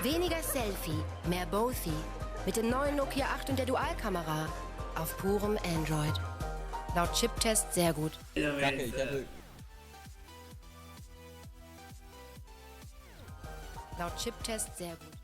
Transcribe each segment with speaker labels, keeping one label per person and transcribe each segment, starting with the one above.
Speaker 1: Weniger Selfie, mehr Bothy. Mit dem neuen Nokia 8 und der Dualkamera. Auf purem Android. Laut Chiptest sehr gut.
Speaker 2: Danke, ich habe...
Speaker 1: Laut Chiptest sehr gut.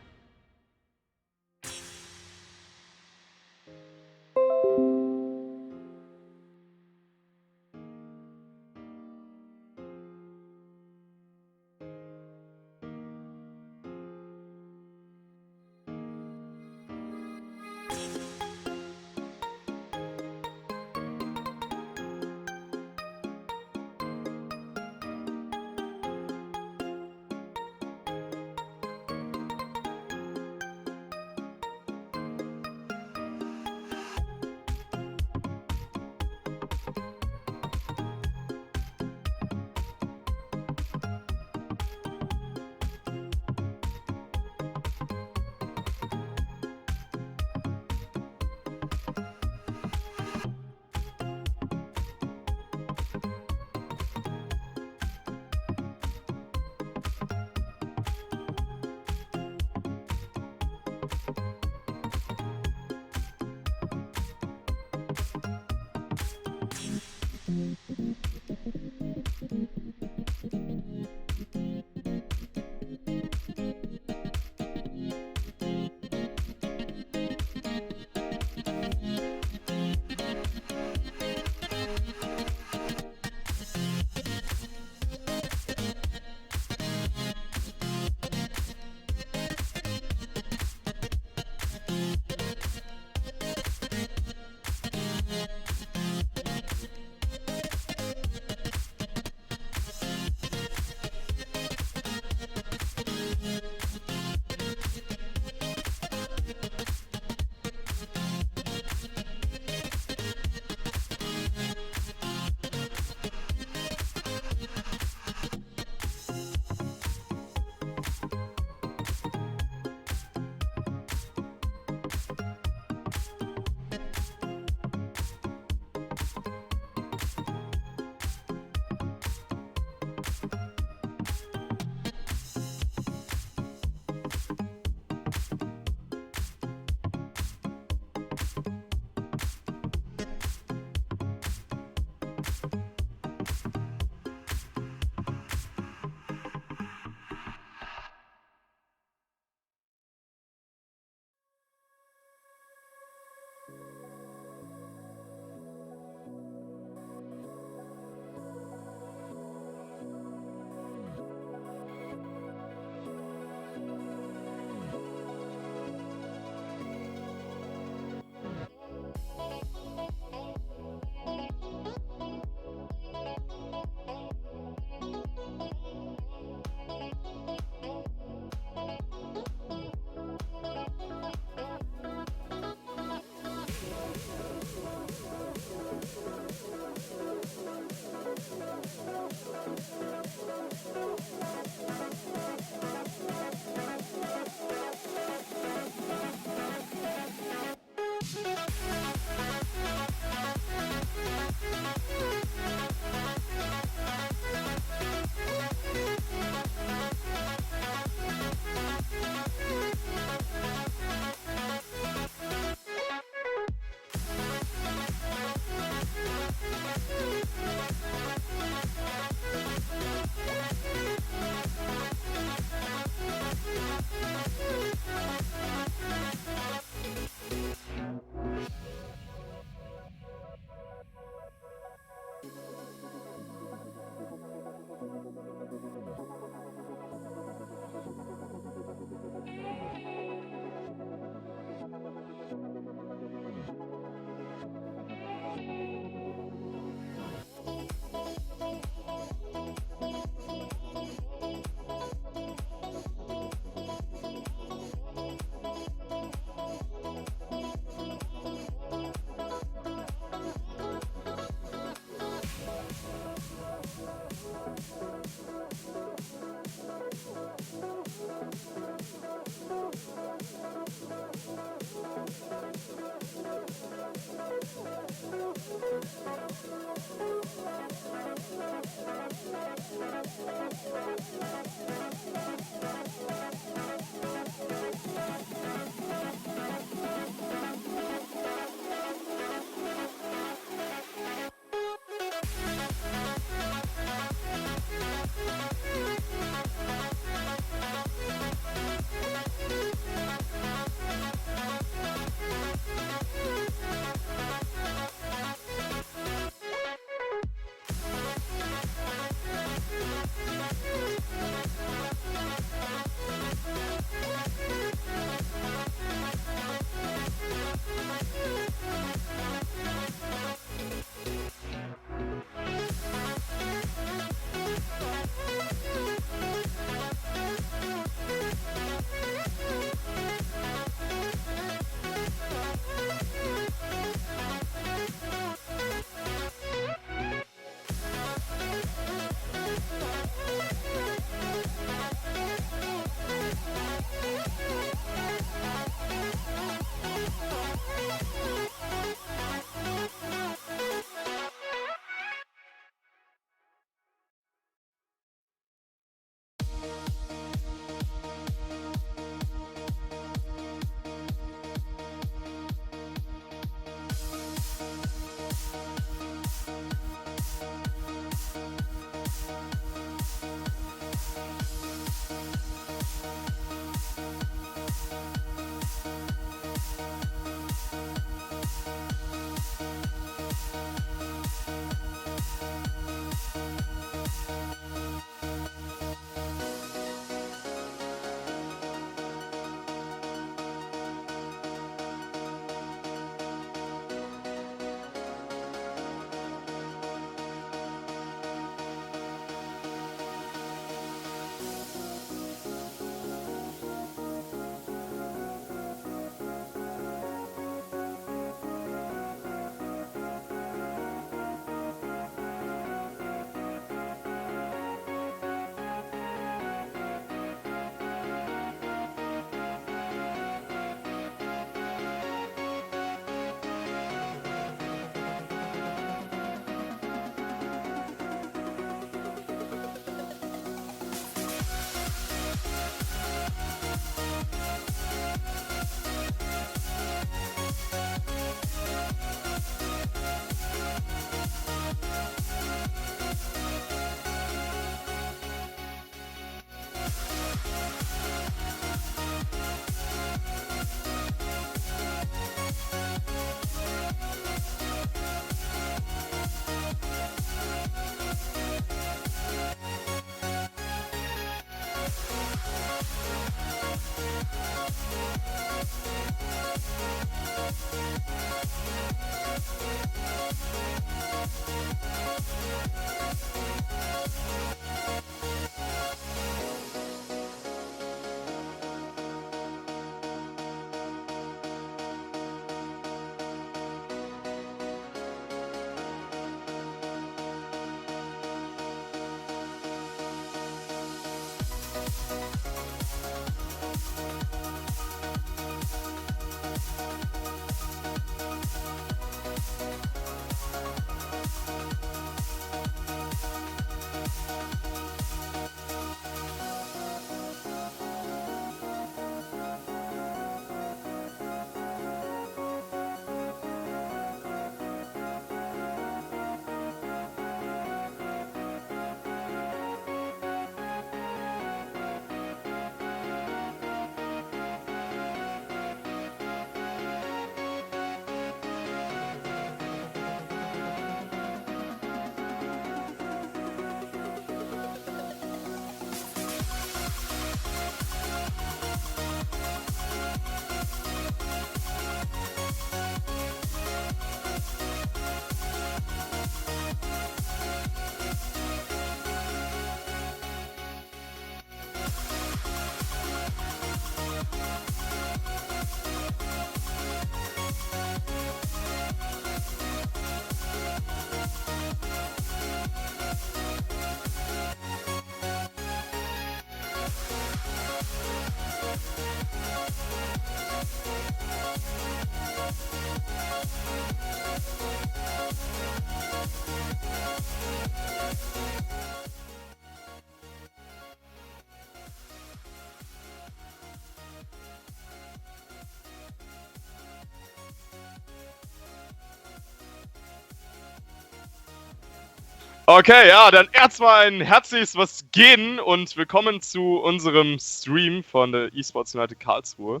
Speaker 2: Okay, ja, dann erstmal ein herzliches was gehen und willkommen zu unserem Stream von der eSports United Karlsruhe.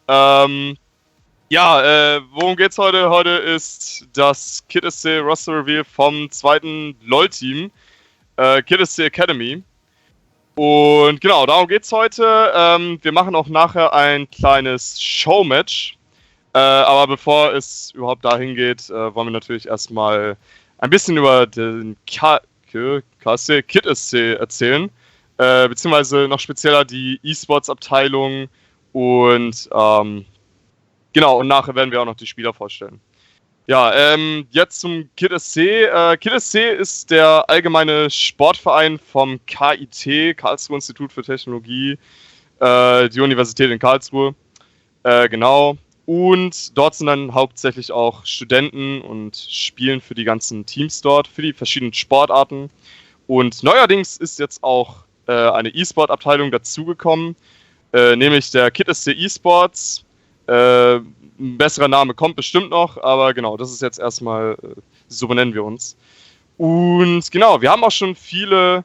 Speaker 2: Worum geht's heute? Heute ist das KidSC Roster Reveal vom zweiten LoL-Team, KidSC Academy. Und genau, darum geht's heute. Wir machen auch nachher ein kleines Showmatch. Aber bevor es überhaupt dahin geht, wollen wir natürlich erstmal ein bisschen über den KSC KidSC erzählen, beziehungsweise noch spezieller die E-Sports-Abteilung und genau, und nachher werden wir auch noch die Spieler vorstellen. Ja, jetzt zum KidSC. KidSC ist der allgemeine Sportverein vom KIT, Karlsruhe Institut für Technologie, die Universität in Karlsruhe, genau. Und dort sind dann hauptsächlich auch Studenten und spielen für die ganzen Teams dort, für die verschiedenen Sportarten. Und neuerdings ist jetzt auch eine E-Sport-Abteilung dazugekommen, nämlich der KidSC eSports. Ein besserer Name kommt bestimmt noch, aber genau, das ist jetzt erstmal, so benennen wir uns. Und genau, wir haben auch schon viele,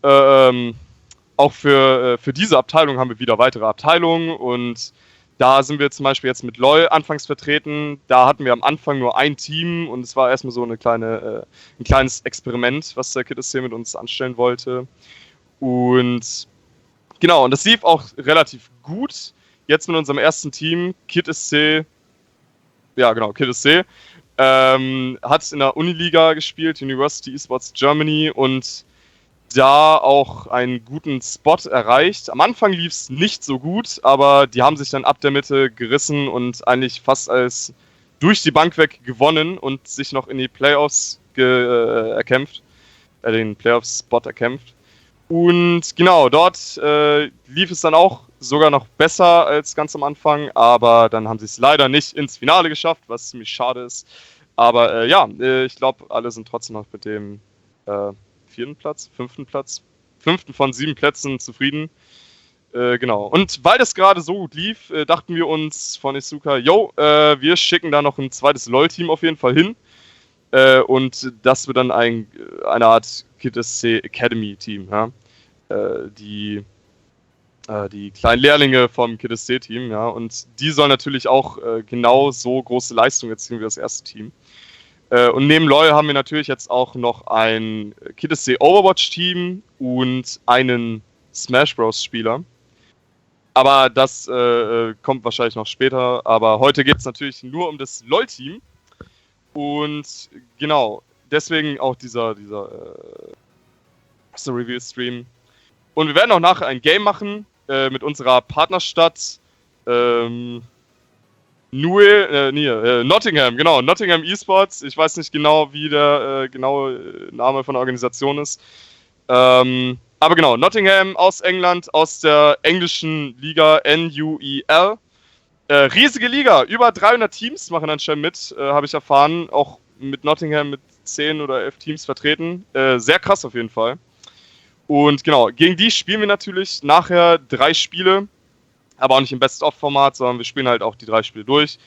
Speaker 2: auch für diese Abteilung haben wir wieder weitere Abteilungen und da sind wir zum Beispiel jetzt mit LoL anfangs vertreten. Da hatten wir am Anfang nur ein Team und es war erstmal so ein kleines Experiment, was der KidSC mit uns anstellen wollte. Und genau, und das lief auch relativ gut. Jetzt mit unserem ersten Team, KidSC, KidSC, hat in der Uniliga gespielt, University Esports Germany, und da auch einen guten Spot erreicht. Am Anfang lief es nicht so gut, aber die haben sich dann ab der Mitte gerissen und eigentlich fast als durch die Bank weg gewonnen und sich noch in die Playoffs erkämpft, den Playoffs-Spot erkämpft. Und genau, dort lief es dann auch sogar noch besser als ganz am Anfang, aber dann haben sie es leider nicht ins Finale geschafft, was ziemlich schade ist. Aber ich glaube, alle sind trotzdem noch mit dem fünften von 7 Plätzen zufrieden. Genau. Und weil das gerade so gut lief, dachten wir uns von Isuka, wir schicken da noch ein zweites LoL-Team auf jeden Fall hin. Und das wird dann eine Art KidSC Academy-Team. Ja? Die kleinen Lehrlinge vom KidSC-Team. Ja? Und die sollen natürlich auch genau so große Leistungen erzielen wie das erste Team. Und neben LoL haben wir natürlich jetzt auch noch ein KidSC Overwatch-Team und einen Smash Bros. Spieler. Aber das kommt wahrscheinlich noch später. Aber heute geht es natürlich nur um das LoL-Team. Und genau, deswegen auch dieser Reveal-Stream. Und wir werden auch nachher ein Game machen mit unserer Partnerstadt Nottingham, genau, Nottingham eSports. Ich weiß nicht genau, wie der genaue Name von der Organisation ist. Aber genau, Nottingham aus England, aus der englischen Liga NUEL. Riesige Liga, über 300 Teams machen anscheinend mit, habe ich erfahren. Auch mit Nottingham mit 10 oder 11 Teams vertreten. Sehr krass auf jeden Fall. Und genau, gegen die spielen wir natürlich nachher 3 Spiele. Aber auch nicht im Best-of-Format, sondern wir spielen halt auch die 3 Spiele durch,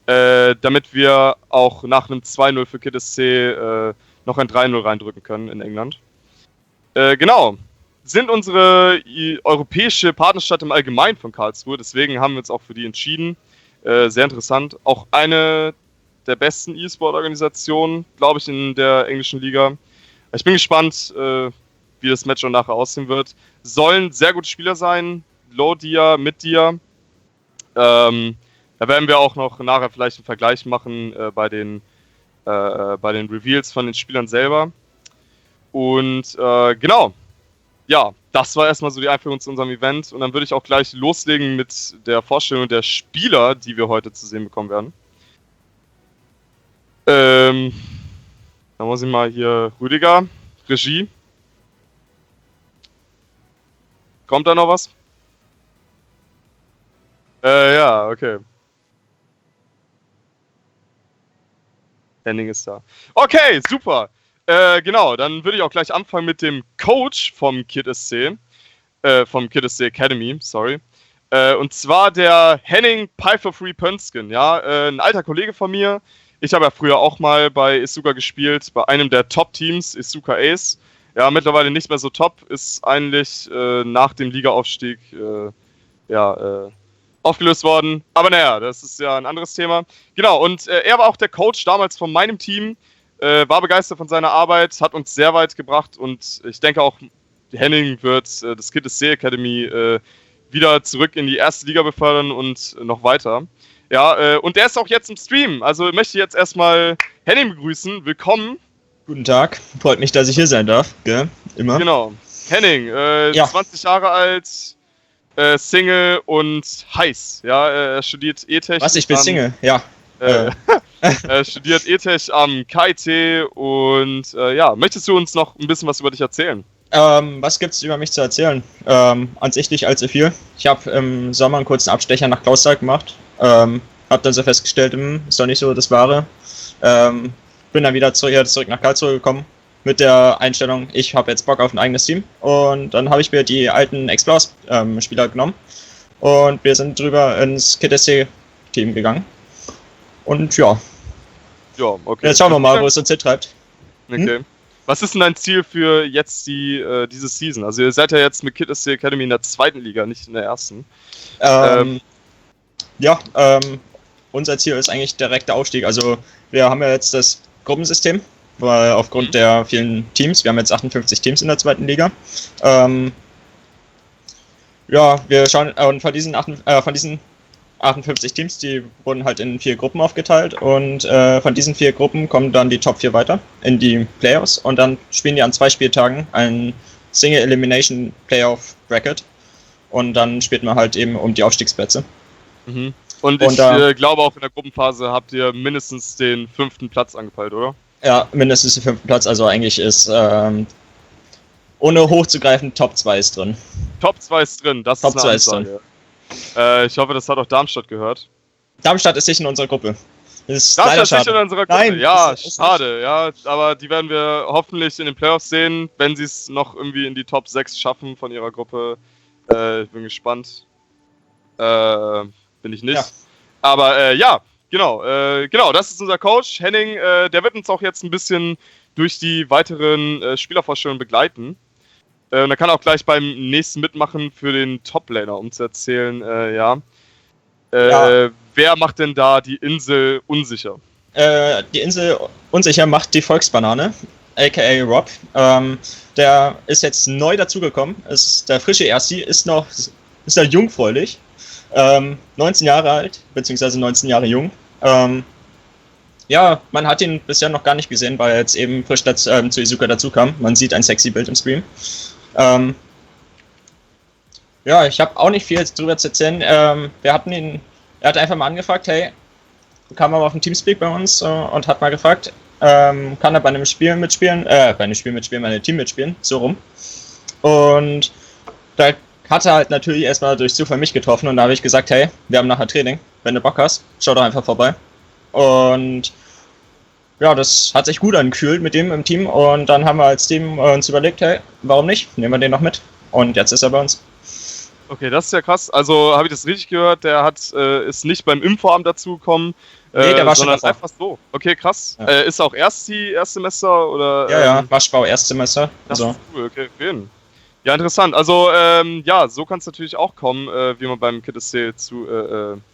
Speaker 2: damit wir auch nach einem 2-0 für KidSC noch ein 3-0 reindrücken können in England. Genau, sind unsere europäische Partnerstadt im Allgemeinen von Karlsruhe, deswegen haben wir uns auch für die entschieden. Sehr interessant, auch eine der besten E-Sport-Organisationen, glaube ich, in der englischen Liga. Ich bin gespannt, wie das Match auch nachher aussehen wird. Sollen sehr gute Spieler sein, Low-Dia, Mid-Dia. Da werden wir auch noch nachher vielleicht einen Vergleich machen bei den Reveals von den Spielern selber. Und genau. Ja, das war erstmal so die Einführung zu unserem Event. Und dann würde ich auch gleich loslegen mit der Vorstellung der Spieler, die wir heute zu sehen bekommen werden. Da muss ich mal hier Rüdiger, Regie. Kommt da noch was? Ja, okay. Henning ist da. Okay, super. Genau, dann würde ich auch gleich anfangen mit dem Coach vom KidSC Academy, sorry. Und zwar der Henning Pfeiffer Free Pönsken, ja, ein alter Kollege von mir. Ich habe ja früher auch mal bei Isuka gespielt, bei einem der Top-Teams, Isuka Ace. Ja, mittlerweile nicht mehr so top, ist eigentlich nach dem Ligaaufstieg aufgelöst worden. Aber naja, das ist ja ein anderes Thema. Genau, und er war auch der Coach damals von meinem Team, war begeistert von seiner Arbeit, hat uns sehr weit gebracht und ich denke auch, Henning wird das Kid SC Academy wieder zurück in die erste Liga befördern und noch weiter. Ja, und der ist auch jetzt im Stream. Also möchte ich jetzt erstmal Henning begrüßen. Willkommen.
Speaker 3: Guten Tag. Freut mich, dass ich hier sein darf. Gell? Immer.
Speaker 2: Genau. Henning, 20 Jahre alt, Single und heiß. Ja, er studiert E-Tech.
Speaker 3: Was, ich bin Single? Ja.
Speaker 2: Er studiert E-Tech am KIT und möchtest du uns noch ein bisschen was über dich erzählen?
Speaker 3: Was gibt's über mich zu erzählen? An sich nicht allzu viel. Ich habe im Sommer einen kurzen Abstecher nach Klausthal gemacht. Hab dann so festgestellt, ist doch nicht so das Wahre. Bin dann wieder zurück nach Karlsruhe gekommen mit der Einstellung, ich habe jetzt Bock auf ein eigenes Team. Und dann habe ich mir die alten Explorers-Spieler genommen und wir sind drüber ins Kid SC Team gegangen. Und ja.
Speaker 2: Ja, okay.
Speaker 3: Jetzt schauen wir mal, wo es uns hintreibt.
Speaker 2: Okay. Was ist denn dein Ziel für jetzt diese Season? Also ihr seid ja jetzt mit Kid SC Academy in der zweiten Liga, nicht in der ersten.
Speaker 3: Unser Ziel ist eigentlich direkter Aufstieg. Also wir haben ja jetzt das Gruppensystem, weil aufgrund der vielen Teams, wir haben jetzt 58 Teams in der zweiten Liga. Wir schauen, und von diesen 58 Teams, die wurden halt in 4 Gruppen aufgeteilt und von diesen 4 Gruppen kommen dann die Top 4 weiter in die Playoffs und dann spielen die an 2 Spieltagen ein Single Elimination Playoff Bracket und dann spielt man halt eben um die Aufstiegsplätze.
Speaker 2: Mhm. Und ich glaube auch in der Gruppenphase habt ihr mindestens den 5. Platz angepeilt, oder? Ja,
Speaker 3: mindestens den 5. Platz, also eigentlich ist ohne hochzugreifen, Top 2 ist drin.
Speaker 2: Top 2 ist drin, das
Speaker 3: Top
Speaker 2: ist eine
Speaker 3: 2 ist
Speaker 2: Ansage. Ich hoffe, das hat auch Darmstadt gehört.
Speaker 3: Darmstadt ist nicht in unserer Gruppe.
Speaker 2: Darmstadt ist nicht in unserer Gruppe?
Speaker 3: Nein,
Speaker 2: ja,
Speaker 3: ist
Speaker 2: schade. Ja, aber die werden wir hoffentlich in den Playoffs sehen, wenn sie es noch irgendwie in die Top 6 schaffen von ihrer Gruppe. Ich bin gespannt. Bin ich nicht. Ja. Aber genau, das ist unser Coach, Henning. Der wird uns auch jetzt ein bisschen durch die weiteren Spielervorstellungen begleiten. Und er kann auch gleich beim nächsten mitmachen für den Top-Laner, um zu erzählen, wer macht denn da die Insel unsicher?
Speaker 3: Die Insel unsicher macht die Volksbanane, aka Rob. Der ist jetzt neu dazugekommen, ist der frische Ersti, ist er jungfräulich, 19 Jahre alt, beziehungsweise 19 Jahre jung. Man hat ihn bisher noch gar nicht gesehen, weil er jetzt eben frisch zu Isuka dazu kam. Man sieht ein sexy Bild im Stream. Ich habe auch nicht viel drüber zu erzählen. Er hat einfach mal angefragt, hey, kam mal auf ein Teamspeak bei uns und hat mal gefragt, kann er bei einem Team mitspielen, so rum. Und da hat er halt natürlich erstmal durch Zufall mich getroffen und da habe ich gesagt, hey, wir haben nachher Training, wenn du Bock hast, schau doch einfach vorbei. Und ja, das hat sich gut angefühlt mit dem im Team und dann haben wir als Team uns überlegt, hey, warum nicht? Nehmen wir den noch mit und jetzt ist er bei uns. Okay, das ist ja krass. Also habe ich das richtig gehört, der ist nicht beim Infoamt dazugekommen, nee, der war sondern schon einfach so. Okay, krass. Ja. Ist auch Erstsemester oder? Ja, Waschbau Erstsemester. Das ist cool, okay, auf jeden Fall. Ja, interessant. Also, so kann es natürlich auch kommen, wie man beim Kid SC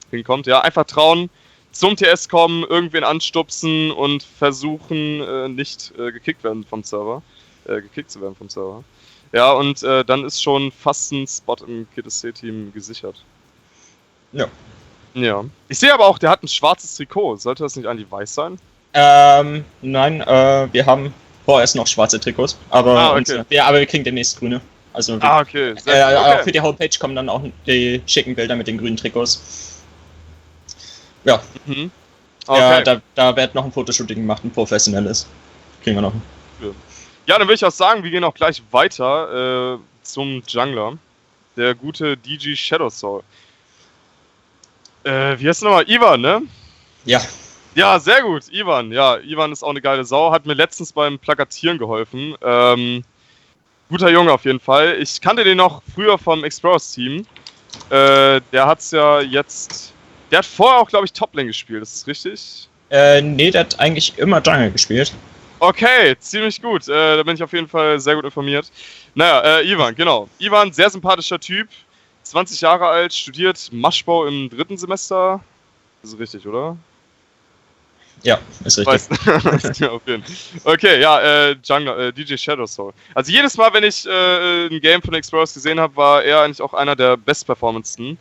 Speaker 3: hinkommt. Ja, einfach trauen, zum TS kommen, irgendwen anstupsen und versuchen, nicht gekickt zu werden vom Server. Ja, und dann ist schon fast ein Spot im Kid SC-Team gesichert. Ja. Ja. Ich sehe aber auch, der hat ein schwarzes Trikot. Sollte das nicht eigentlich weiß sein? Nein, wir haben vorerst noch schwarze Trikots, aber, okay. Aber wir kriegen demnächst grüne. Also okay. Auch für die Homepage kommen dann auch die schicken Bilder mit den grünen Trikots. Ja. Mhm. Okay. Ja, da wird noch ein Fotoshooting gemacht, ein professionelles. Kriegen wir noch. Ja, dann würde ich auch sagen, wir gehen auch gleich weiter zum Jungler. Der gute DG Shadow Soul. Wie heißt du nochmal? Ivan, ne? Ja. Ja, sehr gut, Ivan. Ja, Ivan ist auch eine geile Sau. Hat mir letztens beim Plakatieren geholfen. Guter Junge auf jeden Fall. Ich kannte den noch früher vom Explorers-Team. Der hat's ja jetzt... Der hat vorher auch, glaube ich, Toplane gespielt. Ist das richtig? Nee, der hat eigentlich immer Jungle gespielt.
Speaker 2: Okay, ziemlich gut. Da bin ich auf jeden Fall sehr gut informiert. Naja, Ivan, genau. Ivan, sehr sympathischer Typ. 20 Jahre alt, studiert Maschbau im 3. Semester. Das ist richtig, oder?
Speaker 3: Ja, ist richtig.
Speaker 2: Ja, auf jeden Fall. Okay, ja, Jungler, DJ Shadow Soul. Also jedes Mal, wenn ich ein Game von Explorers gesehen habe, war er eigentlich auch einer der bestperformendsten.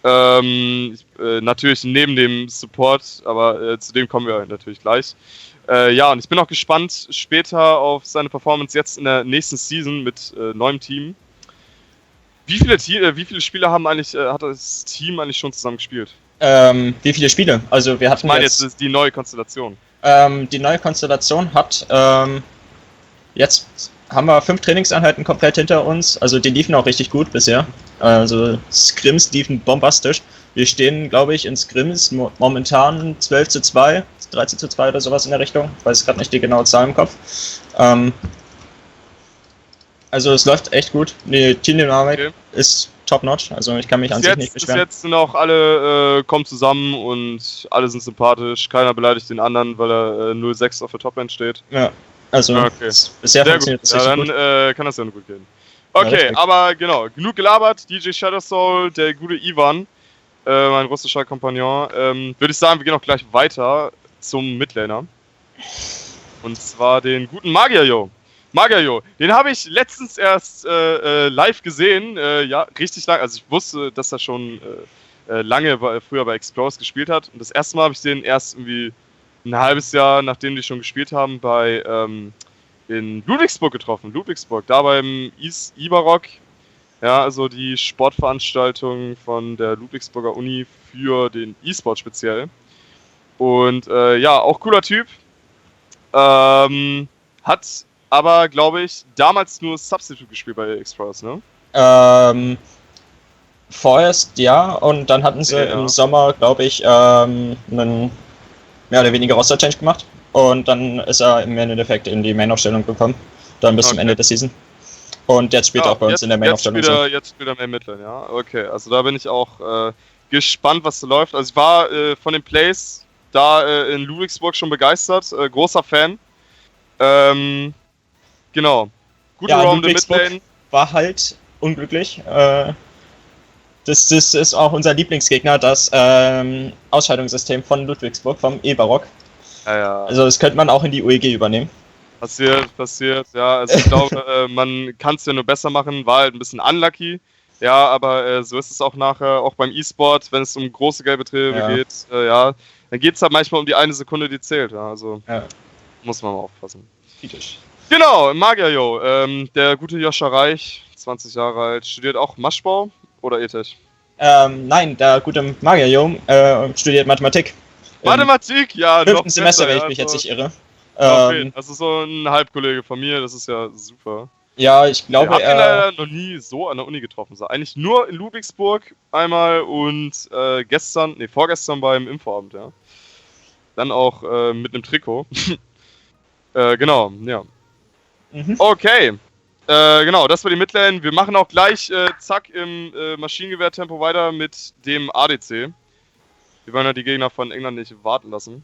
Speaker 2: Natürlich neben dem Support, aber zu dem kommen wir natürlich gleich. Ja, und ich bin auch gespannt später auf seine Performance jetzt in der nächsten Season mit neuem Team. Wie viele Spiele hat das Team eigentlich schon zusammen gespielt?
Speaker 3: Wie viele Spiele? Also wir hatten
Speaker 2: ich meine jetzt die neue Konstellation.
Speaker 3: Die neue Konstellation hat jetzt haben wir 5 Trainingseinheiten komplett hinter uns. Also die liefen auch richtig gut bisher. Also Scrims liefen bombastisch. Wir stehen, glaube ich, in Scrims momentan 12:2, 13:2 oder sowas in der Richtung. Ich weiß gerade nicht die genaue Zahl im Kopf. Also es läuft echt gut. Die Teamdynamik ist top-notch. Also ich kann mich an sich nicht beschweren.
Speaker 2: Bis jetzt sind auch alle kommen zusammen und alle sind sympathisch. Keiner beleidigt den anderen, weil er 0-6 auf der Toplane steht.
Speaker 3: Ja, also bisher funktioniert das richtig gut.
Speaker 2: Dann kann das ja nur gut gehen. Okay, ja, aber genau, genug gelabert. DJ Shadow Soul, der gute Ivan, mein russischer Kompagnon. Würde ich sagen, wir gehen auch gleich weiter zum Midlaner. Und zwar den guten Magier-Yo. Magier-Yo, den habe ich letztens erst live gesehen. Ja, richtig lang. Also ich wusste, dass er schon lange früher bei Explorers gespielt hat. Und das erste Mal habe ich den erst irgendwie ein halbes Jahr, nachdem die schon gespielt haben, in Ludwigsburg getroffen. Ludwigsburg, da beim Ibarok. Ja, also die Sportveranstaltung von der Ludwigsburger Uni für den E-Sport speziell. Und ja, auch cooler Typ. Hat aber, glaube ich, damals nur Substitute gespielt bei Explorers, ne?
Speaker 3: Vorerst ja, und dann hatten sie im Sommer, glaube ich, einen mehr oder weniger Roster-Change gemacht. Und dann ist er im Endeffekt in die Main-Aufstellung gekommen. Dann bis zum Ende der Season. Und jetzt spielt er auch bei uns in der Main-Aufstellung.
Speaker 2: Jetzt spielt er Main Midlane, ja. Okay, also da bin ich auch gespannt, was da läuft. Also ich war von den Plays da in Ludwigsburg schon begeistert. Großer Fan. Genau. Gute Round in Midlane.
Speaker 3: War halt unglücklich. Das ist auch unser Lieblingsgegner, das Ausscheidungssystem von Ludwigsburg, vom E-Barock.
Speaker 2: Ja.
Speaker 3: Also das könnte man auch in die UEG übernehmen.
Speaker 2: Passiert, ja. Also ich glaube, man kann es ja nur besser machen, war halt ein bisschen unlucky. Ja, aber so ist es auch nachher, auch beim E-Sport, wenn es um große Geldbeträge geht, dann geht es halt manchmal um die eine Sekunde, die zählt. Ja, also muss man mal aufpassen.
Speaker 3: Kritisch.
Speaker 2: Genau, Magier-Yo, der gute Joscha Reich, 20 Jahre alt, studiert auch Maschbau oder Ethik?
Speaker 3: Nein, der gute Magier-Yo studiert Mathematik.
Speaker 2: Mathematik, ja.
Speaker 3: 5. Semester, wenn ich mich jetzt nicht irre.
Speaker 2: Also so ein Halbkollege von mir, das ist ja super.
Speaker 3: Ja, ich glaube,
Speaker 2: ich habe ihn leider noch nie so an der Uni getroffen. So, eigentlich nur in Ludwigsburg einmal und vorgestern beim Infoabend, ja. Dann auch mit einem Trikot. Genau, ja. Okay. Genau, das war die Midlane. Wir machen auch gleich zack im Maschinengewehr-Tempo weiter mit dem ADC. Wir wollen ja die Gegner von England nicht warten lassen.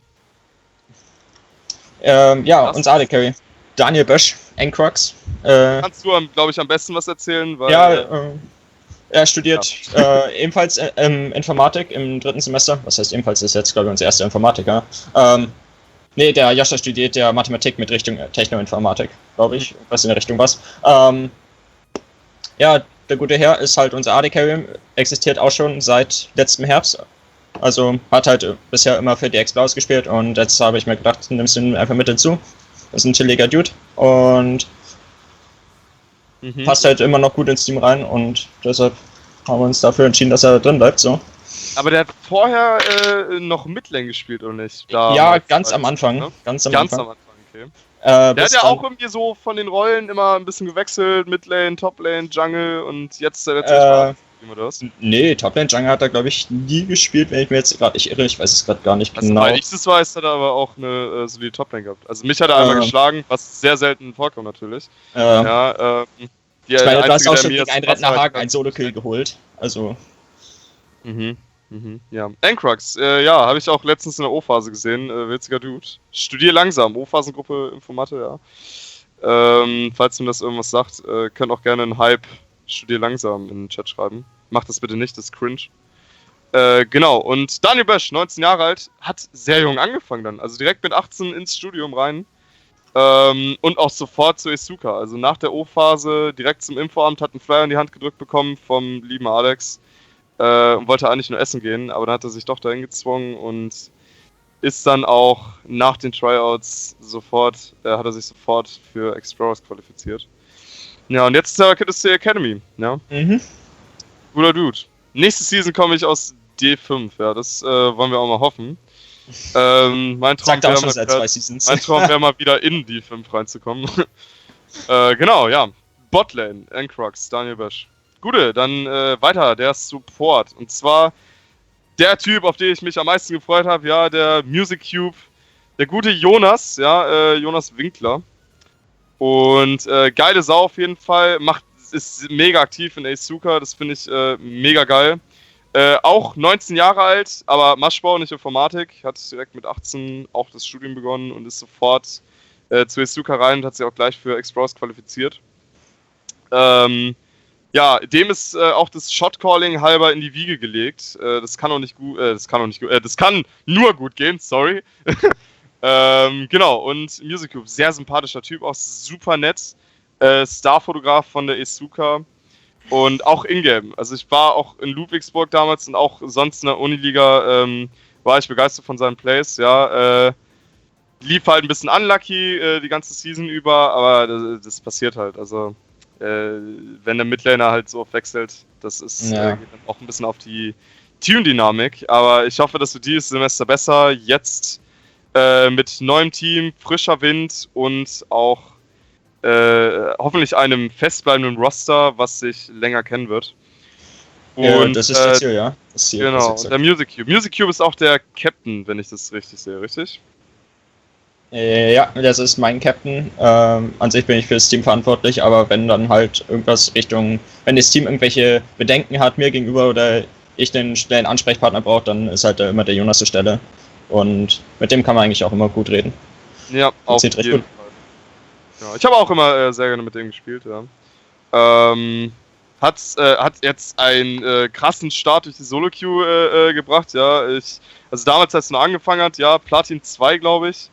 Speaker 3: Unser AD-Carry. Daniel Bösch, Encrox.
Speaker 2: Kannst du, glaube ich, am besten was erzählen? Weil,
Speaker 3: er studiert ebenfalls Informatik im 3. Semester. Was heißt ebenfalls, ist jetzt, glaube ich, unser erster Informatiker. Der Joscha studiert ja Mathematik mit Richtung Technoinformatik, glaube ich, was in der Richtung was. Der gute Herr ist halt unser AD-Carry, existiert auch schon seit letztem Herbst. Also hat halt bisher immer für die Explorers gespielt und jetzt habe ich mir gedacht, nimmst du ihn einfach mit dazu. Das ist ein chilliger Dude und passt halt immer noch gut ins Team rein und deshalb haben wir uns dafür entschieden, dass er drin bleibt. So.
Speaker 2: Aber der hat vorher noch Midlane gespielt, oder nicht?
Speaker 3: Ganz am Anfang. Ne? Ganz am Anfang,
Speaker 2: okay. Der hat ja auch irgendwie so von den Rollen immer ein bisschen gewechselt, Midlane, Toplane, Jungle und jetzt
Speaker 3: Nee, Toplane Jungle hat er, glaube ich, nie gespielt, wenn ich mir jetzt gerade nicht irre. Ich weiß es gerade gar nicht genau.
Speaker 2: Soweit ich das weiß, hat er aber auch eine solide Toplane gehabt. Also mich hat er einmal geschlagen, was sehr selten vorkommt natürlich.
Speaker 3: Ich meine, du hast auch schon gegen einen Rentnerhaken einen Solo-Kill geholt. Also.
Speaker 2: Ja. Ancrux, ja, habe ich auch letztens in der O-Phase gesehen. Witziger Dude. Studier langsam. O-Phasengruppe Informate, ja. Falls ihm das irgendwas sagt, könnt auch gerne einen Hype Studier langsam in den Chat schreiben. Macht das bitte nicht, das ist cringe. Genau, und Daniel Bösch, 19 Jahre alt, hat sehr jung angefangen dann. Also direkt mit 18 ins Studium rein. Und auch sofort zu Isuka. Also nach der O-Phase direkt zum Infoamt, hat einen Flyer in die Hand gedrückt bekommen vom lieben Alex. Und wollte eigentlich nur essen gehen, aber dann hat er sich doch dahin gezwungen und ist dann auch nach den Tryouts hat er sich sofort für Explorers qualifiziert. Ja, und jetzt Kid SC Academy, ja. Guter Dude. Nächste Season komme ich aus D5, ja, das wollen wir auch mal hoffen. Mein Traum
Speaker 3: wäre schon seit 2 Seasons.
Speaker 2: Mein Traum wäre mal wieder in D5 reinzukommen. Genau, ja. Botlane, Ancrux, Daniel Bösch. Gute, dann weiter, der Support. Und zwar der Typ, auf den ich mich am meisten gefreut habe, ja, der Music Cube, der gute Jonas, ja, Jonas Winkler. Und geile Sau auf jeden Fall, ist mega aktiv in Asuka, das finde ich mega geil. Auch 19 Jahre alt, aber Maschbau, nicht Informatik, hat direkt mit 18 auch das Studium begonnen und ist sofort zu Asuka rein und hat sich auch gleich für Explorers qualifiziert. Ja, dem ist auch das Shotcalling halber in die Wiege gelegt. Das kann nur gut gehen, sorry. Genau, und Music Cube, sehr sympathischer Typ, auch super nett. Starfotograf von der Asuka und auch Ingame. Also ich war auch in Ludwigsburg damals und auch sonst in der Uniliga war ich begeistert von seinen Plays, ja. Lief halt ein bisschen unlucky die ganze Season über, aber das passiert halt, also wenn der Midlaner halt so oft wechselt, das ist geht dann auch ein bisschen auf die Tune-Dynamik, aber ich hoffe, dass wir dieses Semester besser jetzt mit neuem Team, frischer Wind und auch hoffentlich einem festbleibenden Roster, was sich länger kennen wird. Und,
Speaker 3: ja, das ist das Ziel, ja. Das Ziel,
Speaker 2: genau, und der Music Cube. Music Cube ist auch der Captain, wenn ich das richtig sehe, richtig?
Speaker 3: Ja, das ist mein Captain. An sich bin ich für das Team verantwortlich, aber wenn dann halt irgendwas wenn das Team irgendwelche Bedenken hat mir gegenüber oder ich den schnellen Ansprechpartner brauche, dann ist halt immer der Jonas zur Stelle. Und mit dem kann man eigentlich auch immer gut reden.
Speaker 2: Ja, auf jeden Fall. Ja, ich habe auch immer sehr gerne mit dem gespielt, ja. Hat jetzt einen krassen Start durch die Solo-Queue gebracht, ja. Also damals, als es noch angefangen hat, ja, Platin 2, glaube ich.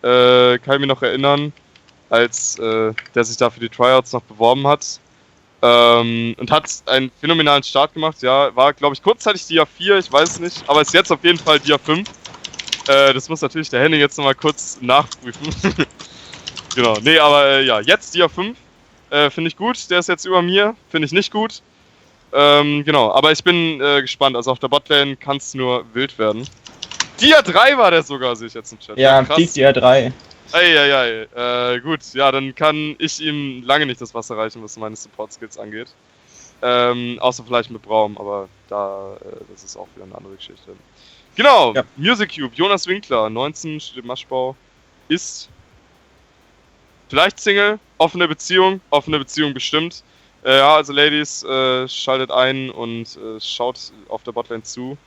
Speaker 2: Kann ich mich noch erinnern, als der sich da für die Tryouts noch beworben hat. Und hat einen phänomenalen Start gemacht, ja. War, glaube ich, kurzzeitig Dia 4, ich weiß es nicht, aber ist jetzt auf jeden Fall Dia 5. Das muss natürlich der Henning jetzt nochmal kurz nachprüfen. Genau, nee, aber ja, jetzt Dia 5 finde ich gut, der ist jetzt über mir, finde ich nicht gut. Genau, aber ich bin gespannt, also auf der Botlane kann es nur wild werden. Dia 3 war der sogar, sehe ich jetzt im Chat.
Speaker 3: Ja, Peak Dia 3.
Speaker 2: Gut, ja, dann kann ich ihm lange nicht das Wasser reichen, was meine Support-Skills angeht. Außer vielleicht mit Braum, aber das ist auch wieder eine andere Geschichte. Genau, ja. Music Cube, Jonas Winkler, 19, studiert Maschbau, ist vielleicht Single, offene Beziehung bestimmt. Ja, also Ladies, schaltet ein und schaut auf der Botlane zu.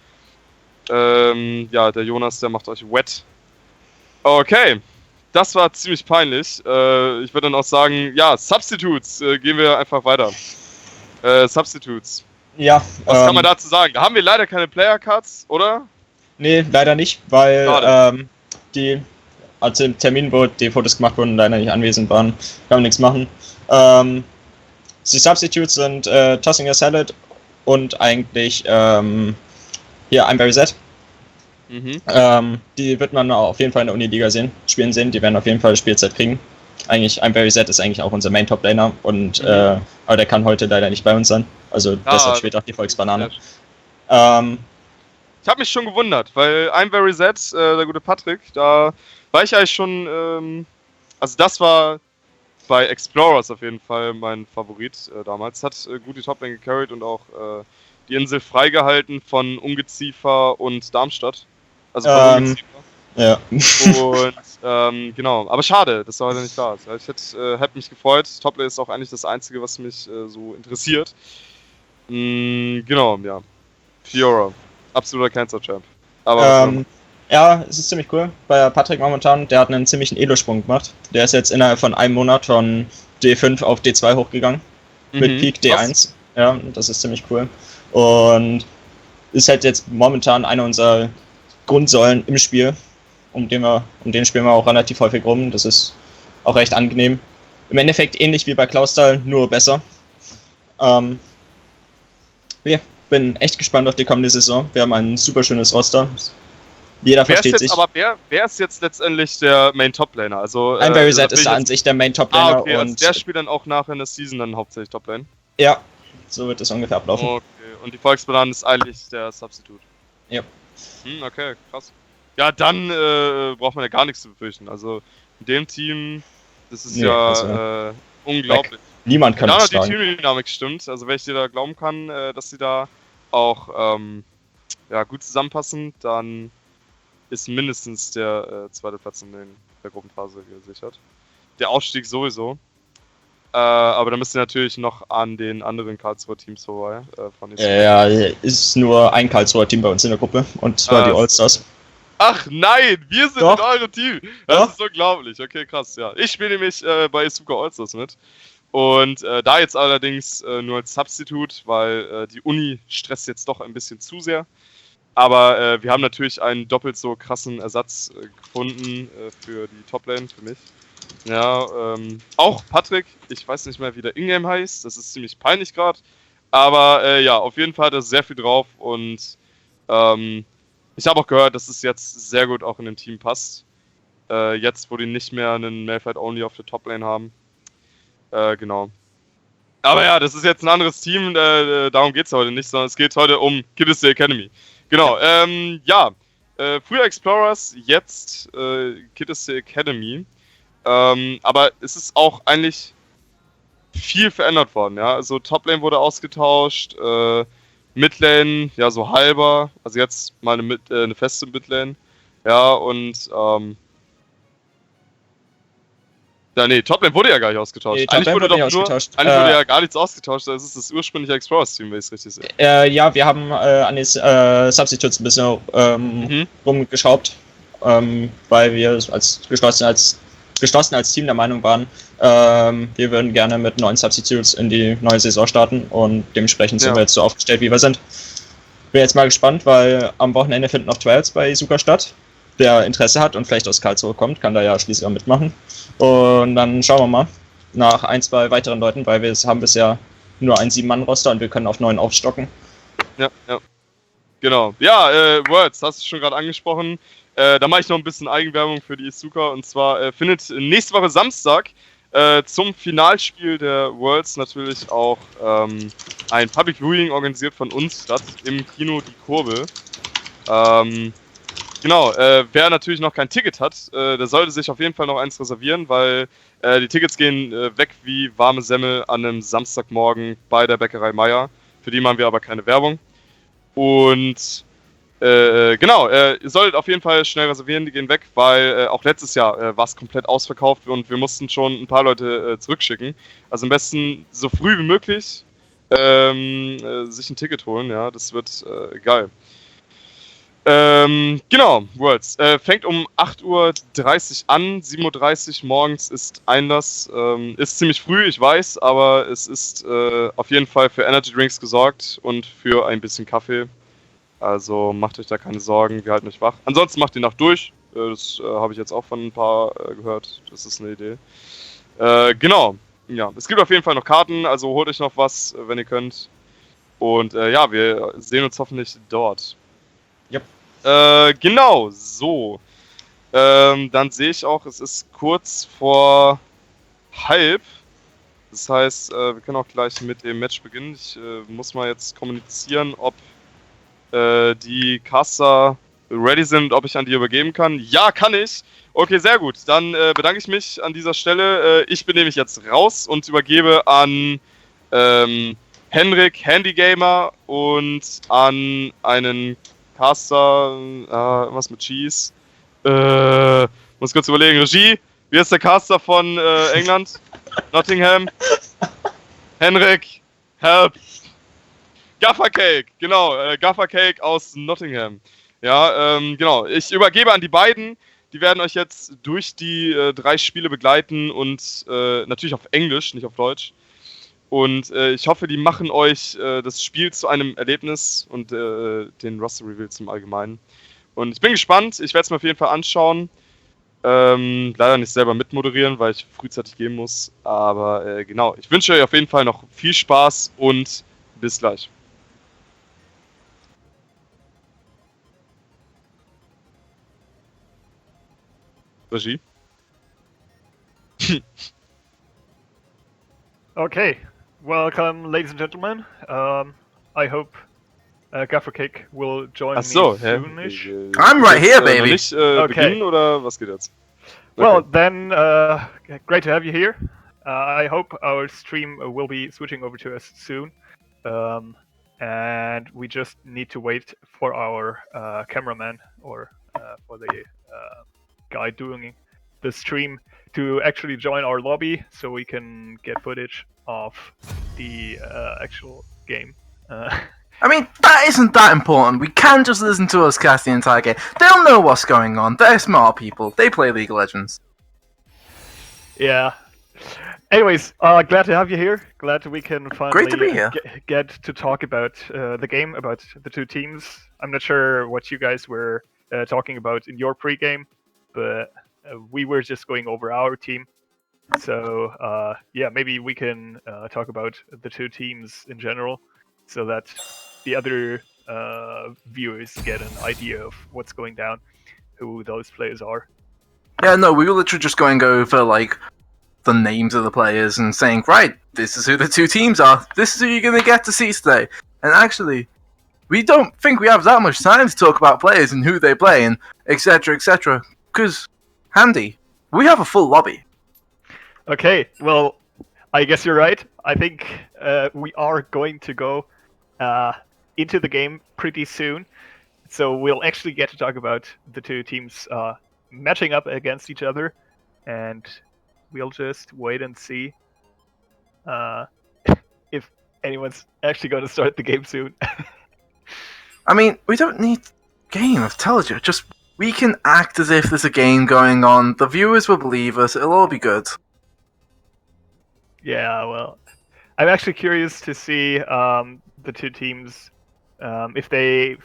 Speaker 2: Ja, der Jonas, der macht euch wet. Okay, das war ziemlich peinlich. Ich würde dann auch sagen, ja, Substitutes, gehen wir einfach weiter. Substitutes.
Speaker 3: Ja.
Speaker 2: Was kann man dazu sagen? Da haben wir leider keine Player-Cards, oder?
Speaker 3: Nee, leider nicht, weil als im Termin, wo die Fotos gemacht wurden, leider nicht anwesend waren, kann man nichts machen. Die Substitutes sind Tossing a Salad und eigentlich hier ein Berry Z. Die wird man auf jeden Fall in der Uniliga spielen sehen, die werden auf jeden Fall Spielzeit kriegen. Eigentlich, ein Berry Z ist eigentlich auch unser Main-Top-Laner und aber der kann heute leider nicht bei uns sein. Also deshalb spielt auch die Volksbanane.
Speaker 2: Ich habe mich schon gewundert, weil ein Very Z, der gute Patrick, da war ich eigentlich schon, also das war bei Explorers auf jeden Fall mein Favorit damals. Hat gut die Toplane gecarried und auch die Insel freigehalten von Ungeziefer und Darmstadt. Also von Ungeziefer.
Speaker 3: Ja.
Speaker 2: Und genau, aber schade, dass er heute nicht da ist. Ich hätte mich gefreut. Toplane ist auch eigentlich das Einzige, was mich so interessiert. Genau, ja. Fiora. absoluter Cancer-Champ. Aber
Speaker 3: ja, es ist ziemlich cool. Bei Patrick momentan, der hat einen ziemlichen Elo-Sprung gemacht. Der ist jetzt innerhalb von einem Monat von D5 auf D2 hochgegangen. Mit Peak D1. Was? Ja, das ist ziemlich cool. Und ist halt jetzt momentan einer unserer Grundsäulen im Spiel. Um den spielen wir auch relativ häufig rum. Das ist auch recht angenehm. Im Endeffekt ähnlich wie bei Klausthal, nur besser. Ich bin echt gespannt auf die kommende Saison. Wir haben ein super schönes Roster. Jeder versteht sich.
Speaker 2: Aber wer ist jetzt letztendlich der Main-Top-Laner? Also,
Speaker 3: ein Very Sad ist an sich der Main-Top-Laner.
Speaker 2: Okay, und also der spielt dann auch nachher in der Season dann hauptsächlich Top-Lane?
Speaker 3: Ja, so wird es ungefähr ablaufen.
Speaker 2: Okay, und die Volksbanane ist eigentlich der Substitute?
Speaker 3: Ja.
Speaker 2: Okay, krass. Ja, dann braucht man ja gar nichts zu befürchten. Also, in dem Team, das ist unglaublich.
Speaker 3: Niemand kann das
Speaker 2: sagen. Die Teamdynamik stimmt. Also, wenn ich dir da glauben kann, dass sie da auch gut zusammenpassen, dann ist mindestens der zweite Platz in der Gruppenphase gesichert. Der Aufstieg sowieso. Aber da müsst ihr natürlich noch an den anderen Karlsruher Teams vorbei.
Speaker 3: Ja, ist nur ein Karlsruher Team bei uns in der Gruppe. Und zwar die Allstars.
Speaker 2: Ach nein, wir sind in eurem Team. Das ist unglaublich. Okay, krass, ja. Ich spiele nämlich bei Isuka Allstars mit. Und da jetzt allerdings nur als Substitute, weil die Uni stresst jetzt doch ein bisschen zu sehr. Aber wir haben natürlich einen doppelt so krassen Ersatz gefunden für die Toplane, für mich. Ja, auch Patrick, ich weiß nicht mehr, wie der Ingame heißt, das ist ziemlich peinlich gerade. Aber ja, auf jeden Fall hat er sehr viel drauf und ich habe auch gehört, dass es jetzt sehr gut auch in dem Team passt. Jetzt, wo die nicht mehr einen Malphite Only auf der Toplane haben. Genau. Aber ja, das ist jetzt ein anderes Team, darum geht es heute nicht, sondern es geht heute um Kid is the Academy. Genau, früher Explorers, jetzt Kid is the Academy. Aber es ist auch eigentlich viel verändert worden, ja. Also Toplane wurde ausgetauscht, Midlane, ja, so halber, also jetzt mal eine feste Midlane. Ja, und Toplane wurde ja gar nicht ausgetauscht. Eigentlich wurde ja gar nichts ausgetauscht, das ist das ursprüngliche Explorers-Team, wenn ich es richtig sehe.
Speaker 3: Ja, wir haben an den Substitutes ein bisschen rumgeschraubt, weil wir geschlossen als Team der Meinung waren, wir würden gerne mit neuen Substitutes in die neue Saison starten und dementsprechend sind wir jetzt so aufgestellt, wie wir sind. Bin jetzt mal gespannt, weil am Wochenende finden noch Trials bei Isuka statt. Wer Interesse hat und vielleicht aus Karlsruhe kommt, kann da ja schließlich auch mitmachen. Und dann schauen wir mal nach 1, 2 weiteren Leuten, weil wir haben bisher nur ein 7-Mann-Roster und wir können auf 9 aufstocken.
Speaker 2: Ja. Genau. Ja, Worlds, hast du schon gerade angesprochen. Da mache ich noch ein bisschen Eigenwerbung für die Isuka. Und zwar findet nächste Woche Samstag zum Finalspiel der Worlds natürlich auch ein Public Viewing organisiert von uns statt im Kino Die Kurve. Genau, wer natürlich noch kein Ticket hat, der sollte sich auf jeden Fall noch eins reservieren, weil die Tickets gehen weg wie warme Semmel an einem Samstagmorgen bei der Bäckerei Meier. Für die machen wir aber keine Werbung. Und genau, ihr solltet auf jeden Fall schnell reservieren, die gehen weg, weil auch letztes Jahr war es komplett ausverkauft und wir mussten schon ein paar Leute zurückschicken. Also am besten so früh wie möglich sich ein Ticket holen, ja, das wird geil. Genau, Worlds. Fängt um 8:30 Uhr an, 7:30 Uhr morgens ist Einlass. Ist ziemlich früh, ich weiß, aber es ist auf jeden Fall für Energy Drinks gesorgt und für ein bisschen Kaffee. Also macht euch da keine Sorgen, wir halten euch wach. Ansonsten macht die Nacht durch. Das habe ich jetzt auch von ein paar gehört. Das ist eine Idee. Genau. Ja, es gibt auf jeden Fall noch Karten, also holt euch noch was, wenn ihr könnt. Und ja, wir sehen uns hoffentlich dort.
Speaker 3: Yep.
Speaker 2: Genau, so. Dann sehe ich auch, es ist kurz vor 12:30. Das heißt, wir können auch gleich mit dem Match beginnen. Ich muss mal jetzt kommunizieren, ob die Caster ready sind, ob ich an die übergeben kann. Ja, kann ich. Okay, sehr gut. Dann bedanke ich mich an dieser Stelle. Ich bin nämlich jetzt raus und übergebe an Henrik Handygamer und an einen Caster, was mit Cheese. Muss kurz überlegen. Regie, wie ist der Caster von England? Nottingham? Henrik, help! Gaffer Cake, genau, Gaffer Cake aus Nottingham. Ja, genau. Ich übergebe an die beiden. Die werden euch jetzt durch die 3 Spiele begleiten und natürlich auf Englisch, nicht auf Deutsch. Und ich hoffe, die machen euch das Spiel zu einem Erlebnis und den Roster Reveal zum Allgemeinen. Und ich bin gespannt. Ich werde es mir auf jeden Fall anschauen. Leider nicht selber mitmoderieren, weil ich frühzeitig gehen muss. Aber genau, ich wünsche euch auf jeden Fall noch viel Spaß und bis gleich. Regie.
Speaker 4: Okay, welcome, ladies and gentlemen. I hope Gaffer Cake will join me soonish.
Speaker 5: I'm right here, baby.
Speaker 2: Nicht
Speaker 4: Okay.
Speaker 2: beginnen oder was geht jetzt?
Speaker 4: Well, then, great to have you here. I hope our stream will be switching over to us soon. And we just need to wait for our cameraman or for the guy doing the stream to actually join our lobby so we can get footage of the actual game.
Speaker 5: I mean, that isn't that important. We can just listen to us cast the entire game. They'll know what's going on. They're smart people. They play League of Legends.
Speaker 4: Yeah. Anyways, glad to have you here. Glad we can finally
Speaker 5: Great to be here.
Speaker 4: Get to talk about the game, about the 2 teams. I'm not sure what you guys were talking about in your pregame, but we were just going over our team. So, yeah, maybe we can talk about the 2 teams in general so that the other viewers get an idea of what's going down, who those players are.
Speaker 5: Yeah, no, we were literally just going over, like, the names of the players and saying, right, this is who the 2 teams are. This is who you're going to get to see today. And actually, we don't think we have that much time to talk about players and who they play and etc, etc. Because, Handy, we have a full lobby.
Speaker 4: Okay, well, I guess you're right. I think we are going to go into the game pretty soon. So we'll actually get to talk about the 2 teams matching up against each other. And we'll just wait and see if anyone's actually going to start the game soon.
Speaker 5: I mean, we don't need game, I've told you. Just, we can act as if there's a game going on. The viewers will believe us. It'll all be good.
Speaker 4: Yeah, well, I'm actually curious to see the 2 teams, if they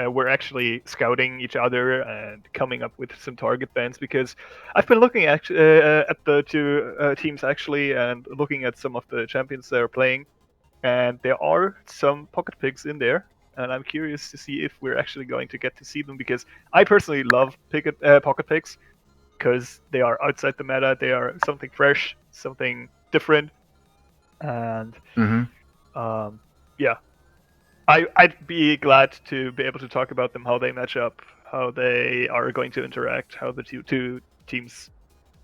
Speaker 4: were actually scouting each other and coming up with some target bans, because I've been looking at the 2 teams actually and looking at some of the champions they're playing, and there are some pocket picks in there, and I'm curious to see if we're actually going to get to see them, because I personally love pocket picks, because they are outside the meta, they are something fresh, something different, and yeah, I'd be glad to be able to talk about them, how they match up, how they are going to interact, how the two teams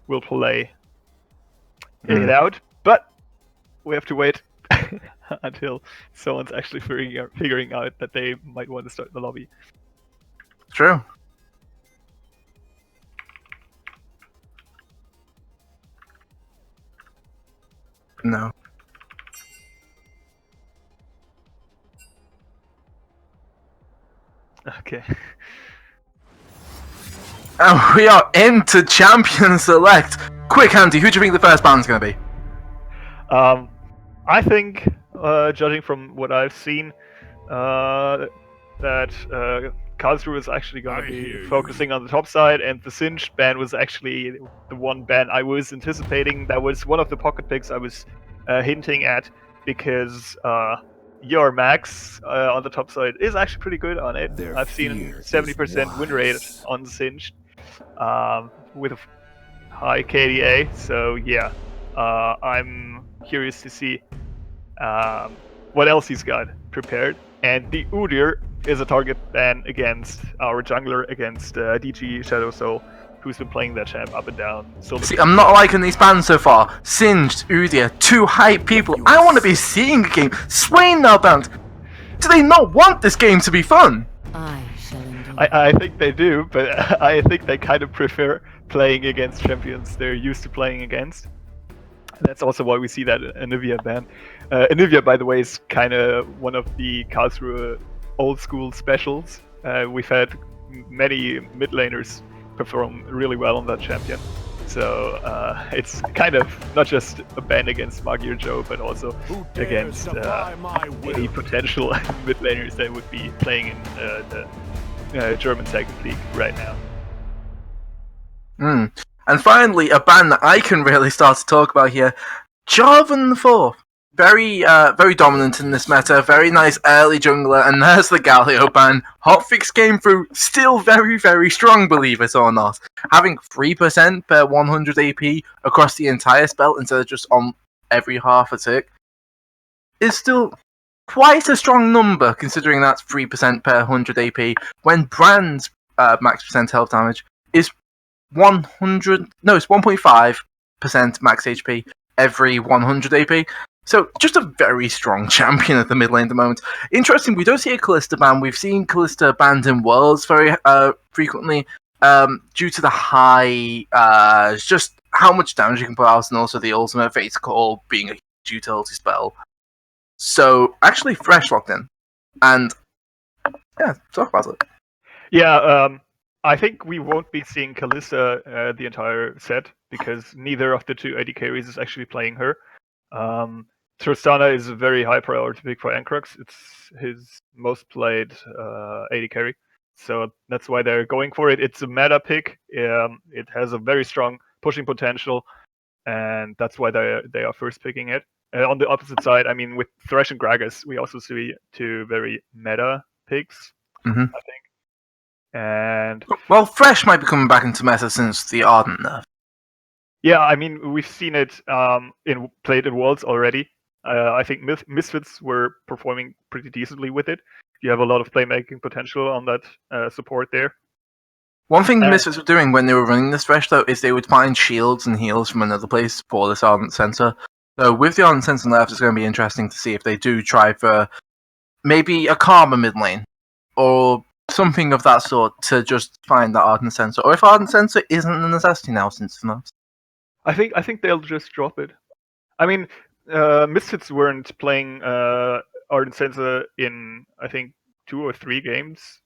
Speaker 4: will play it out. But we have to wait until someone's actually figuring out that they might want to start the lobby.
Speaker 5: True. No.
Speaker 4: Okay.
Speaker 5: And we are into Champion Select. Quick, Handy, who do you think the first band's going to be?
Speaker 4: I think, judging from what I've seen, that Karlsruhe is actually going to be focusing on the top side, and the Singed ban was actually the one ban I was anticipating. That was one of the pocket picks I was hinting at, because your Max on the top side is actually pretty good on it. I've seen 70% win rate on Singed with a high KDA, so yeah, I'm curious to see what else he's got prepared. And the Udyr is a target ban against our jungler, against DG Shadow Soul, who's been playing that champ up and down. So
Speaker 5: See, I'm not liking these bans so far. Singed, Udyr, 2 hype people. I want to be seeing a game. Swain now banned. Do they not want this game to be fun?
Speaker 4: I think they do, but I think they kind of prefer playing against champions they're used to playing against. That's also why we see that Anivia ban. Anivia, by the way, is kind of one of the Karlsruhe old school specials. We've had many mid laners perform really well on that champion. So it's kind of not just a ban against Magier Joe, but also against any potential mid laners that would be playing in the German second league right now.
Speaker 5: And finally, a ban that I can really start to talk about here, Jarvan IV. Very dominant in this meta, very nice early jungler, and there's the Galio ban. Hotfix came through, still very, very strong, believe it or not. Having 3% per 100 AP across the entire spell instead of just on every half a tick is still quite a strong number, considering that's 3% per 100 AP, when Brand's max percent health damage is 1.5% max HP every 100 AP. So, just a very strong champion at the mid lane at the moment. Interesting, we don't see a Kalista ban. We've seen Kalista banned in Worlds very frequently due to the high, just how much damage you can put out, and also the ultimate Fate's Call being a huge utility spell. So, actually, Thresh locked in. And, yeah, talk about it.
Speaker 4: Yeah, I think we won't be seeing Kalista the entire set, because neither of the two AD carries is actually playing her. Tristana is a very high priority pick for Ancrox. It's his most played AD carry, so that's why they're going for it. It's a meta pick. It has a very strong pushing potential, and that's why they are first picking it. On the opposite side, I mean, with Thresh and Gragas, we also see two very meta picks, I think. And
Speaker 5: well, Thresh might be coming back into meta since the Ardent nerf.
Speaker 4: Yeah, I mean, we've seen it played in Worlds already. I think Misfits were performing pretty decently with it. You have a lot of playmaking potential on that support there.
Speaker 5: One thing the Misfits were doing when they were running this Thresh, though, is they would find shields and heals from another place for this Ardent Center. So with the Ardent Center left, it's going to be interesting to see if they do try for maybe a Karma mid lane, or something of that sort, to just find that Ardent Center. Or if Ardent Center isn't a necessity now since FNAF.
Speaker 4: I think they'll just drop it. I mean, Misfits weren't playing Ardent Sensor in, I think, 2 or 3 games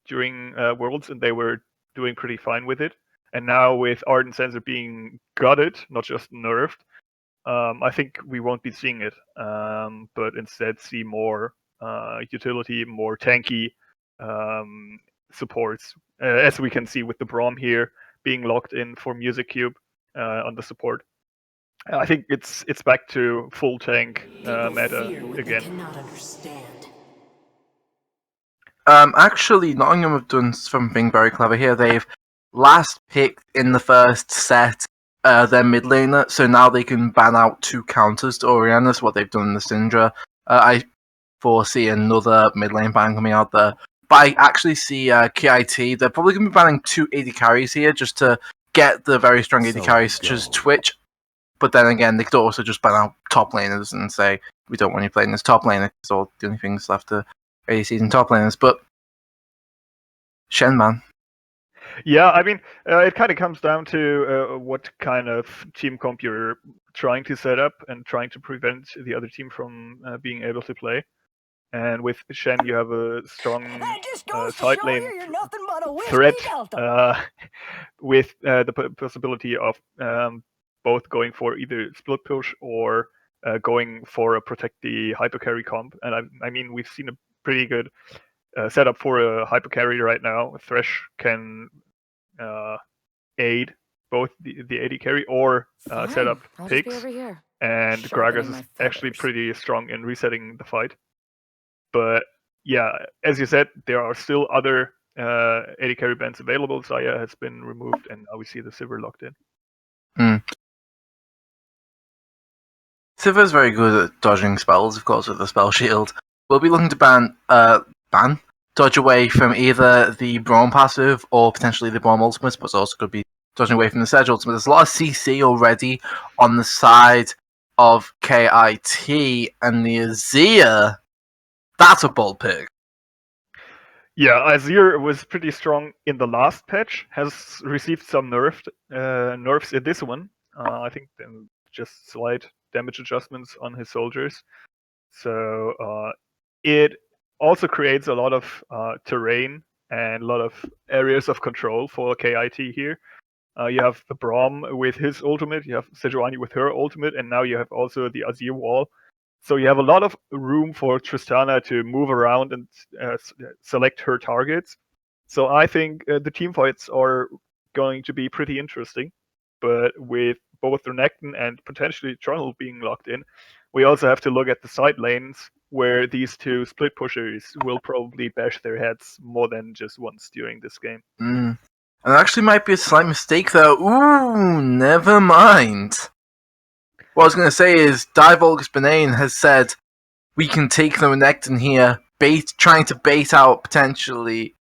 Speaker 4: during Worlds, and they were doing pretty fine with it. And now with Ardent Sensor being gutted, not just nerfed, I think we won't be seeing it, but instead see more utility, more tanky supports, as we can see with the Braum here being locked in for Music Cube on the support. I think it's back to full tank meta again.
Speaker 5: Actually, Nottingham have done something very clever here. They've last picked in the first set their mid laner, so now they can ban out 2 counters to Orianna. That's what they've done in the Syndra. I foresee another mid lane ban coming out there. But I actually see KIT, they're probably going to be banning 2 AD carries here just to get the very strong AD carries such as Twitch. But then again, they could also just ban out top laners and say, we don't want you playing this top laner, because all the only things left are ADCs and top laners. But Shen, man.
Speaker 4: Yeah, I mean, it kind of comes down to what kind of team comp you're trying to set up and trying to prevent the other team from being able to play. And with Shen, you have a strong side lane threat with the possibility of both going for either split push or going for a protect the hyper carry comp. And I mean, we've seen a pretty good setup for a hyper carry right now. Thresh can aid both the AD carry or set up picks. And Gragas is actually pretty strong in resetting the fight. But yeah, as you said, there are still other AD carry bans available. Zaya has been removed, and now we see the Sivir locked in.
Speaker 5: Sivir's very good at dodging spells, of course, with the spell shield. We'll be looking to dodge away from either the Braum passive or potentially the Braum ultimate, but also could be dodging away from the Sedge ultimate. There's a lot of CC already on the side of KIT, and the Azir, that's a bold pick.
Speaker 4: Yeah, Azir was pretty strong in the last patch, has received some nerfs in this one. I think just slight damage adjustments on his soldiers. So it also creates a lot of terrain and a lot of areas of control for KIT here. You have the Braum with his ultimate, you have Sejuani with her ultimate, and now you have also the Azir wall. So you have a lot of room for Tristana to move around and select her targets. So I think the team fights are going to be pretty interesting. But with both Renekton and potentially Trundle being locked in, we also have to look at the side lanes where these two split pushers will probably bash their heads more than just once during this game.
Speaker 5: And it actually might be a slight mistake though. Ooh, never mind. What I was going to say is, Divolgus Benane has said we can take the Renekton here, trying to bait out potentially,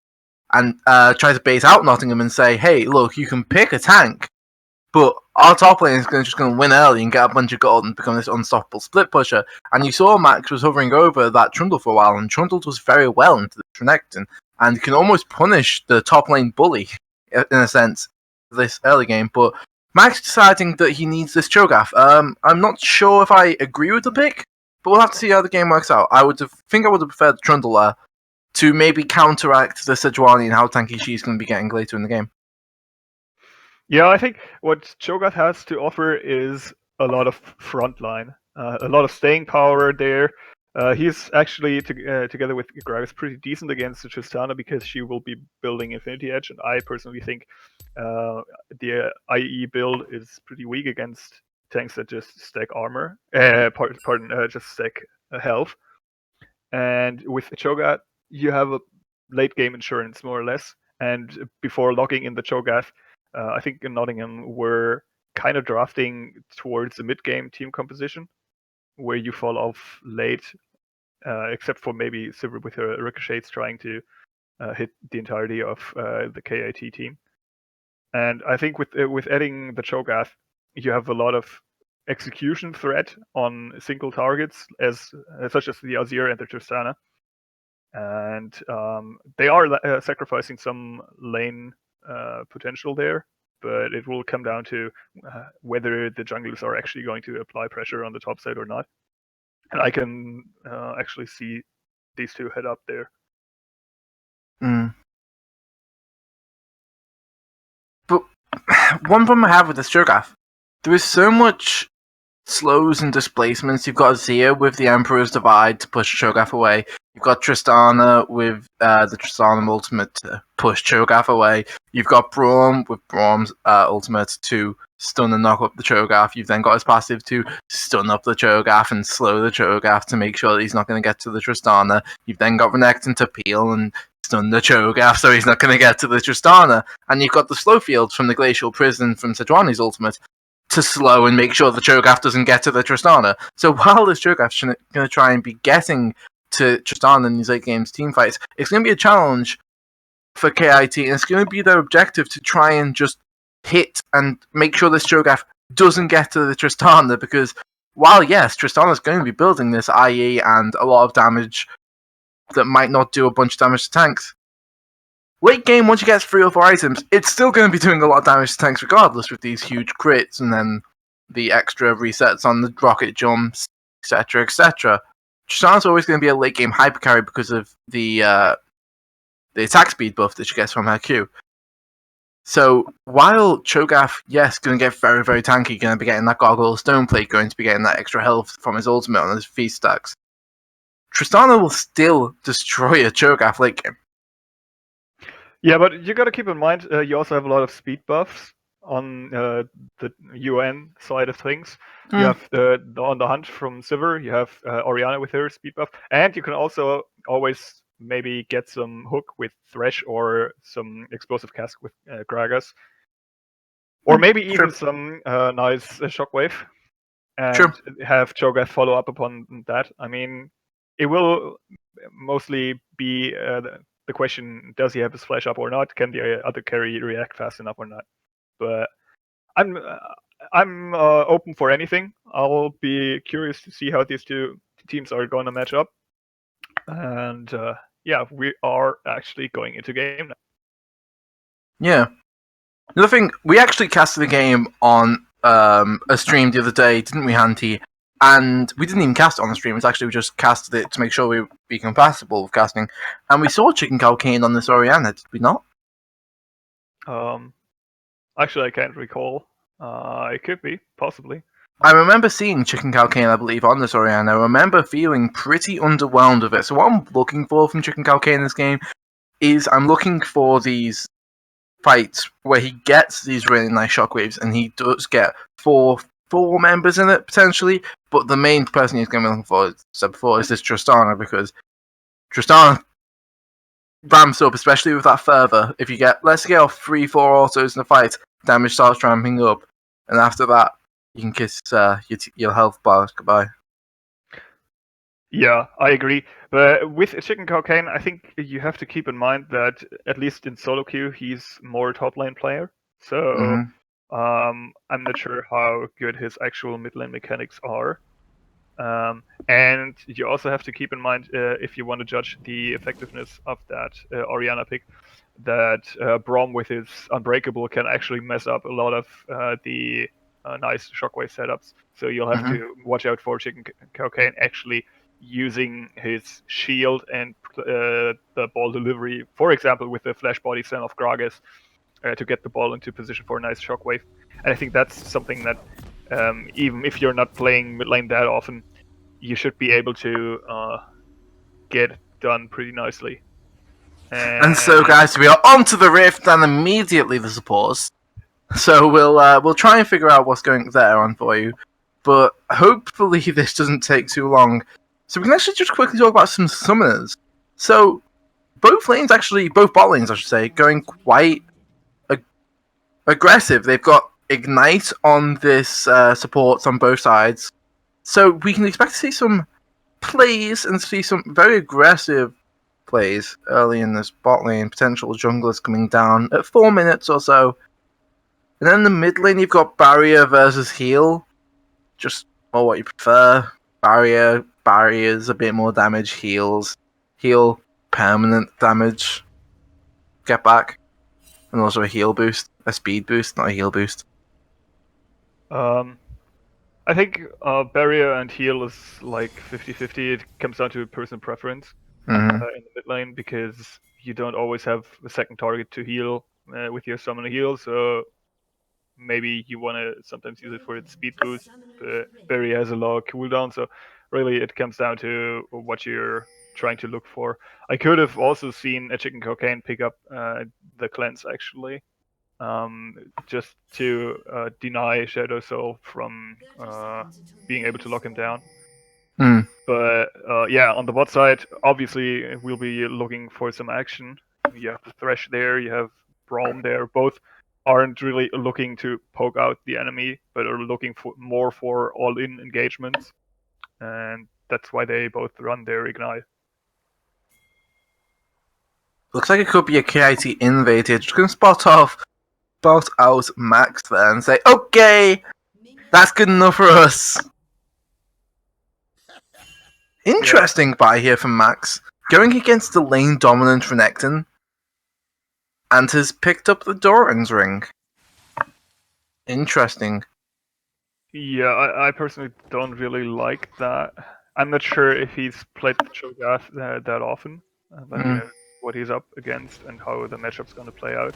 Speaker 5: and try to bait out Nottingham and say, hey, look, you can pick a tank, but our top lane is just going to win early and get a bunch of gold and become this unstoppable split pusher. And you saw Max was hovering over that Trundle for a while, and Trundle does very well into the Renekton, and can almost punish the top lane bully, in a sense, this early game, but Max deciding that he needs this Cho'Gath. I'm not sure if I agree with the pick, but we'll have to see how the game works out. I would have preferred Trundle there to maybe counteract the Sejuani and how tanky she's going to be getting later in the game.
Speaker 4: Yeah, I think what Cho'Gath has to offer is a lot of frontline, a lot of staying power there. He's actually, together with Gragas, pretty decent against Tristana because she will be building Infinity Edge, and I personally think the IE build is pretty weak against tanks that just stack armor. Just stack health. And with Cho'Gath, you have a late game insurance, more or less. And before locking in the Cho'Gath, I think in Nottingham were kind of drafting towards the mid-game team composition, where you fall off late, except for maybe Sivir with her ricochets trying to hit the entirety of the KIT team. And I think with adding the Cho'Gath, you have a lot of execution threat on single targets, such as the Azir and the Tristana. And they are sacrificing some lane potential there, but it will come down to whether the junglers are actually going to apply pressure on the top side or not. And I can actually see these two head up there.
Speaker 5: But one problem I have with this Cho'Gath, there is so much slows and displacements. You've got Azir with the Emperor's Divide to push Cho'Gath away. You've got Tristana with the Tristana ultimate to push Cho'Gath away. You've got Braum with Braum's ultimate to stun and knock up the Cho'Gath. You've then got his passive to stun up the Cho'Gath and slow the Cho'Gath to make sure that he's not going to get to the Tristana. You've then got Renekton to peel and stun the Cho'Gath so he's not going to get to the Tristana. And you've got the slow fields from the Glacial Prison from Sejuani's ultimate to slow and make sure the Cho'Gath doesn't get to the Tristana. So while this Cho'Gath's going to try and be getting to Tristana in these late games team fights, it's going to be a challenge for KIT, and it's going to be their objective to try and just hit and make sure this Cho'Gath doesn't get to the Tristana, because while yes, Tristana's going to be building this IE and a lot of damage that might not do a bunch of damage to tanks, late game, once you get 3 or 4 items, it's still going to be doing a lot of damage to tanks regardless with these huge crits and then the extra resets on the rocket jumps, etc., etc. Tristana's always going to be a late game hyper carry because of the attack speed buff that she gets from her Q. So while Cho'Gath, yes, going to get very, very tanky, going to be getting that Gargoyle Stone Plate, going to be getting that extra health from his ultimate on his feast stacks, Tristana will still destroy a Cho'Gath late game.
Speaker 4: Yeah, but you got to keep in mind, you also have a lot of speed buffs on the UN side of things. You have on the hunt from Sivir, you have Orianna with her speed buff, and you can also always maybe get some hook with Thresh or some explosive cask with Gragas, or maybe even some nice shockwave, and have Cho'Gath follow up upon that. I mean, it will mostly be the question: does he have his flash up or not? Can the other carry react fast enough or not? But I'm open for anything. I'll be curious to see how these two teams are going to match up. And yeah, we are actually going into game now.
Speaker 5: Yeah. Another thing, we actually casted the game on a stream the other day, didn't we, Hanty? And we didn't even cast it on the stream. It's actually we just casted it to make sure we would be compatible with casting. And we saw Chicken Cow Kane on this Orianna, did we not?
Speaker 4: Actually, I can't recall. It could be, possibly.
Speaker 5: I remember seeing Chicken Cow Kane, I believe, on this Orianna. I remember feeling pretty underwhelmed with it. So what I'm looking for from Chicken Cow Kane in this game is I'm looking for these fights where he gets these really nice shockwaves, and he does get four members in it, potentially. But the main person he's going to be looking for, as I said before, is this Tristana, because Tristana ramps up, especially with that fervor. If you get, let's get off 3-4 autos in the fight, damage starts ramping up, and after that, you can kiss your health bar goodbye.
Speaker 4: Yeah, I agree. But with Chicken Cow Kane, I think you have to keep in mind that, at least in solo queue, he's more top lane player. So I'm not sure how good his actual mid lane mechanics are. And you also have to keep in mind, if you want to judge the effectiveness of that Orianna pick, that Braum with his Unbreakable can actually mess up a lot of the nice shockwave setups. So you'll have to watch out for Chicken Cow Kane actually using his shield and the ball delivery, for example, with the flash body slam of Gragas, to get the ball into position for a nice shockwave. And I think that's something that, even if you're not playing mid lane that often, you should be able to get done pretty nicely.
Speaker 5: And so, guys, we are onto the Rift and immediately the supports. So we'll try and figure out what's going there on for you, but hopefully this doesn't take too long. So we can actually just quickly talk about some summoners. So both bot lanes, I should say, going quite aggressive. They've got Ignite on this supports on both sides. So we can expect to see some plays and see some very aggressive plays early in this bot lane. Potential junglers coming down at 4 minutes or so. And then in the mid lane, you've got Barrier versus Heal. Just more what you prefer. Barrier's a bit more damage. Heal permanent damage. Get back. And also a heal boost. A speed boost, not a heal boost.
Speaker 4: I think Barrier and Heal is like 50-50. It comes down to personal preference in the mid lane, because you don't always have a second target to heal with your summoner heal, so maybe you want to sometimes use it for its speed boost. Barrier has a low cooldown, so really it comes down to what you're trying to look for. I could have also seen a Chicken Cow Kane pick up the cleanse, actually, just to deny Shadow Soul from being able to lock him down. But yeah, on the bot side, obviously we'll be looking for some action. You have Thresh there, you have Braum there. Both aren't really looking to poke out the enemy, but are looking for all-in engagements, and that's why they both run their Ignite.
Speaker 5: Looks like it could be a KIT invade here. Just gonna spot out Max there and say, okay, that's good enough for us. Interesting buy here from Max. Going against the lane dominant Renekton, and has picked up the Doran's ring. Interesting.
Speaker 4: Yeah, I personally don't really like that. I'm not sure if he's played Cho'Gath that often, but what he's up against and how the matchup's going to play out.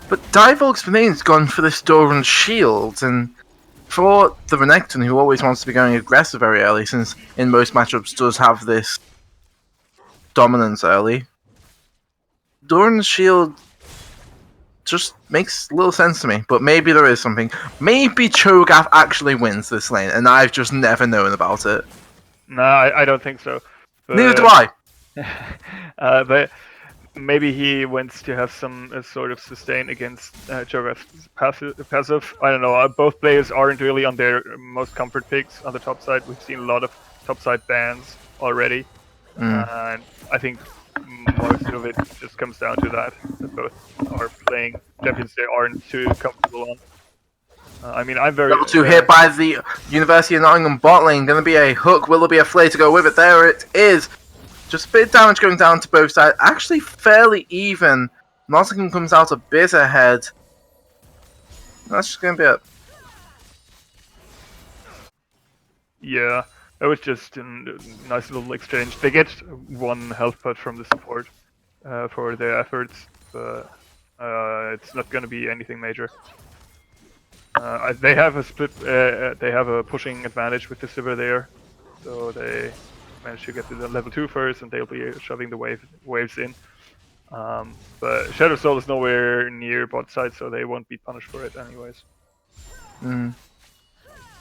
Speaker 5: But Divolk's Vene's gone for this Doran's shield, and for the Renekton, who always wants to be going aggressive very early, since in most matchups does have this dominance early, Doran's shield just makes little sense to me. But maybe there is something. Maybe Cho'Gath actually wins this lane, and I've just never known about it.
Speaker 4: No, I don't think so. But,
Speaker 5: neither do I.
Speaker 4: But maybe he wants to have some sort of sustain against Cho'Gath's passive. I don't know. Both players aren't really on their most comfort picks on the top side. We've seen a lot of top side bans already, and I think most of it just comes down to that both are playing champions they aren't too comfortable on. I mean, I'm very...
Speaker 5: Level 2 hit by the University of Nottingham bot lane. Going to be a hook. Will there be a flay to go with it? There it is. Just a bit of damage going down to both sides. Actually fairly even. Nottingham comes out a bit ahead. That's just going to be
Speaker 4: Yeah, that was just a nice little exchange. They get 1 health pot from the support for their efforts, but it's not going to be anything major. They have a split. They have a pushing advantage with the Sivir there, so they managed to get to the level 2 first, and they'll be shoving the waves in. But Shadow Soul is nowhere near bot side, so they won't be punished for it anyways.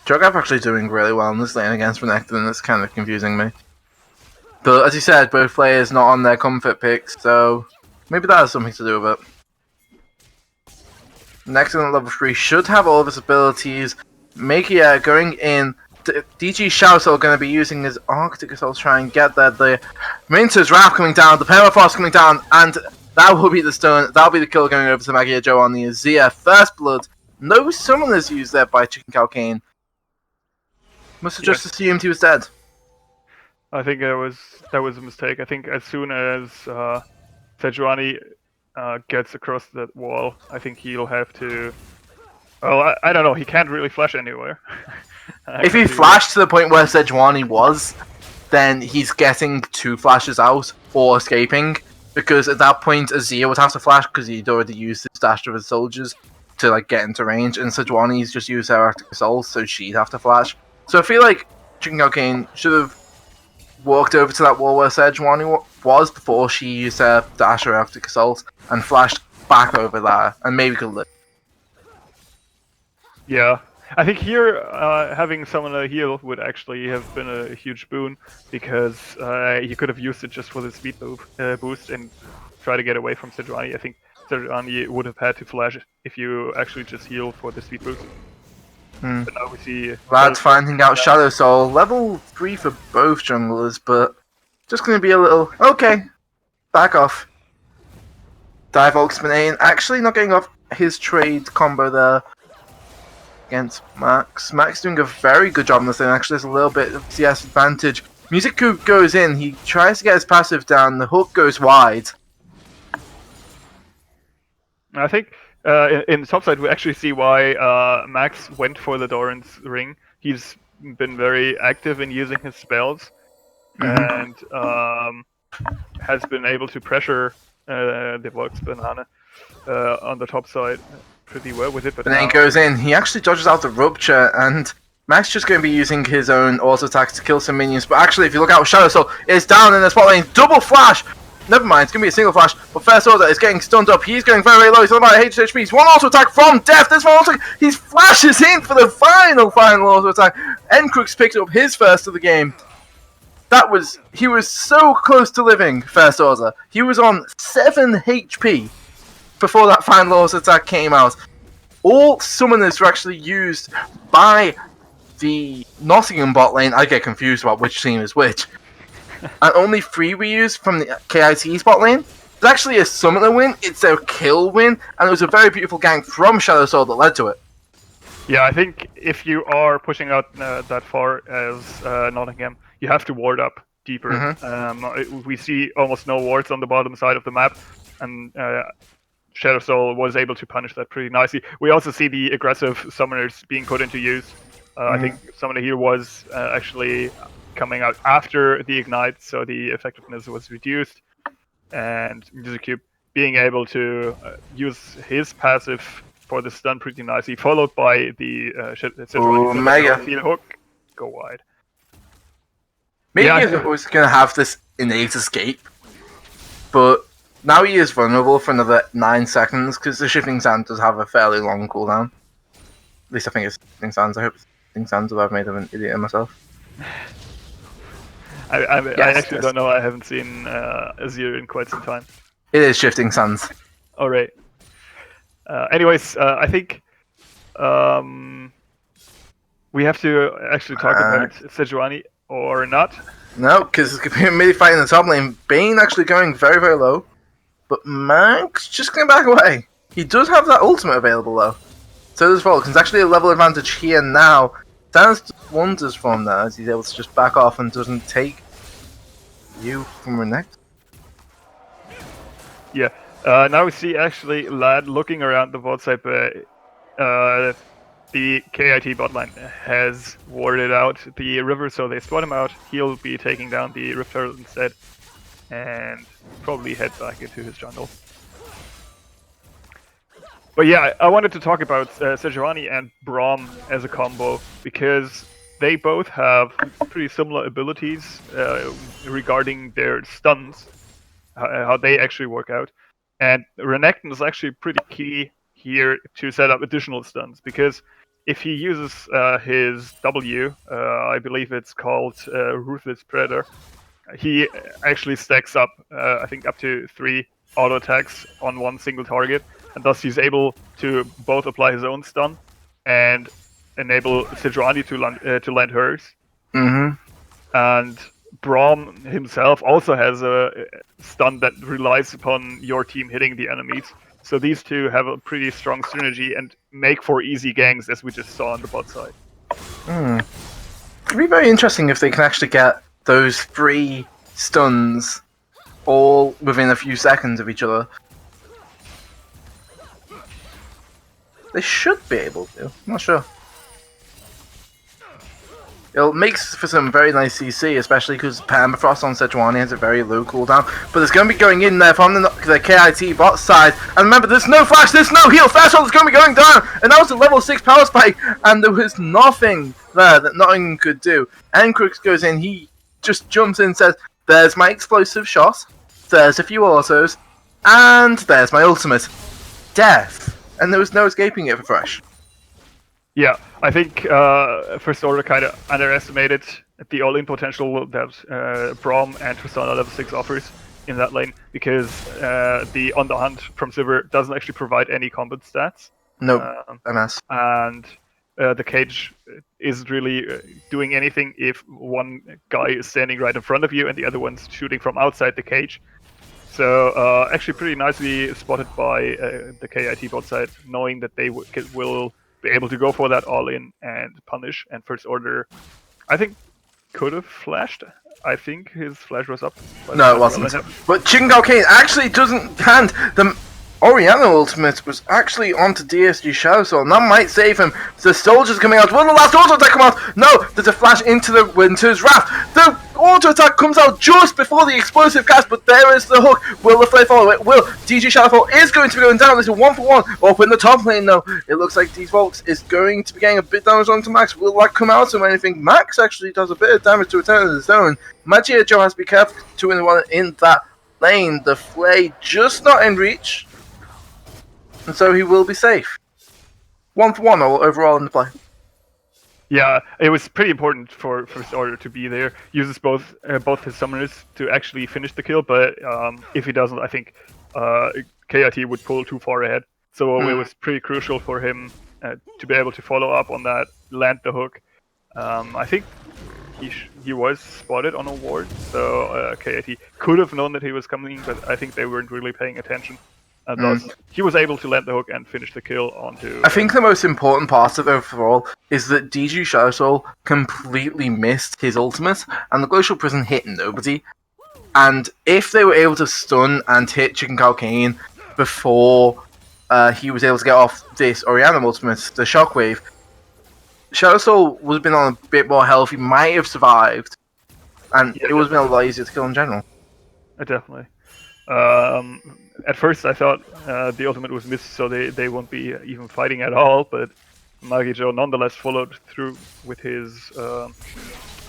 Speaker 5: Cho'Gath actually doing really well in this lane against Renekton, and it's kind of confusing me. But as you said, both players not on their comfort picks, so maybe that has something to do with it. Renekton at level 3 should have all of his abilities. Magia going in. DG Shadow Soul going to be using his Arctic Assault to try and get there. The Minter's Wrath coming down, the Permafrost coming down, and that will be the stone. That'll be the kill going over to Magia Joe on the Azir. First Blood. No summoners used there by Chicken Cow Kane. Must have just assumed he was dead.
Speaker 4: I think that was a mistake. I think as soon as Sejuani gets across that wall, I think he'll have to. Well, I don't know. He can't really flash anywhere.
Speaker 5: If he flashed to the point where Sejuani was, then he's getting 2 flashes out or escaping. Because at that point, Azir would have to flash because he'd already used his dash of his soldiers to like get into range, and Sejuani's just used her Arctic Assault, so she'd have to flash. So I feel like Chicken Cow Kane should have walked over to that wall where Sejuani was before she used her dash or Arctic Assault and flashed back over there, and maybe could live.
Speaker 4: Yeah, I think here having someone heal would actually have been a huge boon, because he could have used it just for the speed boost and try to get away from Sejuani. I think Sejuani would have had to flash if you actually just heal for the speed boost. But now we see
Speaker 5: Lads finding out Shadow Soul, level 3 for both junglers, but just going to be a little, okay, back off. Dive Spinane actually not getting off his trade combo there against Max. Max doing a very good job on this thing, actually has a little bit of CS advantage. Music Coup goes in, he tries to get his passive down, the hook goes wide.
Speaker 4: I think in the top side we actually see why Max went for the Doran's ring. He's been very active in using his spells, and has been able to pressure the Vox Banana on the top side pretty well with it. But
Speaker 5: then he goes in, he actually dodges out the Rupture, and Max just going to be using his own auto attacks to kill some minions. But actually, if you look out, Shadow Soul is down in the spot lane, double flash! Never mind, it's going to be a single flash, but First Order is getting stunned up. He's going very, very low. He's on about 8 HP. He's 1 auto attack from Death. There's 1 auto attack. He flashes in for the final auto attack. Encrux picked up his first of the game. He was so close to living, First Order. He was on 7 HP before that final auto attack came out. All summoners were actually used by the Nottingham bot lane. I get confused about which team is which. And only 3 were used from the KIT's bot lane. It's actually a summoner win, it's a kill win, and it was a very beautiful gank from Shadow Soul that led to it.
Speaker 4: Yeah, I think if you are pushing out that far as Nottingham, you have to ward up deeper. We see almost no wards on the bottom side of the map, and Shadow Soul was able to punish that pretty nicely. We also see the aggressive summoners being put into use. I think Summoner here was actually coming out after the Ignite, so the effectiveness was reduced, and Music being able to use his passive for the stun pretty nicely, followed by the
Speaker 5: Mega
Speaker 4: hook, go wide.
Speaker 5: Mega was going to have this innate escape, but now he is vulnerable for another 9 seconds, because the Shifting Sands does have a fairly long cooldown. At least I think it's Shifting Sands. I hope it's Shifting Sands, although I've made an idiot of myself.
Speaker 4: I actually don't know. I haven't seen Azir in quite some time.
Speaker 5: It is Shifting Sands.
Speaker 4: All right. Anyways, I think we have to actually talk about Sejuani or not.
Speaker 5: No, because it's midi fight in the top lane. Bane actually going very, very low, but Max just going back away. He does have that ultimate available though. So does Vulcan. It's actually a level advantage here now. Dance wonders from there as he's able to just back off and doesn't take you from Renekton.
Speaker 4: Yeah. Now we see actually Lad looking around the bot side, but the KIT bot line has warded out the river, so they spot him out. He'll be taking down the Rift Turtle instead, and probably head back into his jungle. But yeah, I wanted to talk about Sejuani and Braum as a combo, because they both have pretty similar abilities regarding their stuns, how they actually work out. And Renekton is actually pretty key here to set up additional stuns, because if he uses his W, I believe it's called Ruthless Predator, he actually stacks up, I think, up to 3 auto attacks on one single target, and thus he's able to both apply his own stun and enable Sejuani to land hers.
Speaker 5: Mm-hmm.
Speaker 4: And Braum himself also has a stun that relies upon your team hitting the enemies. So these two have a pretty strong synergy and make for easy ganks, as we just saw on the bot side.
Speaker 5: It'd be very interesting if they can actually get those 3 stuns all within a few seconds of each other. They should be able to. I'm not sure. It makes for some very nice CC, especially because Permafrost on Sejuani has a very low cooldown. But it's going to be going in there from the KIT bot side. And remember, there's no flash, there's no heal. Threshold is going to be going down. And that was a level 6 power spike. And there was nothing there that Nottingham could do. Encrux goes in, he just jumps in and says, there's my explosive shot. There's a few autos. And there's my ultimate. Death. And there was no escaping it for Thresh.
Speaker 4: Yeah, I think First Order kind of underestimated the all-in potential that Braum and Tristana level 6 offers in that lane, because the On the Hunt from Sivir doesn't actually provide any combat stats.
Speaker 5: Nope, MS.
Speaker 4: And the cage isn't really doing anything if one guy is standing right in front of you and the other one's shooting from outside the cage. So actually pretty nicely spotted by the KIT bot side, knowing that they will be able to go for that all-in and punish. And First Order, I think, could have flashed. I think his flash was up.
Speaker 5: No, it wasn't. But Chicken Kane actually doesn't hand the Orianna ultimate was actually onto DSG Shadow Soul, and that might save him. The soldiers coming out. Will the last auto attack come out? No, there's a flash into the Winter's Wrath. The auto attack comes out just before the explosive cast, but there is the hook. Will the flame follow it? Will DG Shadowfall is going to be going down. There's a 1-for-1 up in the top lane though. It looks like Volks is going to be getting a bit damage onto Max. Will that come out of anything? Max actually does a bit of damage to return to the zone. Magia Joe has to be careful 2-in-1 in that lane. The Flay just not in reach. And so he will be safe. 1-for-1 overall in the play.
Speaker 4: Yeah, it was pretty important for First Order to be there. Uses both his summoners to actually finish the kill, but if he doesn't, I think KIT would pull too far ahead. So it was pretty crucial for him to be able to follow up on that, land the hook. I think he was spotted on a ward, so KIT could have known that he was coming, but I think they weren't really paying attention. And thus, he was able to land the hook and finish the kill onto...
Speaker 5: I think the most important part of it overall is that DG Shadow Soul completely missed his ultimate, and the Glacial Prison hit nobody. And if they were able to stun and hit Chicken Kane before he was able to get off this Orianna ultimate, the Shockwave, Shadow Soul would have been on a bit more health, he might have survived, and it would have been a lot easier to kill in general.
Speaker 4: Definitely. At first I thought the ultimate was missed, so they won't be even fighting at all, but Magi Joe nonetheless followed through with his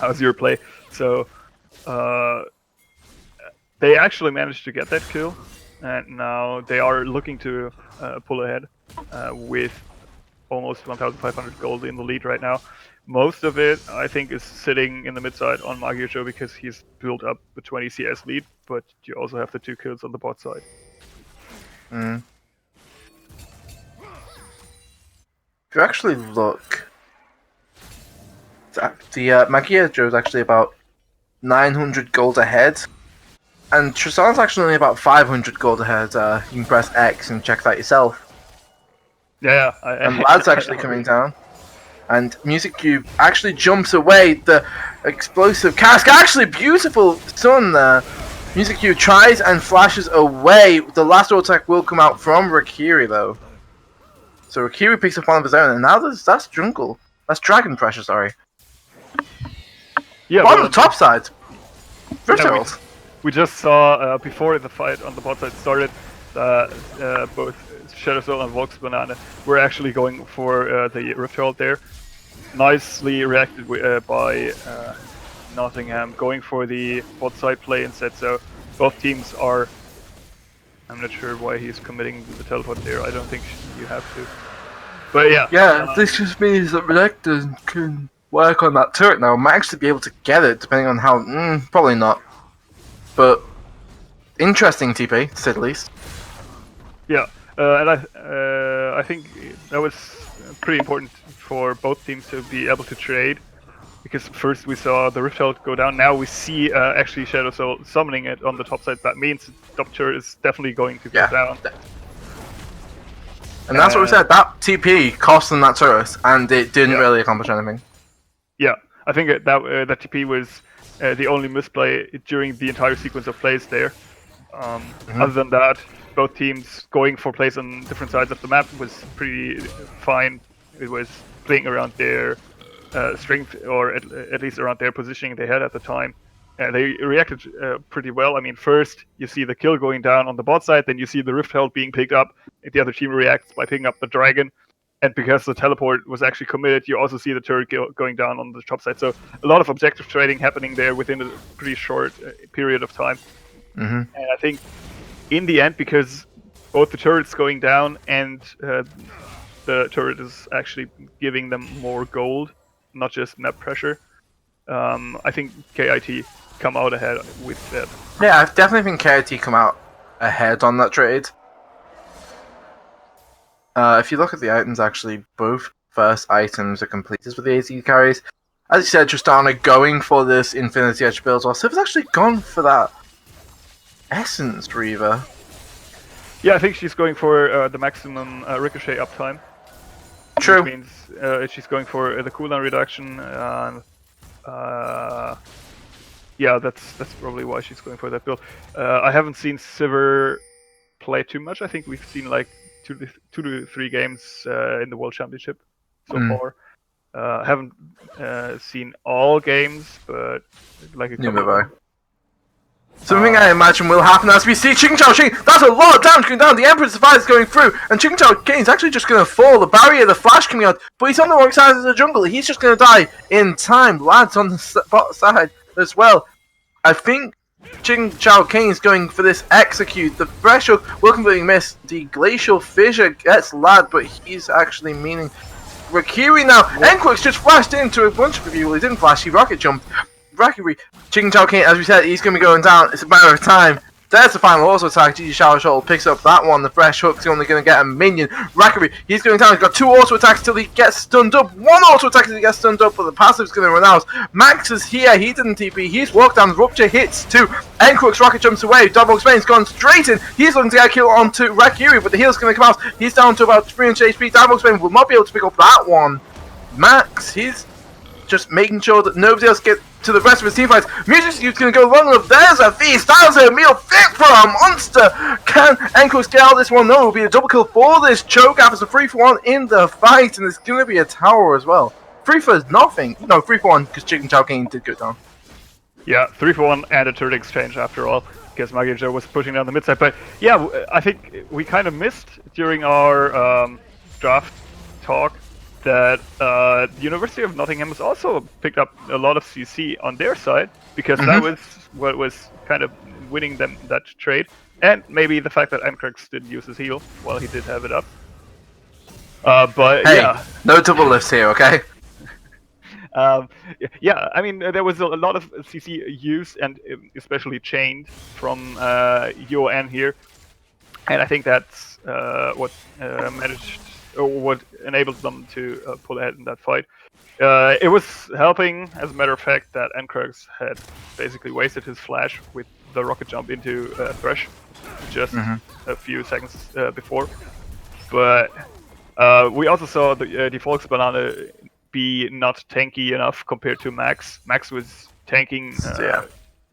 Speaker 4: Azure play. So they actually managed to get that kill, and now they are looking to pull ahead with almost 1,500 gold in the lead right now. Most of it, I think, is sitting in the mid side on Magi Joe because he's built up the 20 CS lead, but you also have the 2 kills on the bot side.
Speaker 5: If you actually look, the Magia Joe is actually about 900 gold ahead, and Tristan's actually only about 500 gold ahead. You can press X and check that yourself.
Speaker 4: Yeah,
Speaker 5: and Lad's actually coming down, and Music Cube actually jumps away. The explosive cask, actually beautiful stun there. Music Cube tries and flashes away. The last auto attack will come out from Rakiri though. So Rikiri picks up one of his own, and now that's Jungle. That's Dragon Pressure, sorry.
Speaker 4: Yeah,
Speaker 5: But on the top side, Rift
Speaker 4: Yeah,
Speaker 5: Herald.
Speaker 4: we just saw before the fight on the bot side started, both Shadow Soul and Vox Banana were actually going for the Rift Herald there. Nicely reacted by Nottingham, going for the bot side play instead. So both teams are. I'm not sure why he's committing the teleport there. I don't think you have to. But yeah.
Speaker 5: Yeah, this just means that Renekton can work on that turret now. Might actually be able to get it, depending on how. Probably not. But interesting TP, to say the least.
Speaker 4: Yeah, and I think that was pretty important for both teams to be able to trade, because first we saw the Rift Herald go down. Now we see actually Shadow Soul summoning it on the top side. That means top turret is definitely going to go down.
Speaker 5: And that's what we said. That TP cost them that turret, and it didn't really accomplish anything.
Speaker 4: Yeah, I think that TP was the only misplay during the entire sequence of plays there. Other than that, both teams going for plays on different sides of the map was pretty fine. It was playing around their strength, or at least around their positioning they had at the time. They reacted pretty well. I mean, first you see the kill going down on the bot side, then you see the Rift Herald being picked up. The other team reacts by picking up the Dragon, and because the teleport was actually committed, you also see the turret going down on the top side. So a lot of objective trading happening there within a pretty short period of time. And I think in the end, because both the turrets going down and the turret is actually giving them more gold, not just map pressure, I think KIT come out ahead with that.
Speaker 5: Yeah, I definitely think KIT come out ahead on that trade. If you look at the items, actually, both first items are completed with the AZ carries. As you said, Tristana going for this Infinity Edge build, while Siv's actually gone for that Essence Reaver.
Speaker 4: Yeah, I think she's going for the maximum ricochet uptime.
Speaker 5: True.
Speaker 4: Which means she's going for the cooldown reduction. Yeah, that's probably why she's going for that build. I haven't seen Sivir play too much. I think we've seen like two to three games in the World Championship so far. I haven't seen all games, but like a couple.
Speaker 5: Something I imagine will happen as we see Qingqiao Qing. That's a lot of damage going down. The Emperor's Divide is going through, and Qingqiao Qing is actually just going to fall. The barrier, the flash coming out, but he's on the wrong side of the jungle. He's just going to die in time. Lads on the bot side as well. I think Qingqiao Qing is going for this execute. The fresh hook will completely miss. The glacial fissure gets Lad, but he's actually meaning Rikiri now. Enquix just flashed into a bunch of people. He didn't flash, he rocket jumped. Rikiri, Qingqiao Qing, as we said, he's going to be going down. It's a matter of time. There's the final auto attack. GG Shadow Soul picks up that one. The fresh hook's only going to get a minion. Rikiri, he's going down. He's got two auto attacks till he gets stunned up. One auto attack till he gets stunned up, but the passive's going to run out. Max is here. He didn't TP. He's walked down. Rupture hits too. Enquix rocket jumps away. Double Spain's gone straight in. He's looking to get a kill onto Rikiri, but the heal's going to come out. He's down to about 300 HP. Double Spain will not be able to pick up that one. Max, he's just making sure that nobody else gets to the rest of his team fights. Music's going to go long enough. There's a feast. Styles a meal fit for a monster. Can Enquix get out this one? No, it will be a double kill for this Cho'Gath. It's a 3-for-1 in the fight, and it's going to be a tower as well. 3 for nothing. No, 3-for-1 because Qingqiao Qing did go down.
Speaker 4: Yeah, 3-for-1 and a turret exchange after all, because Magijo was pushing down the mid side. But yeah, I think we kind of missed during our draft talk that the University of Nottingham has also picked up a lot of CC on their side, because that was what was kind of winning them that trade, and maybe the fact that Amcrax didn't use his heal while he did have it up. But
Speaker 5: hey,
Speaker 4: yeah,
Speaker 5: no double lifts here, okay?
Speaker 4: yeah, I mean, there was a lot of CC used, and especially chained from UON here, and I think that's what managed, or what enabled them to pull ahead in that fight. It was helping, as a matter of fact, that Amcrax had basically wasted his flash with the rocket jump into Thresh just a few seconds before. But we also saw the Volks Banana be not tanky enough compared to Max. Max was tanking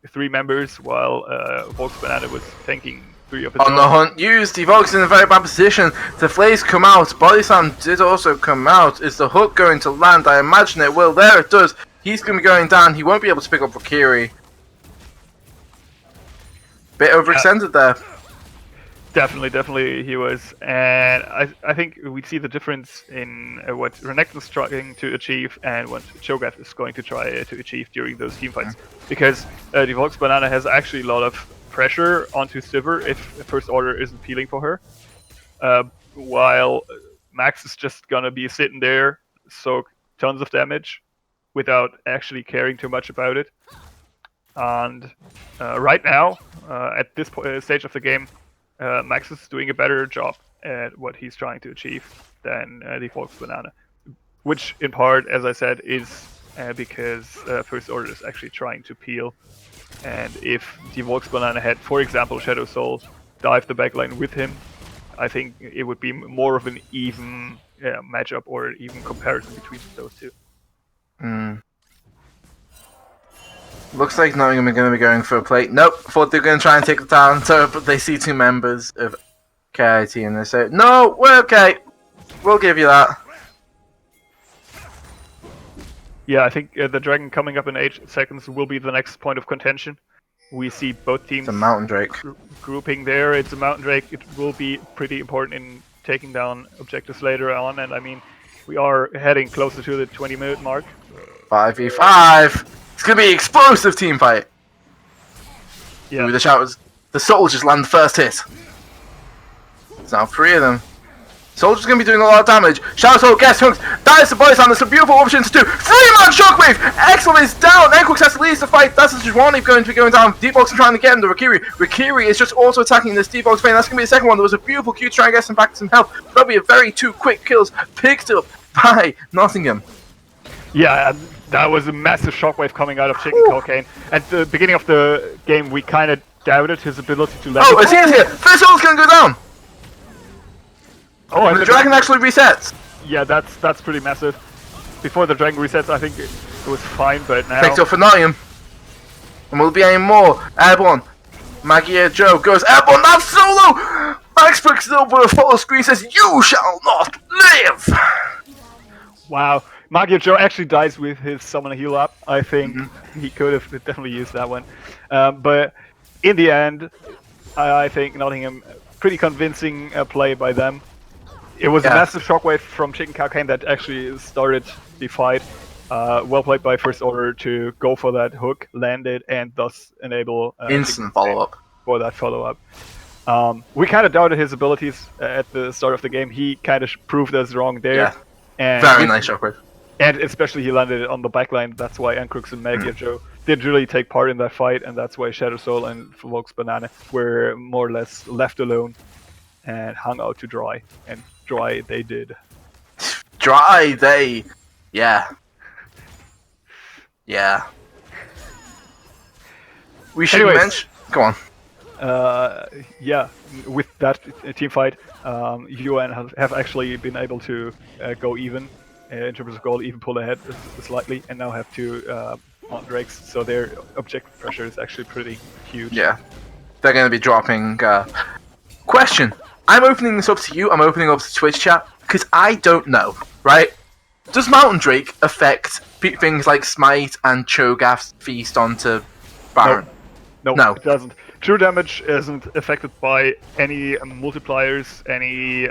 Speaker 4: 3 members, while Volks Banana was tanking 3 of his
Speaker 5: On the
Speaker 4: own.
Speaker 5: hunt used, Evoke's in a very bad position. The Flays come out. Body Slam did also come out. Is the hook going to land? I imagine it will. There it does. He's going to be going down. He won't be able to pick up Valkyrie. Bit overextended there.
Speaker 4: Definitely he was. And I think we see the difference in what Renekton is trying to achieve and what Cho'Gath is going to try to achieve during those team fights. Because Devox Banana has actually a lot of pressure onto Sivir if First Order isn't peeling for her. While Max is just gonna be sitting there, soak tons of damage without actually caring too much about it. And right now, at this stage of the game, Max is doing a better job at what he's trying to achieve than Devox Banana. Which, in part, as I said, is because First Order is actually trying to peel. And if Devox Banana had, for example, Shadow Soul dive the backline with him, I think it would be more of an even matchup or even comparison between those two.
Speaker 5: Looks like Nottingham are going to be going for a plate. Nope, thought they were going to try and take the town, but they see 2 members of KIT and they say, no, we're okay. We'll give you that.
Speaker 4: Yeah, I think the Dragon coming up in 8 seconds will be the next point of contention. We see both teams
Speaker 5: It's a Mountain Drake.
Speaker 4: Grouping there. It's a Mountain Drake. It will be pretty important in taking down objectives later on. And I mean, we are heading closer to the 20-minute mark.
Speaker 5: 5v5. It's going to be an explosive team fight.
Speaker 4: Yeah.
Speaker 5: Ooh, the showers. The soldiers land the first hit. There's now 3 of them. Soldier's going to be doing a lot of damage. Shadow Soul gets hooked. That is the Body Slam. There's some beautiful options to do. 3-man Shockwave. Excellent is down. Enquix has to lead the fight. That's the Juwani going to be going down. Deepbox is trying to get him to Rikiri. Rikiri is just also attacking this Deepbox vein. That's going to be the second one. There was a beautiful Q trying to get some back to some health. That'll be a very 2 quick kills picked up by Nottingham.
Speaker 4: Yeah, that was a massive shockwave coming out of Chicken Cocaine. At the beginning of the game, we kind of doubted his ability to level.
Speaker 5: Oh, it's here. First Soul's going to go down.
Speaker 4: Oh, and
Speaker 5: The Dragon actually resets.
Speaker 4: Yeah, that's pretty massive. Before the Dragon resets, I think it was fine, but now...
Speaker 5: Picked up for Nottingham. And we'll be aiming more. Airborne. Maggie Joe goes airborne. That's solo! Max picks it up with a photo screen, says, "You shall not live!"
Speaker 4: Wow. Magio Joe actually dies with his summon heal up. I think he could have definitely used that one. But in the end, I think Nottingham, pretty convincing play by them. It was a massive shockwave from Chicken Cocaine that actually started the fight. Well played by First Order to go for that hook, land it, and thus enable
Speaker 5: instant follow-up
Speaker 4: for that follow-up. We kind of doubted his abilities at the start of the game. He kind of proved us wrong there.
Speaker 5: Yeah.
Speaker 4: And
Speaker 5: very nice shockwave.
Speaker 4: And especially he landed it on the backline. That's why Encrux and Maggia Joe did really take part in that fight, and that's why Shadow Soul and Vox Banana were more or less left alone and hung out to dry. And dry they did.
Speaker 5: Dry they... Yeah. Yeah. We should mention... Go on.
Speaker 4: Yeah, with that team fight, UN have actually been able to go even in terms of goal, even pull ahead slightly, and now have 2 Mountain Drakes, so their objective pressure is actually pretty huge.
Speaker 5: Yeah, they're going to be dropping... Question. I'm opening this up to you, I'm opening up to Twitch chat, because I don't know, right? Does Mountain Drake affect things like Smite and Cho'Gath's Feast onto Baron?
Speaker 4: No, it doesn't. True damage isn't affected by any multipliers, any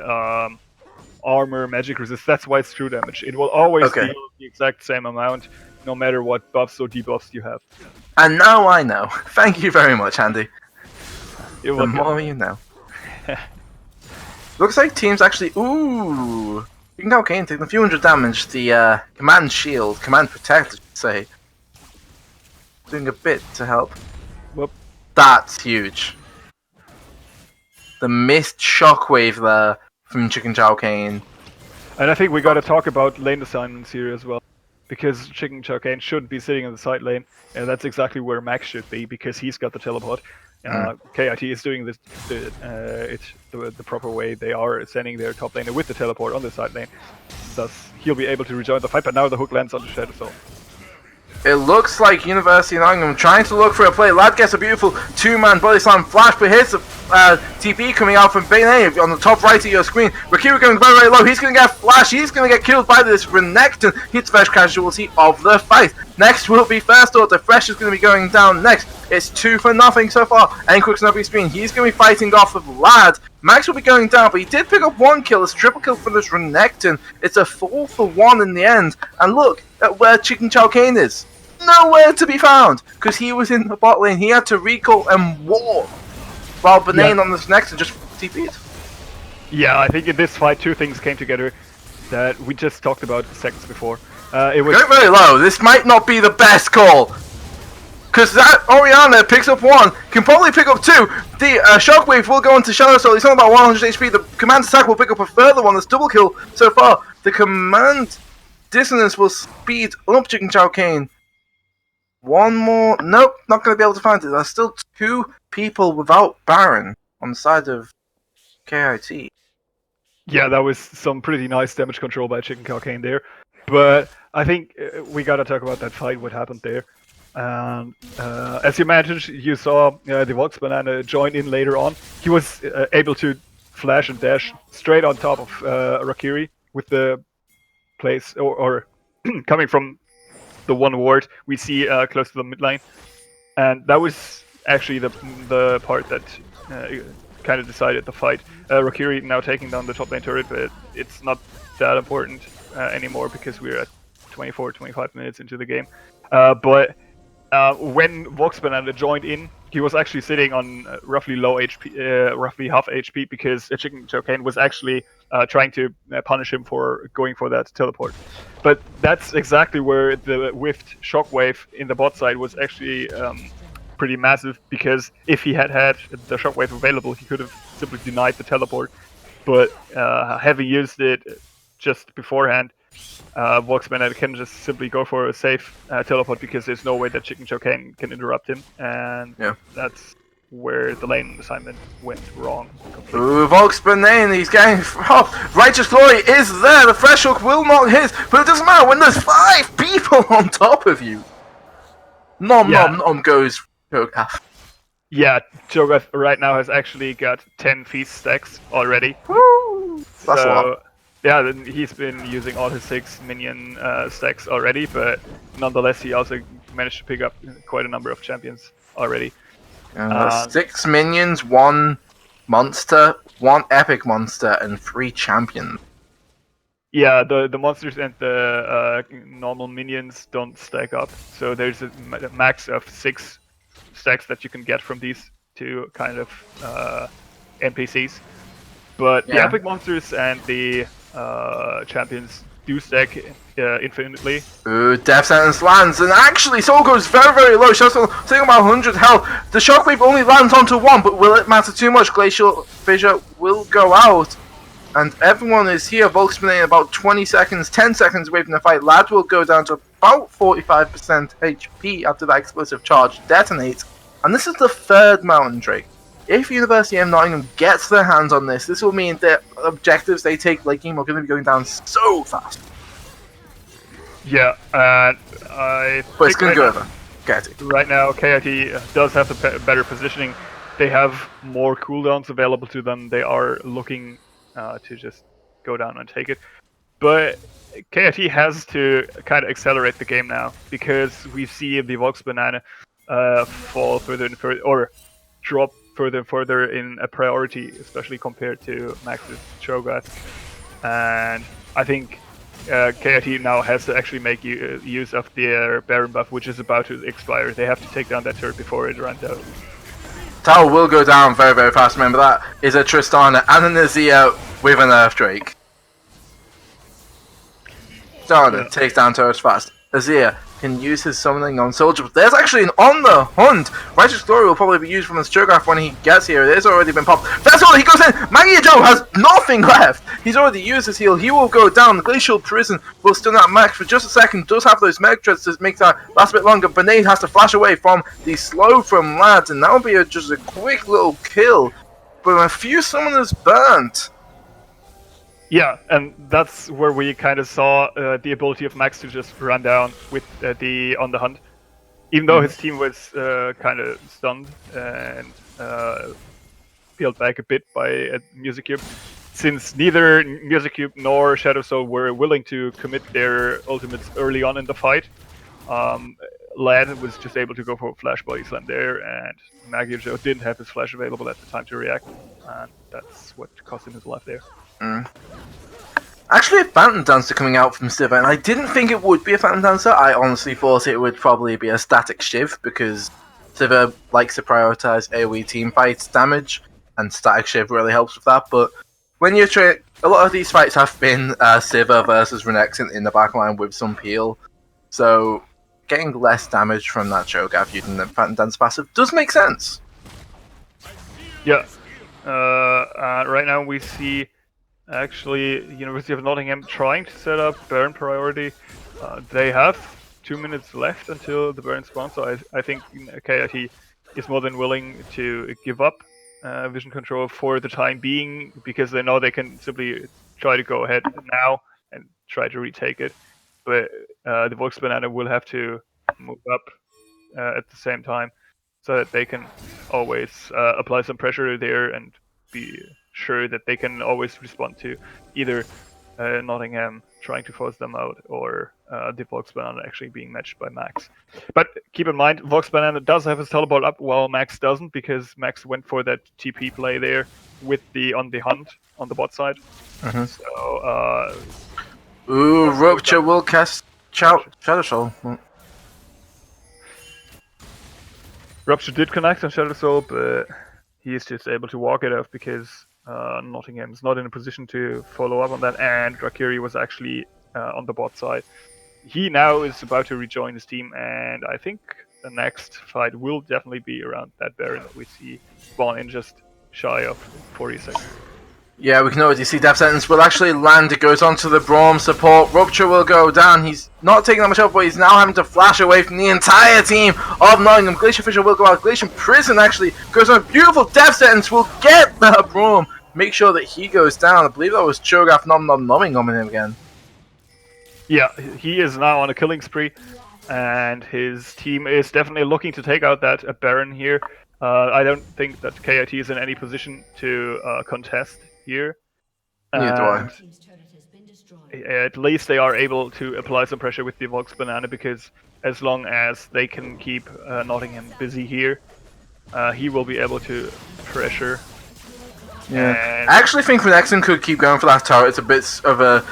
Speaker 4: armor, magic resist. That's why it's true damage. It will always deal the exact same amount, no matter what buffs or debuffs you have.
Speaker 5: And now I know. Thank you very much, Andy.
Speaker 4: The
Speaker 5: more you know. Looks like teams actually... Ooh! Chicken Cocaine taking a few hundred damage. The Command Shield, Command Protect, I should say. Doing a bit to help.
Speaker 4: Whoop.
Speaker 5: That's huge. The missed shockwave there from Chicken Cocaine.
Speaker 4: And I think we gotta talk about lane assignments here as well. Because Chicken Cocaine shouldn't be sitting in the side lane. And that's exactly where Max should be, because he's got the teleport. KIT is doing this the proper way. They are sending their top laner with the teleport on the side lane. Thus, he'll be able to rejoin the fight, but now the hook lands on the Shadow Soul.
Speaker 5: It looks like University of Nottingham trying to look for a play. Lad gets a beautiful two-man body slam flash, but here's the TP coming out from Bane on the top right of your screen. Rakiri going very, very low. He's going to get flash. He's going to get killed by this Renekton. He's the first casualty of the fight. Next will be First Order. Fresh is going to be going down next. It's 2-0 so far. Nquix on every screen. He's going to be fighting off of Lad. Max will be going down, but he did pick up one kill. It's triple kill for this Renekton. It's a 4-for-1 in the end. And look at where Chicken Chow Kane is. Nowhere to be found, because he was in the bot lane. He had to recall and warp, while Benane on this next just TP'd.
Speaker 4: Yeah, I think in this fight, two things came together that we just talked about seconds before. It was
Speaker 5: Going very low. This might not be the best call, because that Orianna picks up one, can probably pick up two. The Shockwave will go into Shadow Soul. He's on about 100 HP. The command attack will pick up a further one. That's double kill so far. The command dissonance will speed up Chicken Chow Kane. One more. Nope, not going to be able to find it. There's still two people without Baron on the side of KIT.
Speaker 4: Yeah, that was some pretty nice damage control by Chicken Chow Kane there. But I think we gotta talk about that fight, what happened there. As you mentioned, you saw the Vox Banana join in later on. He was able to flash and dash straight on top of Rakiri with the place, or coming from the one ward we see close to the mid lane. And that was actually the part that kind of decided the fight. Rakiri now taking down the top lane turret, but it's not that important anymore because we're at 24-25 minutes into the game. But when Vox Banana joined in, he was actually sitting on roughly low HP, roughly half HP, because Chicken Chow Kane was actually trying to punish him for going for that teleport. But that's exactly where the whiffed Shockwave in the bot side was actually pretty massive, because if he had had the Shockwave available, he could have simply denied the teleport. But having used it just beforehand, Vox Banana can just simply go for a safe teleport, because there's no way that Chicken Chow Kane can interrupt him, and that's where the lane assignment went wrong completely.
Speaker 5: Ooh, Vox Banana, he's getting Righteous Glory is there. The Fresh Hook will not hit, but it doesn't matter when there's 5 people on top of you. Nom goes Cho'Gath.
Speaker 4: Yeah, Cho'Gath right now has actually got 10 feast stacks already.
Speaker 5: Woo! That's a lot.
Speaker 4: Yeah, then he's been using all his 6 minion stacks already, but nonetheless he also managed to pick up quite a number of champions already.
Speaker 5: 6 minions, 1 monster, 1 epic monster, and 3 champions.
Speaker 4: Yeah, the monsters and the normal minions don't stack up, so there's a max of 6 stacks that you can get from these two kind of NPCs. But the epic monsters and the champions do stack infinitely.
Speaker 5: Ooh, Death Sentence lands, and actually Soul goes very, very low. Showstone taking about 100 health. The Shockwave only lands onto 1, but will it matter too much? Glacial Fissure will go out, and everyone is here. Vox Banana about 20 seconds, 10 seconds away from the fight. Lad will go down to about 45% HP after that explosive charge detonates, and this is the 3rd Mountain Drake. If University of Nottingham gets their hands on this, this will mean that objectives they take late game are going to be going down so fast.
Speaker 4: Yeah, and I
Speaker 5: But it's going to go over. Get it.
Speaker 4: Right now, KIT does have the better positioning. They have more cooldowns available to them. They are looking to just go down and take it. But KIT has to kind of accelerate the game now, because we see the Vox Banana fall further and further, or drop further and further in a priority, especially compared to Max's Cho'Gath. And I think KIT now has to actually make use of their Baron buff, which is about to expire. They have to take down that turret before it runs out.
Speaker 5: Tower will go down very, very fast. Remember, that is a Tristana and an Azir with an Earth Drake. Tristana takes down turrets fast. Azir can use his summoning on Soldier, but there's actually an on the hunt. Righteous Glory will probably be used from this Cho'Gath when he gets here. It has already been popped. That's all, he goes in. Maggie Joe has nothing left. He's already used his heal. He will go down. The Glacial Prison will stun out Max for just a second. Does have those Meg Treads to make that last a bit longer. Benade has to flash away from the slow from Lads, and that will be just a quick little kill. But a few summoners burnt.
Speaker 4: Yeah, and that's where we kind of saw the ability of Max to just run down with on the hunt. Even though his team was kind of stunned and peeled back a bit by Music Cube, since neither Music Cube nor Shadow Soul were willing to commit their ultimates early on in the fight, Lad was just able to go for a Flash Body Slam there, and Magio didn't have his Flash available at the time to react, and that's what cost him his life there.
Speaker 5: Actually, a Phantom Dancer coming out from Sivir, and I didn't think it would be a Phantom Dancer. I honestly thought it would probably be a Static Shiv, because Sivir likes to prioritize AoE team fights damage, and Static Shiv really helps with that. But when you're a lot of these fights have been Sivir versus Renekton in the backline with some peel, so getting less damage from that Cho'Gath using the Phantom Dance passive does make sense.
Speaker 4: Yeah. Right now we see actually University of Nottingham trying to set up Baron priority. They have 2 minutes left until the Baron spawns, so I think KIT is more than willing to give up vision control for the time being, because they know they can simply try to go ahead now and try to retake it. But the Vox Banana will have to move up at the same time, so that they can always apply some pressure there and be sure that they can always respond to either Nottingham trying to force them out or the Vox Banana actually being matched by Max. But keep in mind, Vox Banana does have his teleport up while Max doesn't, because Max went for that TP play there with on the hunt on the bot side. So
Speaker 5: Ooh, Rupture will cast Shadow Soul.
Speaker 4: Rupture did connect on Shadow Soul, but he is just able to walk it off because Nottingham is not in a position to follow up on that, and Drakiri was actually on the bot side. He now is about to rejoin his team, and I think the next fight will definitely be around that Baron that we see spawn in just shy of 40 seconds.
Speaker 5: Yeah, we can already see Death Sentence will actually land. It goes onto the Braum support. Rupture will go down. He's not taking that much help, but he's now having to flash away from the entire team of Nottingham. Glacier Fisher will go out. Glacier Prison actually goes on. Beautiful Death Sentence will get the Braum. Make sure that he goes down. I believe that was Cho'Gath numbing on him again.
Speaker 4: Yeah, he is now on a killing spree, and his team is definitely looking to take out that Baron here. I don't think that KIT is in any position to contest here.
Speaker 5: Neither do I.
Speaker 4: At least they are able to apply some pressure with the Vox Banana, because as long as they can keep Nottingham busy here, he will be able to pressure.
Speaker 5: Yeah. I actually think Renekton could keep going for that turret. It's a bit of a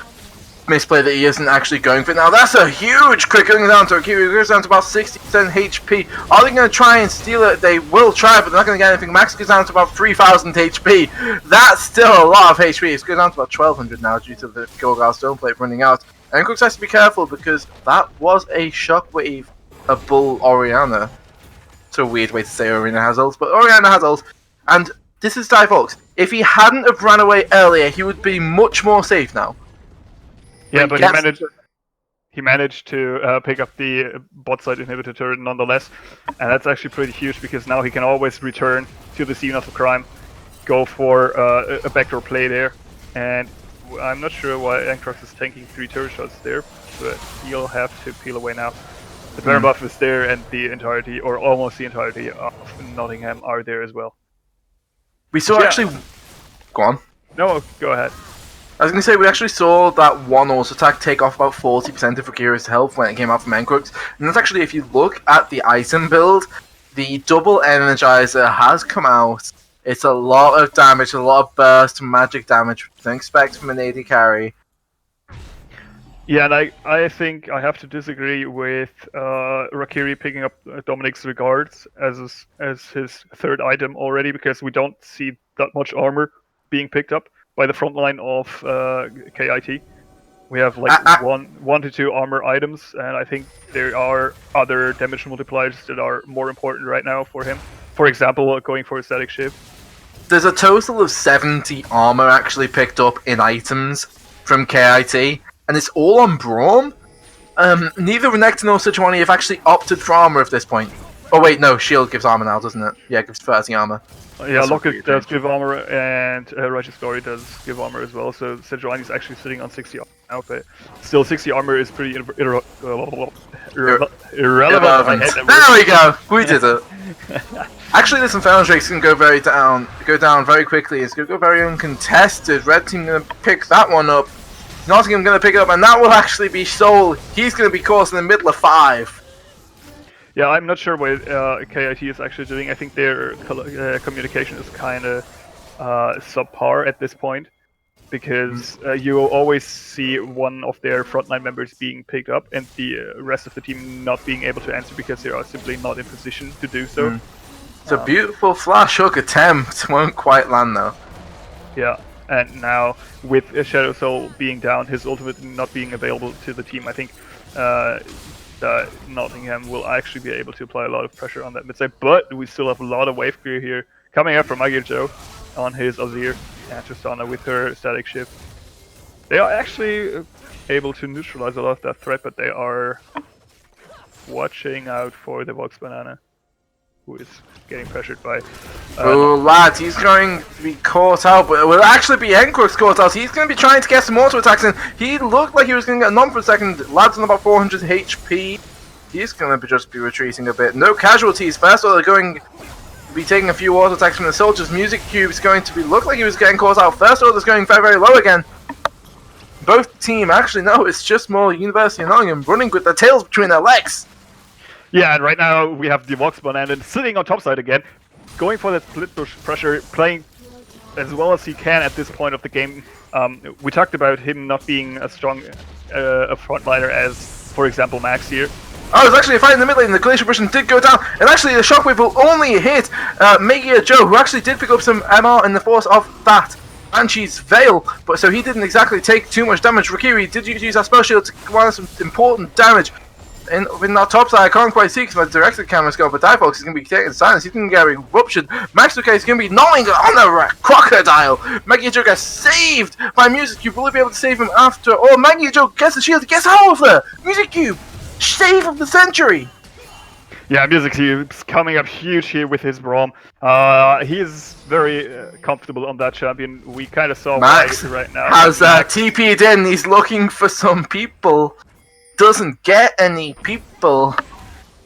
Speaker 5: misplay that he isn't actually going for it. Now that's a huge crit going down to Akiri. It goes down to about 60% HP. Are they going to try and steal it? They will try, but they're not going to get anything. Max goes down to about 3,000 HP. That's still a lot of HP. It's going down to about 1,200 now due to the Gilgal Stone Plate running out. And Crooks has to be careful, because that was a Shockwave, a Bull Orianna. It's a weird way to say Orianna has ult, but Orianna has ult. And this is Divox. If he hadn't have ran away earlier, he would be much more safe now.
Speaker 4: Yeah, but he managed to pick up the bot side inhibitor turret nonetheless, and that's actually pretty huge, because now he can always return to the scene of the crime, go for a backdoor play there, and I'm not sure why Ankrox is tanking 3 turret shots there, but he'll have to peel away now. The Baron buff is there, and the entirety, or almost the entirety, of Nottingham are there as well.
Speaker 5: We saw actually... Go on.
Speaker 4: No, go ahead.
Speaker 5: I was going to say, we actually saw that one Auto Attack take off about 40% of Rakira's health when it came out from Encrux. And that's actually, if you look at the item build, the double Energizer has come out. It's a lot of damage, a lot of burst magic damage, which you don't expect from an AD carry.
Speaker 4: Yeah, and I think I have to disagree with Rakiri picking up Dominic's Regards as his third item already, because we don't see that much armor being picked up by the front line of KIT. We have like one to 2 armor items, and I think there are other damage multipliers that are more important right now for him. For example, going for a Static Shiv.
Speaker 5: There's a total of 70 armor actually picked up in items from KIT, and it's all on Braum. Neither Renekton nor Sejuani have actually opted for armor at this point. Oh wait, no, shield gives armor now, doesn't it? Yeah, it gives 30 armor.
Speaker 4: Yeah,
Speaker 5: That's a
Speaker 4: Locket
Speaker 5: weird
Speaker 4: does
Speaker 5: change.
Speaker 4: give armor, and Righteous Glory does give armor as well. So Sejuani is actually sitting on 60 armor now, but still 60 armor is pretty irrelevant. I hate that word.
Speaker 5: There we go. We did it. Actually, this Inferno Drake's gonna go down very quickly. It's gonna go very uncontested. Red team gonna pick that one up. Nottingham gonna pick it up, and that will actually be Soul. He's gonna be caught in the middle of 5.
Speaker 4: Yeah, I'm not sure what KIT is actually doing. I think their communication is kind of subpar at this point, because you always see one of their frontline members being picked up and the rest of the team not being able to answer because they are simply not in position to do so.
Speaker 5: It's a beautiful flash hook attempt. Won't quite land though.
Speaker 4: Yeah, and now with Shadow Soul being down, his ultimate not being available to the team, I think Nottingham will actually be able to apply a lot of pressure on that mid side. But we still have a lot of wave clear here coming up from Agirjo on his Azir, and Tristana with her static shift. They are actually able to neutralize a lot of that threat, but they are watching out for the Vox Banana, who is getting pressured by...
Speaker 5: Oh, lads, he's going to be caught out, but it will actually be Encrox caught out. He's going to be trying to get some auto attacks in. He looked like he was going to get a numb for a second. Lads on about 400 HP. He's going to just be retreating a bit. No casualties. First of all, they're going to be taking a few auto attacks from the soldiers. Music Cube's going to be look like he was getting caught out. First order's going very, very low again. Both team actually no, it's just more University of Nottingham running with their tails between their legs.
Speaker 4: Yeah, and right now we have the Vox Banana sitting on top side again, going for that split push pressure, playing as well as he can at this point of the game. We talked about him not being as strong a frontliner as, for example, Max here.
Speaker 5: Oh, there's actually a fight in the mid lane. The Glacier Brush did go down, and actually the Shockwave will only hit Megia Joe, who actually did pick up some MR in the force of that Banshee's Veil, but so he didn't exactly take too much damage. Rikiri did use that spell shield to command some important damage. In that top side, I can't quite see because my directed camera's gone, but Difox is going to be taking silence. He's going to get eruption. Max Duque is going to be gnawing on the crocodile. Maggie Joe gets saved by Music Cube. Will he be able to save him after? Oh, Maggie Joe gets the shield. Gets out of there. Music Cube, save of the century.
Speaker 4: Yeah, Music Cube's coming up huge here with his Braum. He is very comfortable on that champion. We kind of saw
Speaker 5: Max
Speaker 4: right now.
Speaker 5: has TP'd in. He's looking for some people. Doesn't get any people.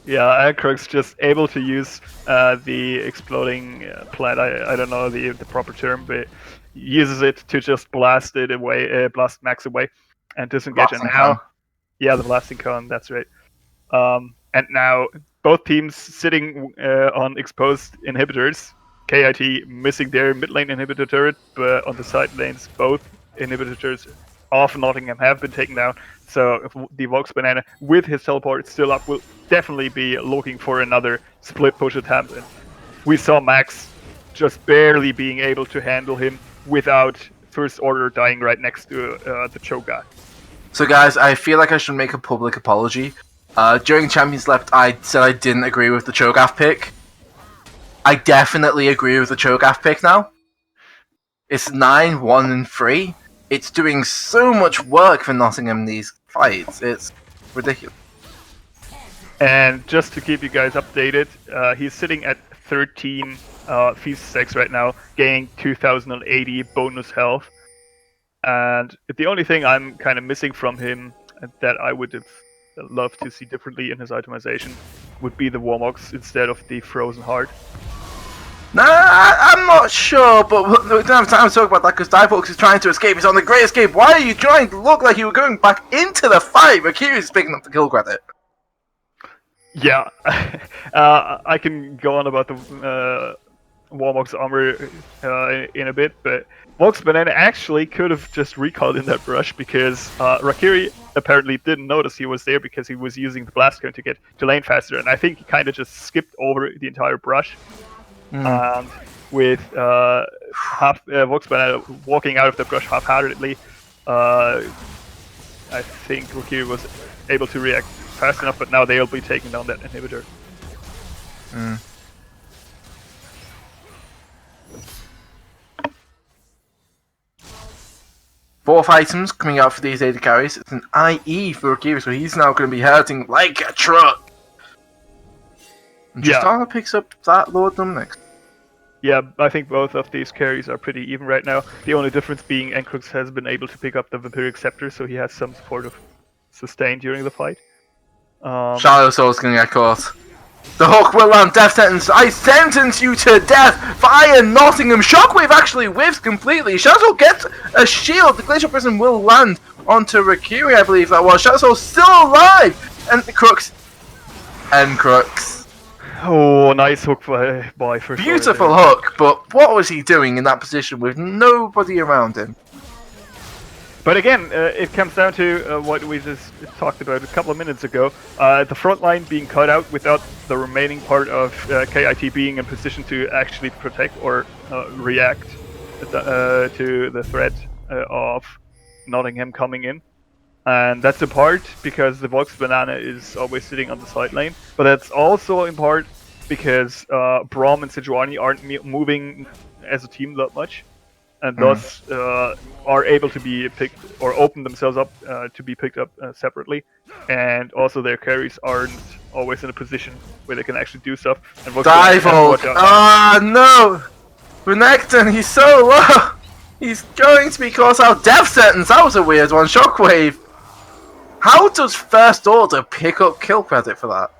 Speaker 4: Yeah, Akrux just able to use the exploding plant. I don't know the proper term, but uses it to just blast it away, blast Max away, and disengage.
Speaker 5: Blasting
Speaker 4: and now,
Speaker 5: cone.
Speaker 4: yeah, the blasting cone. That's right. And now both teams sitting on exposed inhibitors. KIT missing their mid lane inhibitor turret, but on the side lanes, both inhibitors of Nottingham have been taken down. So the Vox Banana, with his teleport still up, will definitely be looking for another split push attempt. And we saw Max just barely being able to handle him without First Order dying right next to the Cho'Gath.
Speaker 5: So guys, I feel like I should make a public apology. During Champions Left, I said I didn't agree with the Cho'Gath pick. I definitely agree with the Cho'Gath pick now. It's 9, 1, and 3. It's doing so much work for Nottingham in these fights. It's ridiculous.
Speaker 4: And just to keep you guys updated, he's sitting at 13 Feast 6 right now, gaining 2080 bonus health. And the only thing I'm kind of missing from him that I would have loved to see differently in his itemization would be the Warmox instead of the Frozen Heart.
Speaker 5: Nah, I'm not sure, but we don't have time to talk about that because Difox is trying to escape. He's on the Great Escape. Why are you trying to look like you were going back into the fight? Rikiri's picking up the kill credit.
Speaker 4: Yeah, I can go on about the Warmox armor in a bit, but Vox Banana actually could have just recalled in that brush because Rikiri apparently didn't notice he was there because he was using the blast cone to get to lane faster, and I think he kind of just skipped over the entire brush. And with Vox Banana walking out of the brush half-heartedly, I think Rikiri was able to react fast enough, but now they'll be taking down that inhibitor.
Speaker 5: Fourth items coming out for these AD carries. It's an IE for Rikiri, so he's now going to be hurting like a truck. And
Speaker 4: Yeah.
Speaker 5: Tristana picks up that Lord Dominik.
Speaker 4: Yeah, I think both of these carries are pretty even right now. The only difference being Encrux has been able to pick up the Vampiric Scepter, so he has some sort of sustain during the fight.
Speaker 5: Shadow Soul's gonna get caught. The hook will land. Death sentence. I sentence you to death via Nottingham. Shockwave actually whiffs completely. Shadow Soul gets a shield. The Glacial Prison will land onto Rikiri, I believe that was. Shadow Soul still alive. And the Crux.
Speaker 4: Oh, nice hook by first.
Speaker 5: Beautiful hook, but what was he doing in that position with nobody around him?
Speaker 4: But again, it comes down to what we just talked about a couple of minutes ago. The front line being cut out without the remaining part of KIT being in position to actually protect or react to the threat of Nottingham coming in. And that's in part because the Vox Banana is always sitting on the side lane, but that's also in part because Braum and Sejuani aren't moving as a team that much, and thus are able to be picked or open themselves up to be picked up separately. And also their carries aren't always in a position where they can actually do stuff. And Vox Banana has to
Speaker 5: Dive
Speaker 4: watch out.
Speaker 5: Ah, no! Renekton, he's so low! He's going to be caught out. Death sentence, that was a weird one. Shockwave. How does First Order pick up kill credit for that?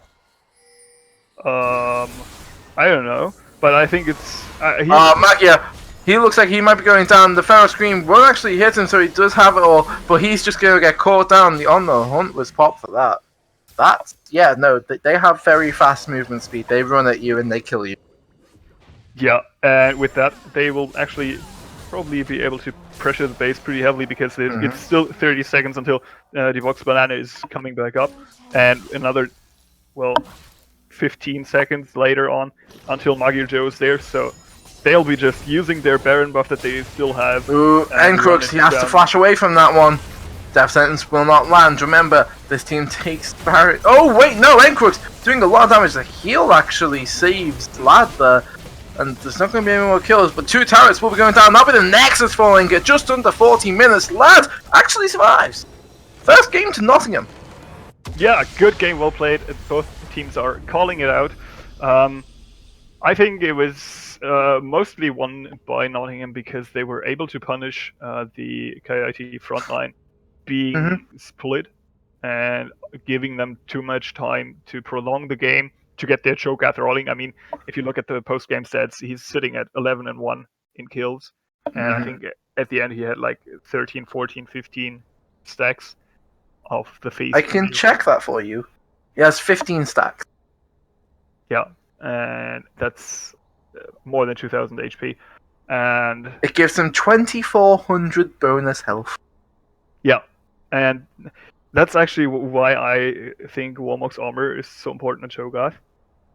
Speaker 4: I don't know, but I think it's.
Speaker 5: Magia. He looks like he might be going down. The Pharaoh Scream won't actually hit him, so he does have it all, but he's just going to get caught down. The On the Hunt was pop for that. That's. Yeah, no, they have very fast movement speed. They run at you and they kill you.
Speaker 4: Yeah, and with that, they will actually probably be able to pressure the base pretty heavily because it's still 30 seconds until the Vox Banana is coming back up, and another, 15 seconds later on until Magir Joe is there, so they'll be just using their Baron buff that they still have.
Speaker 5: Ooh, Encrux, he has to flash away from that one. Death sentence will not land. Remember, this team takes Barret. Oh, wait, no, Encrux doing a lot of damage. The heal actually saves Lad there. And there's not going to be any more kills, but 2 turrets will be going down. That'll be the Nexus falling at just under 40 minutes. Lad actually survives. First game to Nottingham.
Speaker 4: Yeah, good game, well played. Both teams are calling it out. I think it was mostly won by Nottingham because they were able to punish the KIT frontline being split and giving them too much time to prolong the game to get their Cho'Gath rolling. I mean, if you look at the post-game stats, he's sitting at 11-1 in kills. And I think at the end he had like 13, 14, 15 stacks of the face.
Speaker 5: I can check that for you. He has 15 stacks.
Speaker 4: Yeah, and that's more than 2,000 HP. And
Speaker 5: it gives him 2,400 bonus health.
Speaker 4: Yeah, and that's actually why I think Warmock's armor is so important in Cho'Gath.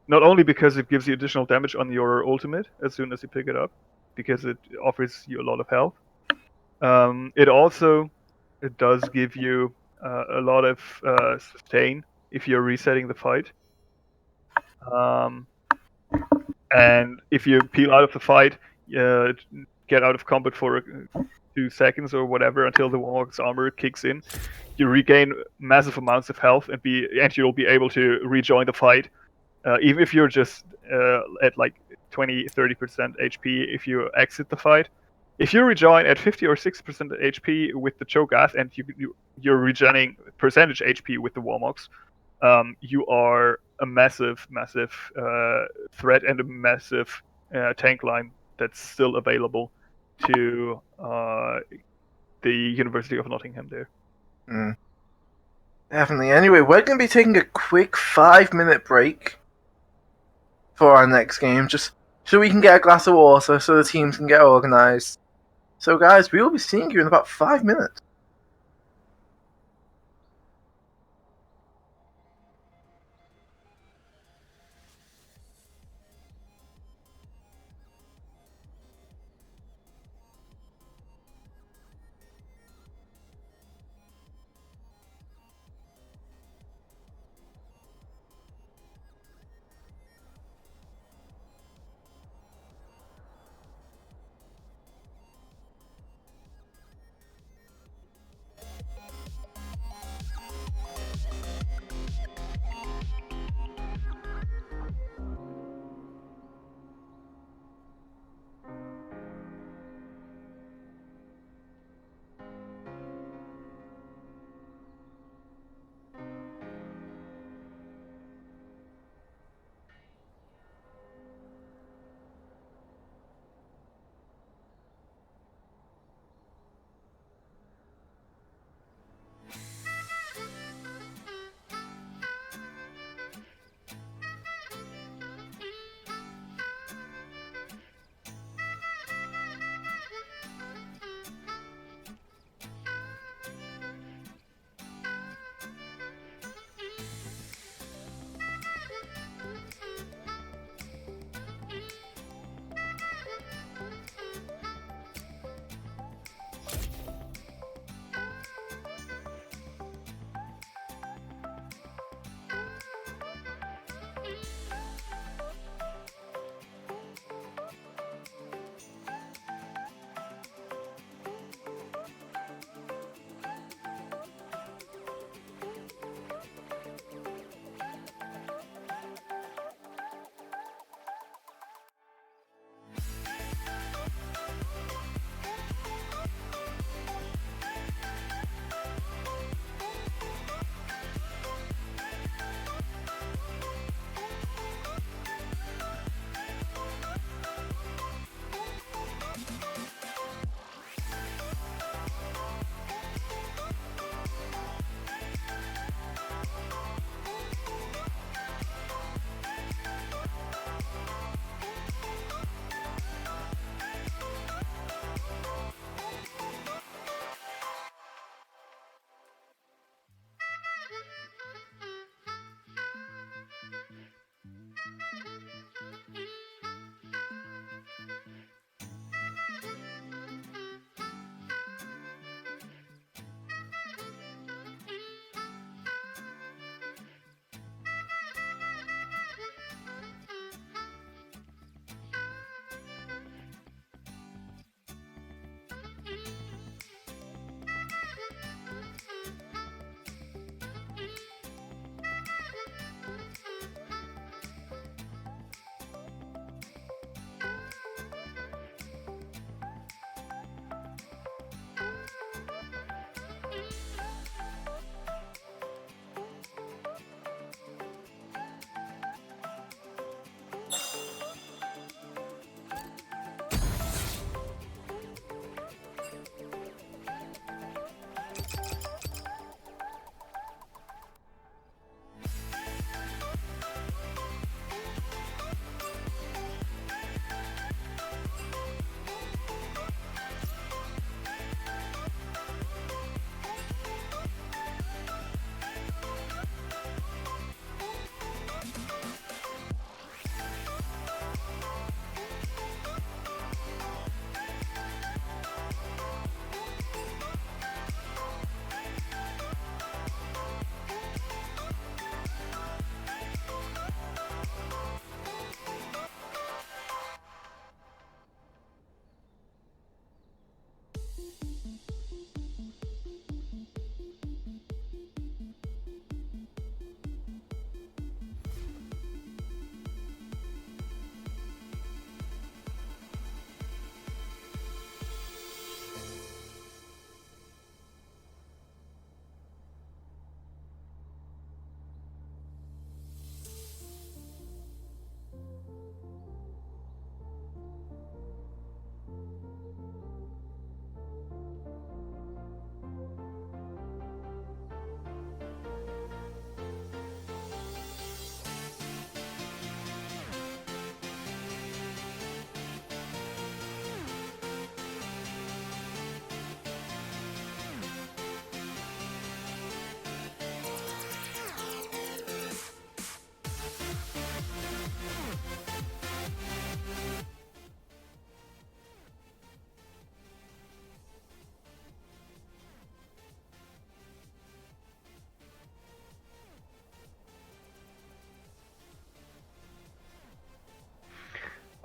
Speaker 4: Not only because it gives you additional damage on your ultimate as soon as you pick it up, because it offers you a lot of health. It does give you a lot of sustain if you're resetting the fight. And if you peel out of the fight, get out of combat for 2 seconds or whatever until the Warmock's armor kicks in, you regain massive amounts of health and you'll be able to rejoin the fight. Even if you're just at like 20-30% HP if you exit the fight. If you rejoin at 50 or 60% HP with the Cho'Gath and you're regenerating percentage HP with the Warmocks, you are a massive threat and a massive tank line that's still available to the University of Nottingham there.
Speaker 5: Definitely. Anyway, we're going to be taking a quick 5-minute break for our next game, just so we can get a glass of water, so the teams can get organized. So guys, we will be seeing you in about 5 minutes.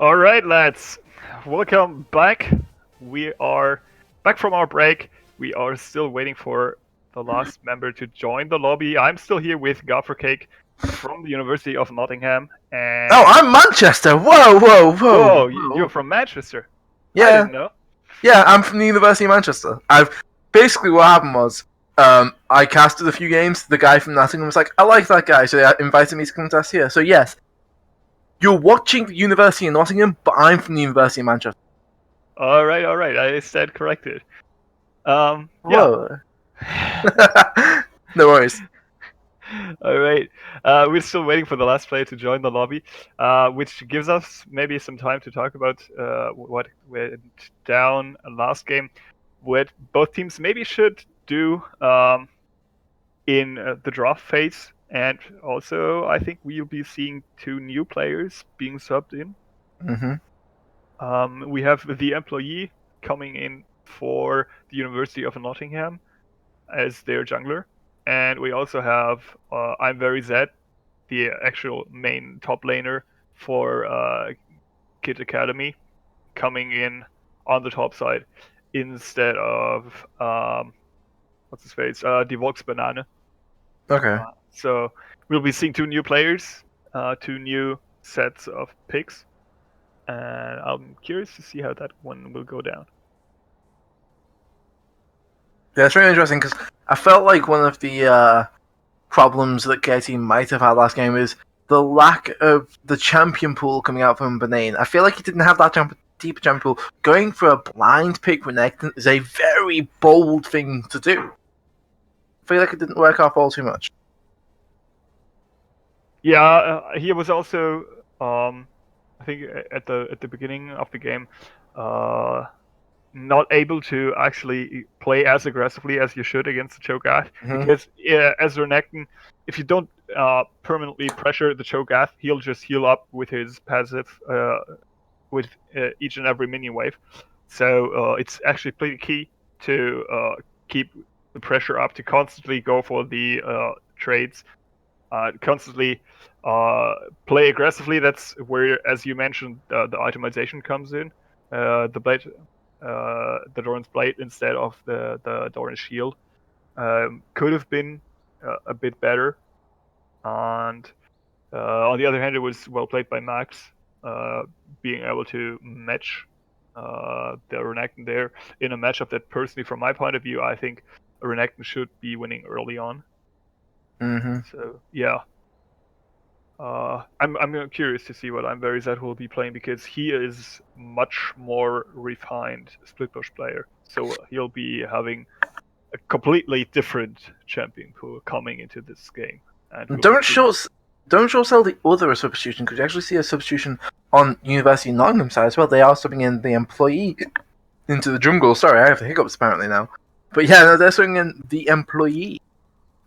Speaker 4: All right, lads. Welcome back. We are back from our break. We are still waiting for the last member to join the lobby. I'm still here with Gaffercake from the University of Nottingham. And
Speaker 5: Oh, I'm Manchester. Whoa, whoa, whoa.
Speaker 4: whoa, you're from Manchester. I
Speaker 5: Yeah,
Speaker 4: didn't know.
Speaker 5: yeah. I'm from the University of Manchester. Basically what happened was, I casted a few games. The guy from Nottingham was like, "I like that guy," so they invited me to come test here. So yes, you're watching the University of Nottingham, but I'm from the University of Manchester.
Speaker 4: All right. I stand corrected. Yeah.
Speaker 5: Whoa. No worries.
Speaker 4: All right. We're still waiting for the last player to join the lobby, which gives us maybe some time to talk about what went down last game. What both teams maybe should do in the draft phase. And also, I think we'll be seeing 2 new players being subbed in.
Speaker 5: Mm-hmm.
Speaker 4: We have the employee coming in for the University of Nottingham as their jungler. And we also have I'm Very Zed, the actual main top laner for Kid Academy, coming in on the top side instead of what's his face, Devox Banana.
Speaker 5: Okay.
Speaker 4: So we'll be seeing 2 new players, 2 new sets of picks, and I'm curious to see how that one will go down.
Speaker 5: Yeah, it's really interesting because I felt like one of the problems that KT might have had last game is the lack of the champion pool coming out from Benane. I feel like he didn't have that deep champion pool. Going for a blind pick Renekton is a very bold thing to do. I feel like it didn't work out all too much.
Speaker 4: Yeah, he was also, I think, at the beginning of the game, not able to actually play as aggressively as you should against the Cho'Gath, because as Renekton, if you don't permanently pressure the Cho'Gath, he'll just heal up with his passive with each and every minion wave. So it's actually pretty key to keep the pressure up, to constantly go for the trades, constantly play aggressively. That's where, as you mentioned, the itemization comes in. The blade, the Doran's blade instead of the Doran's shield, could have been a bit better. And on the other hand, it was well played by Max, being able to match the Renekton there in a matchup that, personally, from my point of view, I think Renekton should be winning early on.
Speaker 5: Mm-hmm.
Speaker 4: So yeah, I'm curious to see what I'm Very Zed will be playing, because he is much more refined split push player. So he'll be having a completely different champion pool coming into this game. And
Speaker 5: Don't short sell the other substitution, because you actually see a substitution on University of Nottingham side as well. They are subbing in the employee into the jungle. Sorry, I have the hiccups apparently now. But yeah, no, they're subbing in the employee.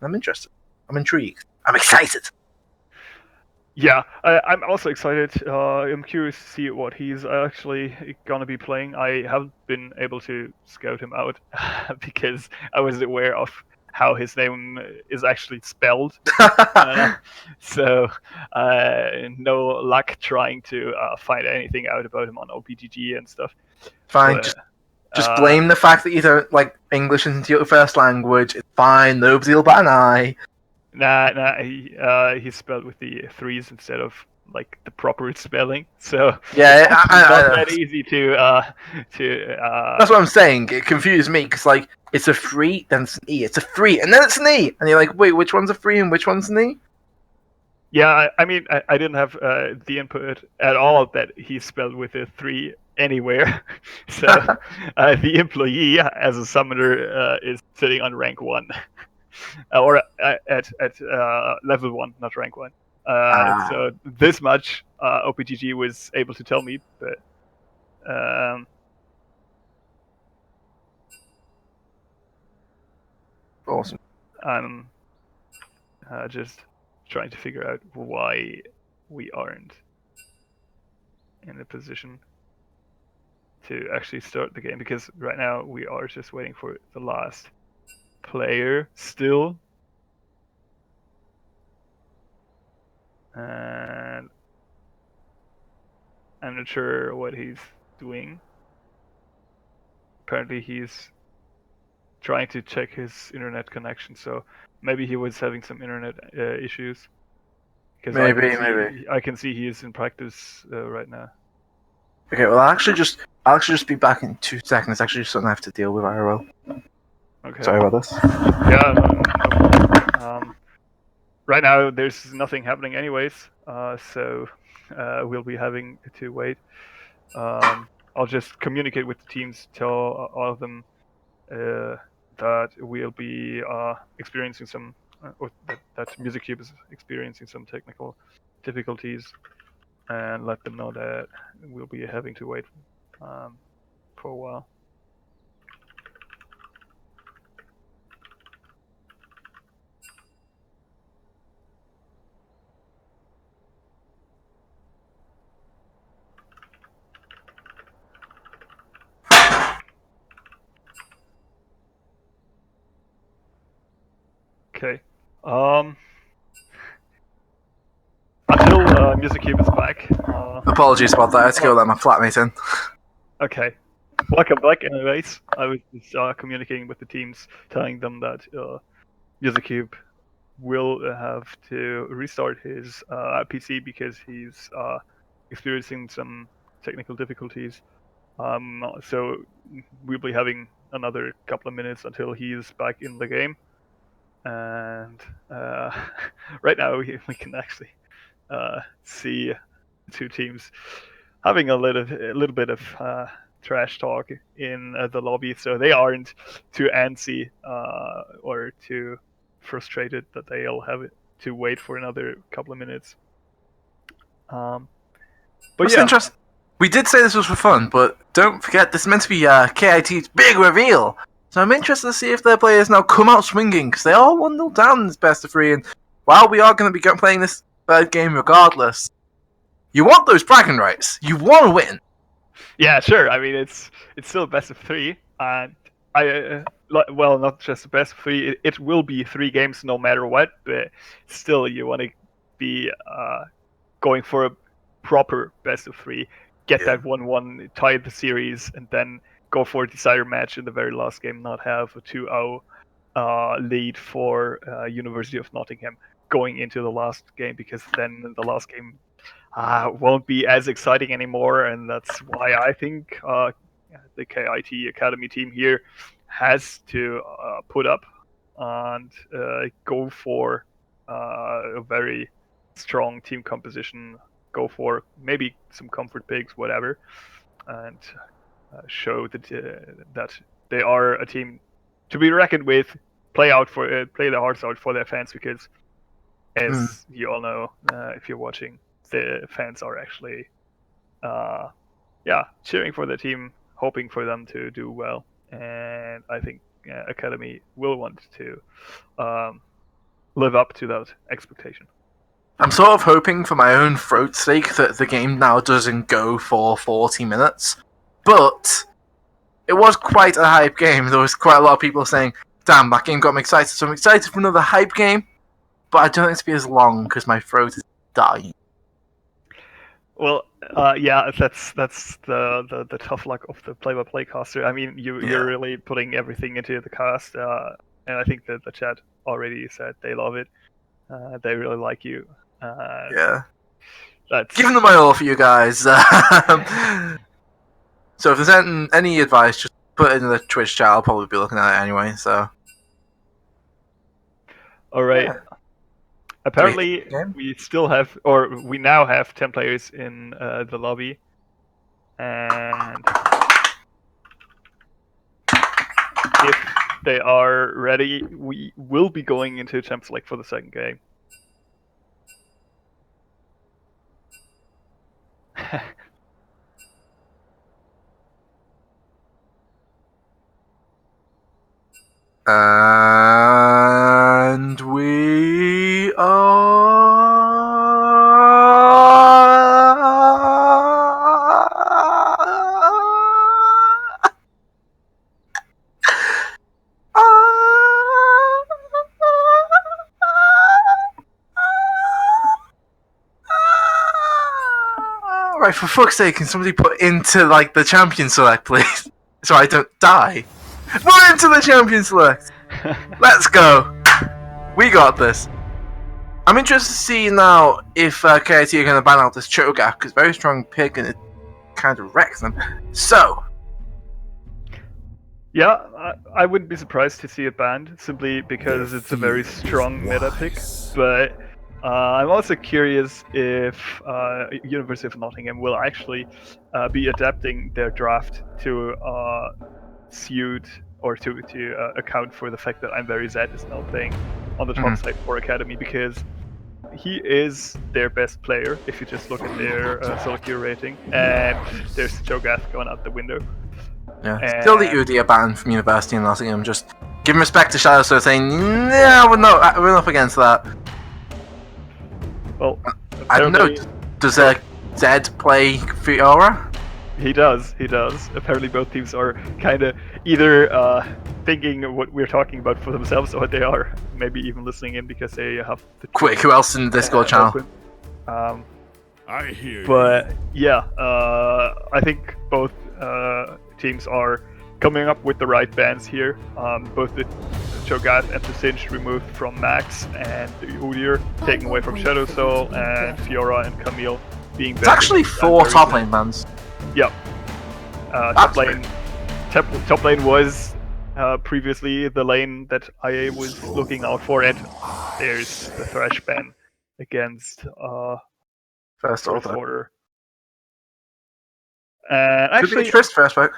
Speaker 5: I'm interested. I'm intrigued. I'm excited.
Speaker 4: Yeah, I'm also excited. I'm curious to see what he's actually going to be playing. I haven't been able to scout him out because I wasn't aware of how his name is actually spelled. So no luck trying to find anything out about him on OPGG and stuff.
Speaker 5: Fine,
Speaker 4: But,
Speaker 5: just blame the fact that you don't like English isn't your first language. It's fine. Nobody will bat an eye.
Speaker 4: Nah. He's spelled with the 3s instead of like the proper spelling. So
Speaker 5: Yeah,
Speaker 4: it's not that easy to.
Speaker 5: That's what I'm saying. It confused me because like it's a 3, then it's an E. It's a 3, and then it's an E, and you're like, wait, which one's a 3 and which one's an E?
Speaker 4: Yeah, I mean, I didn't have the input at all that he's spelled with a 3 anywhere. So the employee as a summoner is sitting on rank 1. Or at level 1, not rank 1. So this much OPGG was able to tell me, but
Speaker 5: Awesome.
Speaker 4: I'm just trying to figure out why we aren't in a position to actually start the game, because right now we are just waiting for the last player still. And I'm not sure what he's doing. Apparently he's trying to check his internet connection, so maybe he was having some internet issues. Because I can see he is in practice right now.
Speaker 5: Okay, well, I'll actually just be back in 2 seconds. It's actually just something I have to deal with, IRL.
Speaker 4: Okay.
Speaker 5: Sorry about this.
Speaker 4: Yeah, no problem. Right now, there's nothing happening anyways, so we'll be having to wait. I'll just communicate with the teams, tell all of them that we'll be experiencing some, or that MusicCube is experiencing some technical difficulties, and let them know that we'll be having to wait for a while. Okay. Until MusicCube is back.
Speaker 5: Apologies about that. I had to go let my flatmate in.
Speaker 4: Okay. Welcome back, anyways. I was just communicating with the teams, telling them that MusicCube will have to restart his PC because he's experiencing some technical difficulties. So we'll be having another couple of minutes until he's back in the game. And right now we can actually see the two teams having a little bit of trash talk in the lobby, so they aren't too antsy or too frustrated that they'll have to wait for another couple of minutes. But
Speaker 5: What's
Speaker 4: yeah,
Speaker 5: interesting? We did say this was for fun, but don't forget this is meant to be KIT's big reveal. So I'm interested to see if their players now come out swinging, because they are 1-0 down in this best of 3, and while we are going to be playing this third game regardless, you want those bragging rights. You want to win.
Speaker 4: yeah, sure. I mean, it's still a best of 3, and well, not just a best of 3. It will be 3 games no matter what, but still, you want to be going for a proper best of 3, get that 1-1, tie the series, and then go for a decider match in the very last game, not have a 2-0 lead for University of Nottingham going into the last game, because then the last game won't be as exciting anymore, and that's why I think the KIT Academy team here has to put up and go for a very strong team composition, go for maybe some comfort picks, whatever, and show that that they are a team to be reckoned with. Play their hearts out for their fans, because as you all know, if you're watching, the fans are actually cheering for the team, hoping for them to do well, and I think Academy will want to live up to that expectation.
Speaker 5: I'm sort of hoping for my own throat's sake that the game now doesn't go for 40 minutes. But it was quite a hype game. There was quite a lot of people saying, damn, that game got me excited. So I'm excited for another hype game. But I don't think it's to be as long because my throat is dying.
Speaker 4: Well, yeah, that's the tough luck of the play-by-play caster. I mean, you're really putting everything into the cast, and I think that the chat already said they love it. They really like you. That's
Speaker 5: giving them my all for you guys. So if there's any advice, just put it in the Twitch chat. I'll probably be looking at it anyway. So
Speaker 4: all right. Yeah. Apparently, we now have 10 players in the lobby, and if they are ready, we will be going into Champions League for the second game.
Speaker 5: And we are. Right, for fuck's sake, can somebody put into like the champion select, please? So I don't die. We're into the champion select! Let's go! We got this. I'm interested to see now if KIT are going to ban out this Cho'Gath, because very strong pick and it kind of wrecks them. So,
Speaker 4: Yeah, I wouldn't be surprised to see it banned, simply because it's a very strong meta pick. But I'm also curious if University of Nottingham will actually be adapting their draft to suit or to account for the fact that I'm Very Zed is now playing on the top side for Academy, because he is their best player if you just look at their solo queue rating, and there's Cho'Gath going out the window.
Speaker 5: yeah. Still the Udi are banned from University of Nottingham. Just giving respect to Shadow, so saying, yeah, we're not up against that.
Speaker 4: Well,
Speaker 5: I don't know. Does Zed play Fiora?
Speaker 4: He does. Apparently both teams are kind of either thinking what we're talking about for themselves, or they are maybe even listening in because they have the
Speaker 5: Quick, who else in the Discord channel?
Speaker 4: open.
Speaker 6: I hear you.
Speaker 4: But yeah, I think both teams are coming up with the right bans here. Both the Cho'Gath and the Singed removed from Max, and the Udyr taken away from Shadow Soul, and Fiora and Camille being banned.
Speaker 5: It's actually 4 top lane bans.
Speaker 4: Yep. Top lane was previously the lane that IA was looking out for, and there's the Thresh ban against
Speaker 5: First
Speaker 4: First
Speaker 5: order.
Speaker 4: Order. And
Speaker 5: Could
Speaker 4: actually,
Speaker 5: be Trist first pick.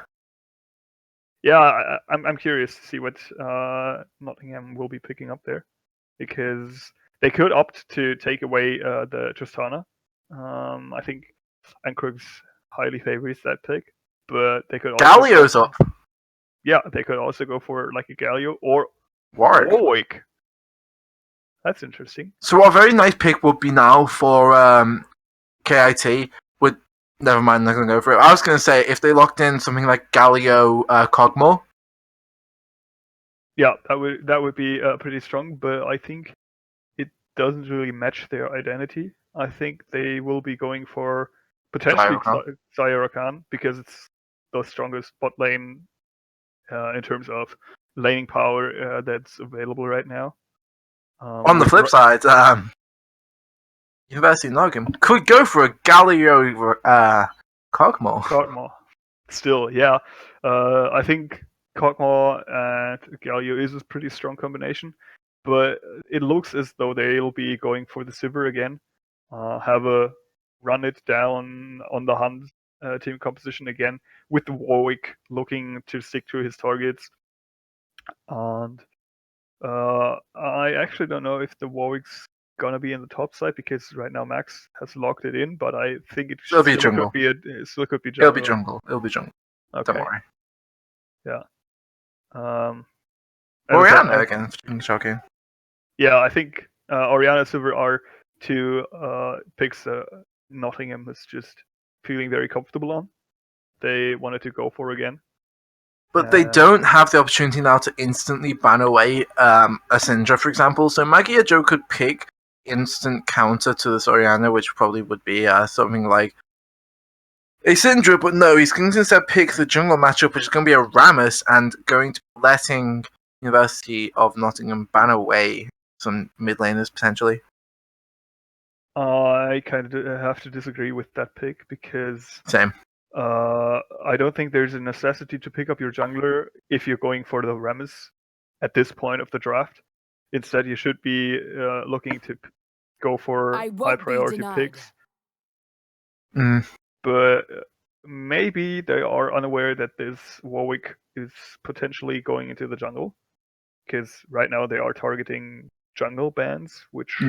Speaker 4: yeah, I'm curious to see what Nottingham will be picking up there, because they could opt to take away the Tristana. I think Ankrug's highly favors that pick, but they could also
Speaker 5: Galio's up.
Speaker 4: Yeah, they could also go for like a Galio or
Speaker 5: Warwick.
Speaker 4: Warwick. That's interesting.
Speaker 5: So a very nice pick would be now for KIT. Never mind, I'm not going to go for it. I was going to say, if they locked in something like Galio Kog'Maw.
Speaker 4: Yeah, that would be pretty strong, but I think it doesn't really match their identity. I think they will be going for potentially Xayah Rakan, because it's the strongest bot lane in terms of laning power that's available right now.
Speaker 5: On the flip side, University of Nottingham could go for a Galio Kog'Maw.
Speaker 4: Kog'Maw. Still, yeah. I think Kog'Maw and Galio is a pretty strong combination, but it looks as though they'll be going for the Sivir again. Have a run it down on the Hunt team composition again, with the Warwick looking to stick to his targets. And I actually don't know if the Warwick's gonna be in the top side, because right now Max has locked it in, but I think it
Speaker 5: It'll be jungle.
Speaker 4: still could be jungle.
Speaker 5: It'll be jungle.
Speaker 4: Okay.
Speaker 5: Don't worry.
Speaker 4: Yeah. As
Speaker 5: Orianna
Speaker 4: I said,
Speaker 5: again, fucking shocking.
Speaker 4: Yeah, I think Orianna and Silver are two picks Nottingham is just feeling very comfortable on. They wanted to go for again.
Speaker 5: But they don't have the opportunity now to instantly ban away a Syndra, for example. So Maggie or Joe could pick instant counter to this Orianna, which probably would be something like a Syndra, but no, he's going to instead pick the jungle matchup, which is going to be a Rammus, and going to be letting University of Nottingham ban away some mid laners potentially.
Speaker 4: I kind of have to disagree with that pick, because
Speaker 5: Same.
Speaker 4: I don't think there's a necessity to pick up your jungler if you're going for the Rammus at this point of the draft. Instead, you should be looking to go for high priority picks. But maybe they are unaware that this Warwick is potentially going into the jungle, because right now they are targeting jungle bans, which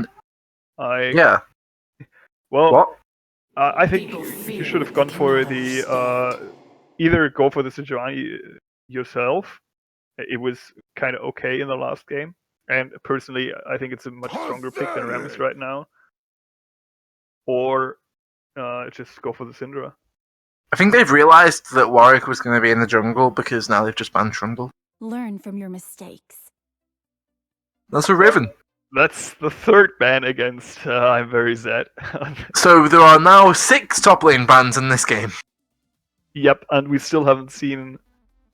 Speaker 5: Yeah.
Speaker 4: Well,
Speaker 5: What?
Speaker 4: I think you should have gone for the either go for the Sejuani yourself. It was kind of okay in the last game, and personally, I think it's a much stronger pick than Rammus right now. Or just go for the Syndra.
Speaker 5: I think they've realized that Warwick was going to be in the jungle because now they've just banned Trundle.
Speaker 7: Learn from your mistakes.
Speaker 5: That's for Riven.
Speaker 4: That's the third ban against I'm Very Zed.
Speaker 5: So there are now 6 top lane bans in this game.
Speaker 4: Yep, and we still haven't seen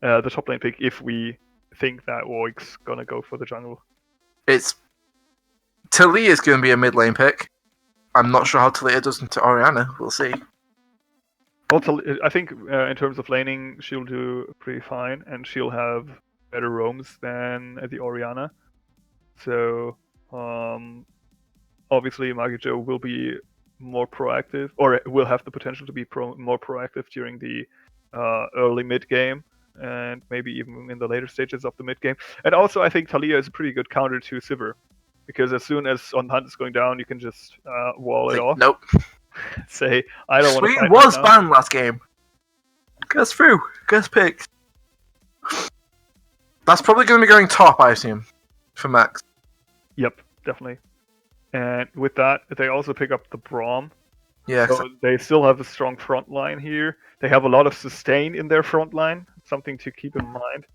Speaker 4: the top lane pick if we think that Warwick's gonna go for the jungle.
Speaker 5: It's Talia is going to be a mid lane pick. I'm not sure how Talia does into Orianna. We'll see.
Speaker 4: Also, I think in terms of laning, she'll do pretty fine, and she'll have better roams than the Orianna. So, obviously, Magijo will be more proactive, or will have the potential to be more proactive during the early mid game, and maybe even in the later stages of the mid game. And also, I think Talia is a pretty good counter to Sivir, because as soon as On Hunt is going down, you can just wall it off.
Speaker 5: Nope.
Speaker 4: Say, I don't want to
Speaker 5: Swain
Speaker 4: fight
Speaker 5: was
Speaker 4: right now.
Speaker 5: banned last game. Guess through. Guess picked. That's probably going to be going top, I assume, for Max.
Speaker 4: Yep, definitely. And with that, they also pick up the Braum.
Speaker 5: Yeah.
Speaker 4: So they still have a strong front line here. They have a lot of sustain in their front line, something to keep in mind.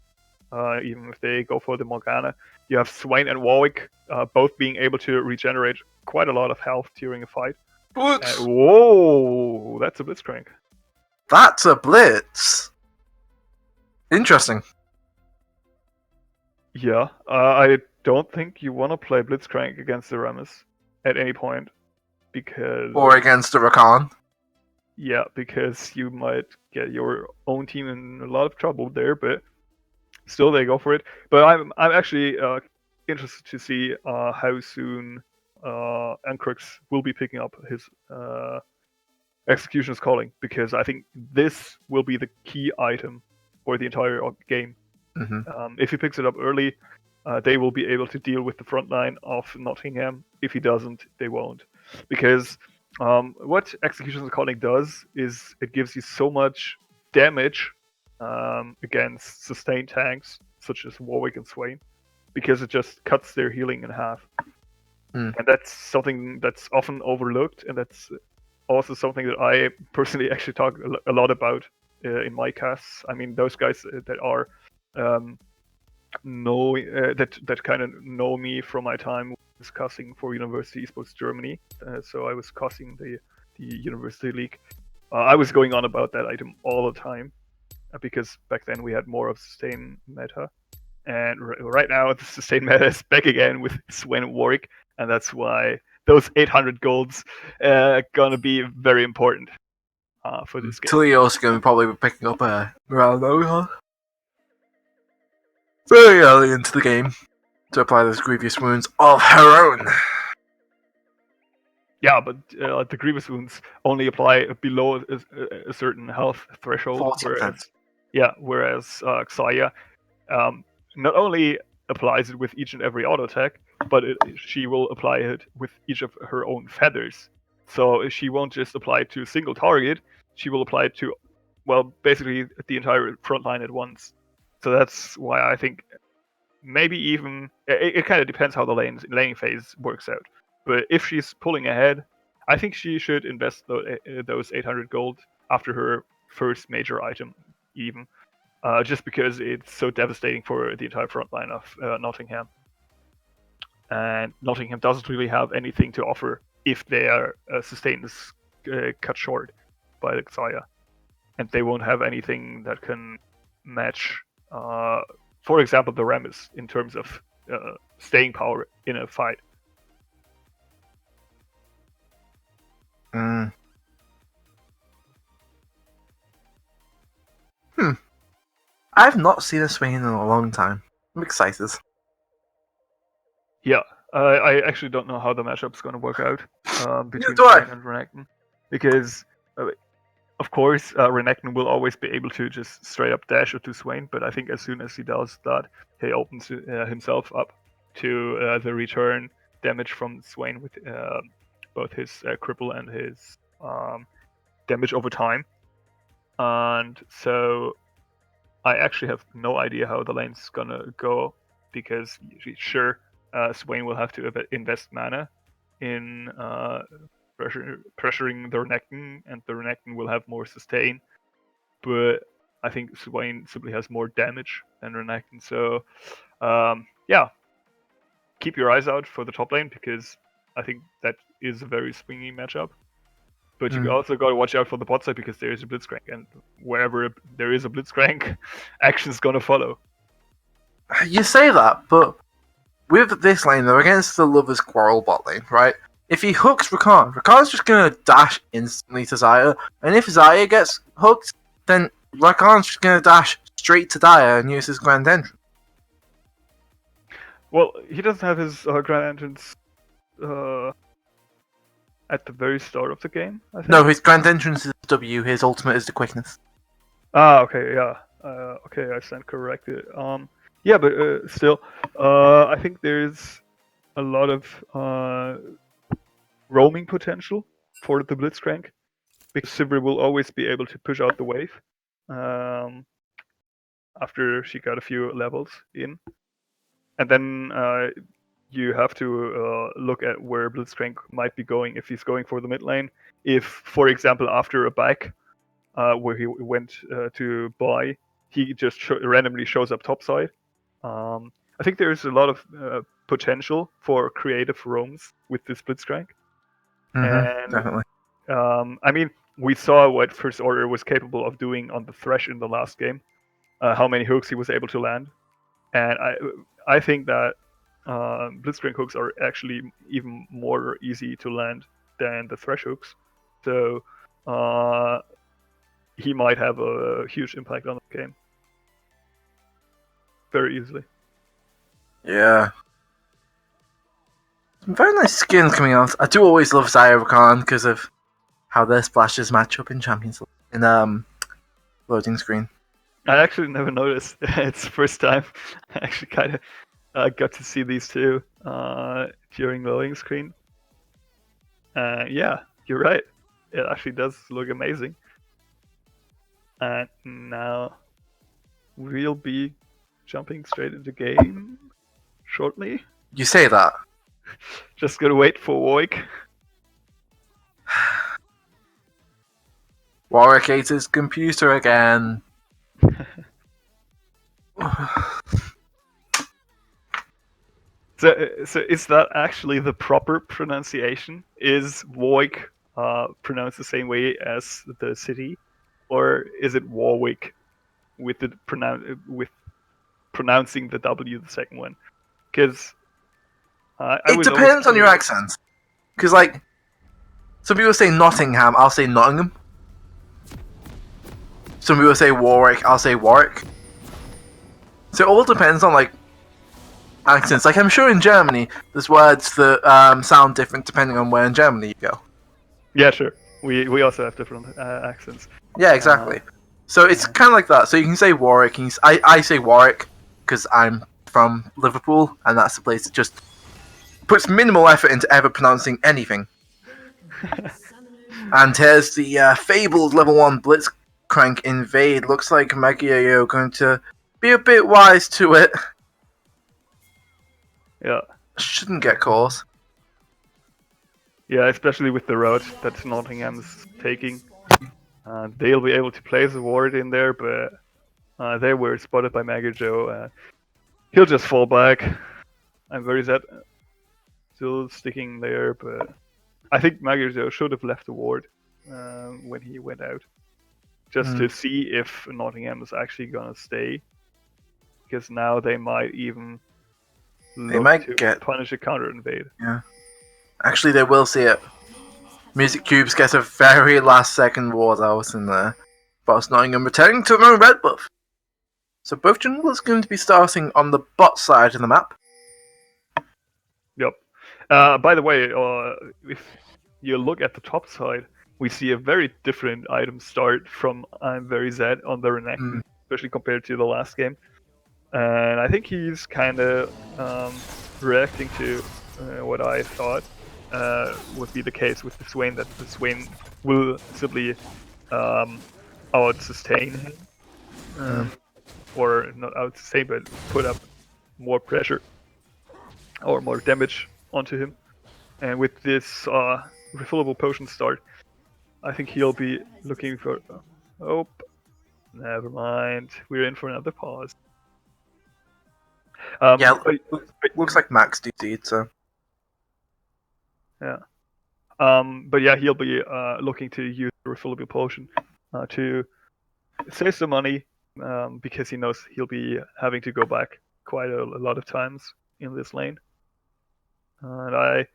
Speaker 4: Even if they go for the Morgana. You have Swain and Warwick both being able to regenerate quite a lot of health during a fight. Whoa, that's a Blitzcrank.
Speaker 5: That's a blitz. Interesting.
Speaker 4: Yeah, I don't think you want to play Blitzcrank against the Rammus at any point. Because...
Speaker 5: Or against the Rakan.
Speaker 4: Yeah, because you might get your own team in a lot of trouble there, but still they go for it. But I'm actually interested to see how soon Ancrux will be picking up his Executioner's Calling, because I think this will be the key item for the entire game.
Speaker 5: Mm-hmm.
Speaker 4: If he picks it up early, they will be able to deal with the front line of Nottingham. If he doesn't, they won't. Because what Executioner's Calling does is it gives you so much damage against sustained tanks, such as Warwick and Swain, because it just cuts their healing in half. And that's something that's often overlooked, and that's also something that I personally actually talk a lot about in my casts. I mean, those guys that are that kind of know me from my time discussing for University Esports Germany. So I was casting the University League. I was going on about that item all the time because back then we had more of sustain meta, and right now the sustain meta is back again with Swain and Warwick, and that's why those 800 golds gonna be very important for this game.
Speaker 5: Talia also going to probably be picking up a Morello very early into the game to apply those grievous wounds of her own.
Speaker 4: Yeah, but the grievous wounds only apply below a certain health threshold.
Speaker 5: 40%.
Speaker 4: Whereas Xayah not only applies it with each and every auto attack, but she will apply it with each of her own feathers. So she won't just apply it to a single target, she will apply it to, well, basically the entire front line at once. So that's why I think maybe even... It kind of depends how the laning phase works out. But if she's pulling ahead, I think she should invest those 800 gold after her first major item, even. Just because it's so devastating for the entire front line of Nottingham. And Nottingham doesn't really have anything to offer if their sustain is cut short by the Xayah. And they won't have anything that can match, for example, the Rammus in terms of staying power in a fight.
Speaker 5: I've not seen a Swain in a long time. I'm excited.
Speaker 4: Yeah, I actually don't know how the matchup's going to work out between
Speaker 5: do I.
Speaker 4: Swain and Renekton. Because, of course, Renekton will always be able to just straight up dash it to Swain, but I think as soon as he does that, he opens himself up to the return damage from Swain with both his cripple and his damage over time. And so I actually have no idea how the lane's gonna go, because sure, Swain will have to invest mana in pressuring the Renekton, and the Renekton will have more sustain, but I think Swain simply has more damage than Renekton, so yeah. keep your eyes out for the top lane, because I think that is a very swingy matchup. But you also got to watch out for the bot side, because there is a Blitzcrank, and wherever there is a Blitzcrank, action's gonna follow.
Speaker 5: You say that, but with this lane, they're against the Lovers Quarrel bot lane, right? If he hooks Rakan, Rakan's just gonna dash instantly to Xayah, and if Xayah gets hooked, then Rakan's just gonna dash straight to Dire and use his Grand Entrance.
Speaker 4: Well, he doesn't have his Grand Entrance at the very start of the game, I think.
Speaker 5: No, his Grand Entrance is W, his ultimate is the quickness.
Speaker 4: Ah, okay, yeah. Okay, I stand corrected. Yeah, but still, I think there's a lot of roaming potential for the Blitzcrank, because Sivir will always be able to push out the wave after she got a few levels in. And then you have to look at where Blitzcrank might be going, if he's going for the mid lane. If, for example, after a back where he went to buy, he just randomly shows up topside. I think there's a lot of potential for creative roams with this Blitzcrank. And
Speaker 5: Definitely.
Speaker 4: I mean, we saw what First Order was capable of doing on the Thresh in the last game, how many hooks he was able to land. And I think that Blitzcrank hooks are actually even more easy to land than the Thresh hooks. So he might have a huge impact on the game. Very easily.
Speaker 5: Yeah. Some very nice skins coming out. I do always love Xayah Rakan because of how their splashes match up in Champions League. In loading screen.
Speaker 4: I actually never noticed. It's the first time I actually kind of got to see these two during the loading screen. Yeah, you're right. It actually does look amazing. And now we'll be jumping straight into game shortly.
Speaker 5: You say that.
Speaker 4: Just gotta wait for Warwick.
Speaker 5: Warwick ate his computer again.
Speaker 4: So is that actually the proper pronunciation? Is Warwick pronounced the same way as the city, or is it Warwick with the pronouncing the W, the second one? Because
Speaker 5: it depends on your accent. Because like, some people say Nottingham, I'll say Nottingham. Some people say Warwick, I'll say Warwick. So it all depends on like accents. Like I'm sure in Germany, there's words that sound different depending on where in Germany you go.
Speaker 4: Yeah, sure. We also have different accents.
Speaker 5: Yeah, exactly. So it's kind of like that. So you can say Warwick. I say Warwick because I'm from Liverpool, and that's the place that just puts minimal effort into ever pronouncing anything. And here's the fabled level 1 Blitzcrank invade. Looks like Magiayo going to be a bit wise to it.
Speaker 4: Yeah.
Speaker 5: Shouldn't get caught.
Speaker 4: Yeah, especially with the route that Nottingham's taking. They'll be able to place a ward in there, but they were spotted by Magiayo. He'll just fall back. I'm very sad. Still sticking there, but I think Magiayo should have left the ward when he went out. Just to see if Nottingham is actually gonna stay. Because now they might even punish a counter invade.
Speaker 5: Yeah. Actually, they will see it. Music Cubes get a very last second ward out in there. Boss Nottingham returning to their own red buff. So both junglers going to be starting on the bot side of the map.
Speaker 4: Yep. By the way, if you look at the top side, we see a very different item start from I'm Very Zed on the Renekton, especially compared to the last game. And I think he's kind of reacting to what I thought would be the case with the Swain, that the Swain will simply out-sustain him. Or not out-sustain, but put up more pressure or more damage onto him. And with this refillable potion start, I think he'll be looking for... Oh, never mind. We're in for another pause.
Speaker 5: Yeah,
Speaker 4: but-
Speaker 5: looks like Max DC'd, so.
Speaker 4: but yeah, he'll be looking to use the refillable potion to save some money because he knows he'll be having to go back quite a lot of times in this lane. And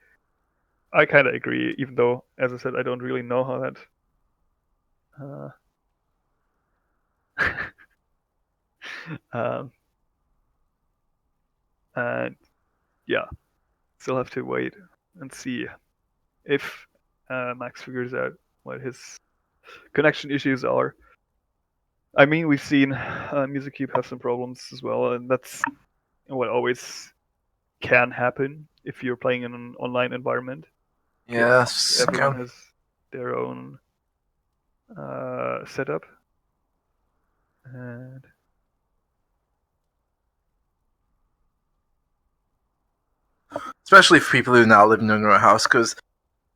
Speaker 4: I kind of agree, even though, as I said, I don't really know how that. And yeah, still have to wait and see if Max figures out what his connection issues are. I mean, we've seen Music Cube have some problems as well, and that's what always can happen if you're playing in an online environment.
Speaker 5: Yes.
Speaker 4: Everyone has their own setup. And
Speaker 5: Especially for people who now live in their own house, because,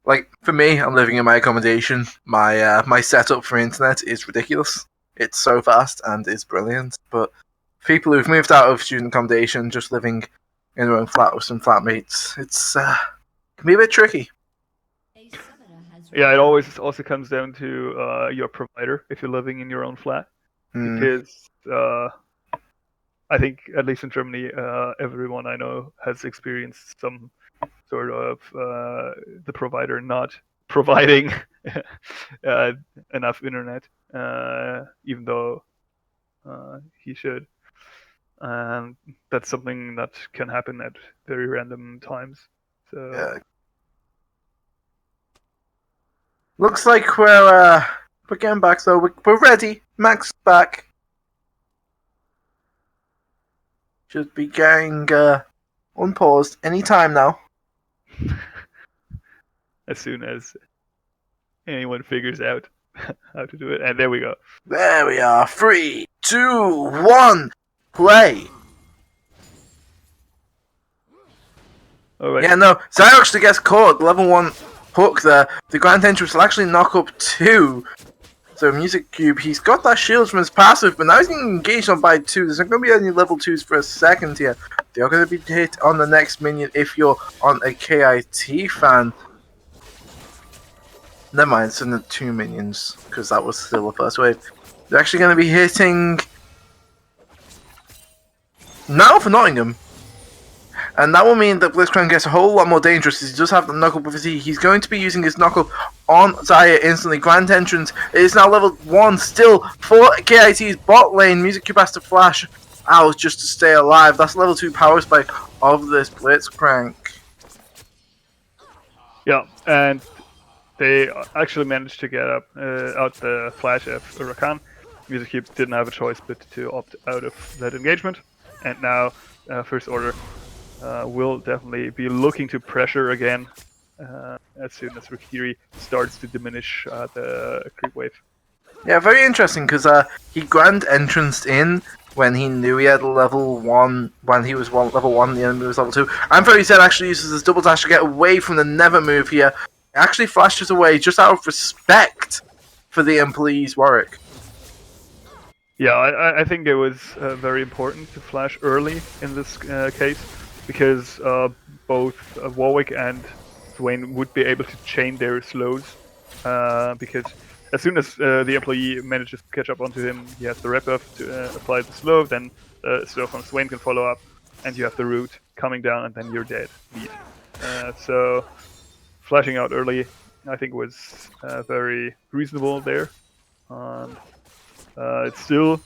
Speaker 5: like, for me, I'm living in my accommodation. My setup for internet is ridiculous. It's so fast and it's brilliant. But people who've moved out of student accommodation, just living in their own flat with some flatmates, it's can be a bit tricky.
Speaker 4: yeah, it always also comes down to your provider if you're living in your own flat. Because I think, at least in Germany, everyone I know has experienced some sort of the provider not providing enough internet, even though he should. And that's something that can happen at very random times. So
Speaker 5: Yeah. Looks like we're getting back, so we're ready. Max back. Should be getting unpaused anytime now.
Speaker 4: as soon as anyone figures out how to do it, and there we go.
Speaker 5: There we are. 3, 2, 1, play.
Speaker 4: All right.
Speaker 5: Yeah, no. So I actually gets caught. Level 1 hook there. The Grand Entrance will actually knock up 2. So Music Cube, he's got that shield from his passive, but now he's getting engaged on by 2. There's not going to be any level 2s for a second here. They are going to be hit on the next minion if you're on a KIT fan. Never mind, it's in the 2 minions, because that was still the first wave. They're actually going to be hitting now for Nottingham. And that will mean that Blitzcrank gets a whole lot more dangerous as he does have the knuckle with his E. He's going to be using his knuckle on Zaya instantly. Grand Entrance is now level 1 still for KIT's bot lane. Music Cube has to flash out just to stay alive. That's level 2 power spike of this Blitzcrank.
Speaker 4: Yeah, and they actually managed to get up out the flash of Rakan. Music Cube didn't have a choice but to opt out of that engagement. And now First Order will definitely be looking to pressure again as soon as Rikiri starts to diminish the creep wave.
Speaker 5: Yeah, very interesting because he Grand Entranced in when he knew he had level 1, when he was level 1, the enemy was level 2. And very said actually uses his double dash to get away from the Never move here. Actually flashes away just out of respect for the employees Warwick.
Speaker 4: Yeah, I think it was very important to flash early in this case, because both Warwick and Swain would be able to chain their slows, because as soon as the employee manages to catch up onto him, he has the rep buff to apply the slow, then slow from Swain can follow up, and you have the root coming down, and then you're dead. So flashing out early, I think, was very reasonable there. It's still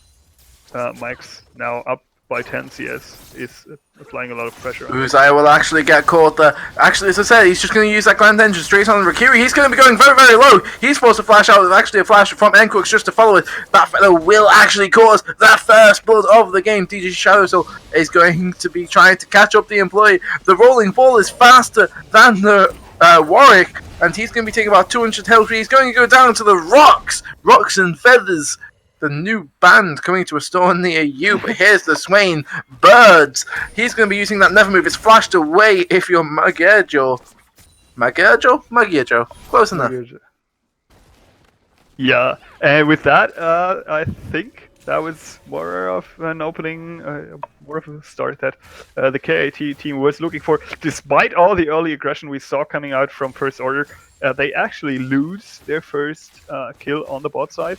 Speaker 4: Max now up by 10 CS is applying a lot of pressure on
Speaker 5: Uzaya will actually get caught there. Actually, as I said, he's just going to use that Grand Engine straight on Rikiri. He's going to be going very, very low. He's supposed to flash out with actually a flash from Enquix just to follow it. That fellow will actually cause that first blood of the game. DJ Shadow Soul is going to be trying to catch up the employee. The rolling ball is faster than the Warwick, and he's going to be taking about 200 health. He's going to go down to the Rocks. Rocks and Feathers. The new band coming to a store near you, but here's the Swain Birds. He's going to be using that Never move. It's flashed away if you're Magirjo. Magirjo. Close enough.
Speaker 4: Yeah, and with that, I think that was more of an opening, more of a start that the KIT team was looking for. Despite all the early aggression we saw coming out from First Order, they actually lose their first kill on the bot side.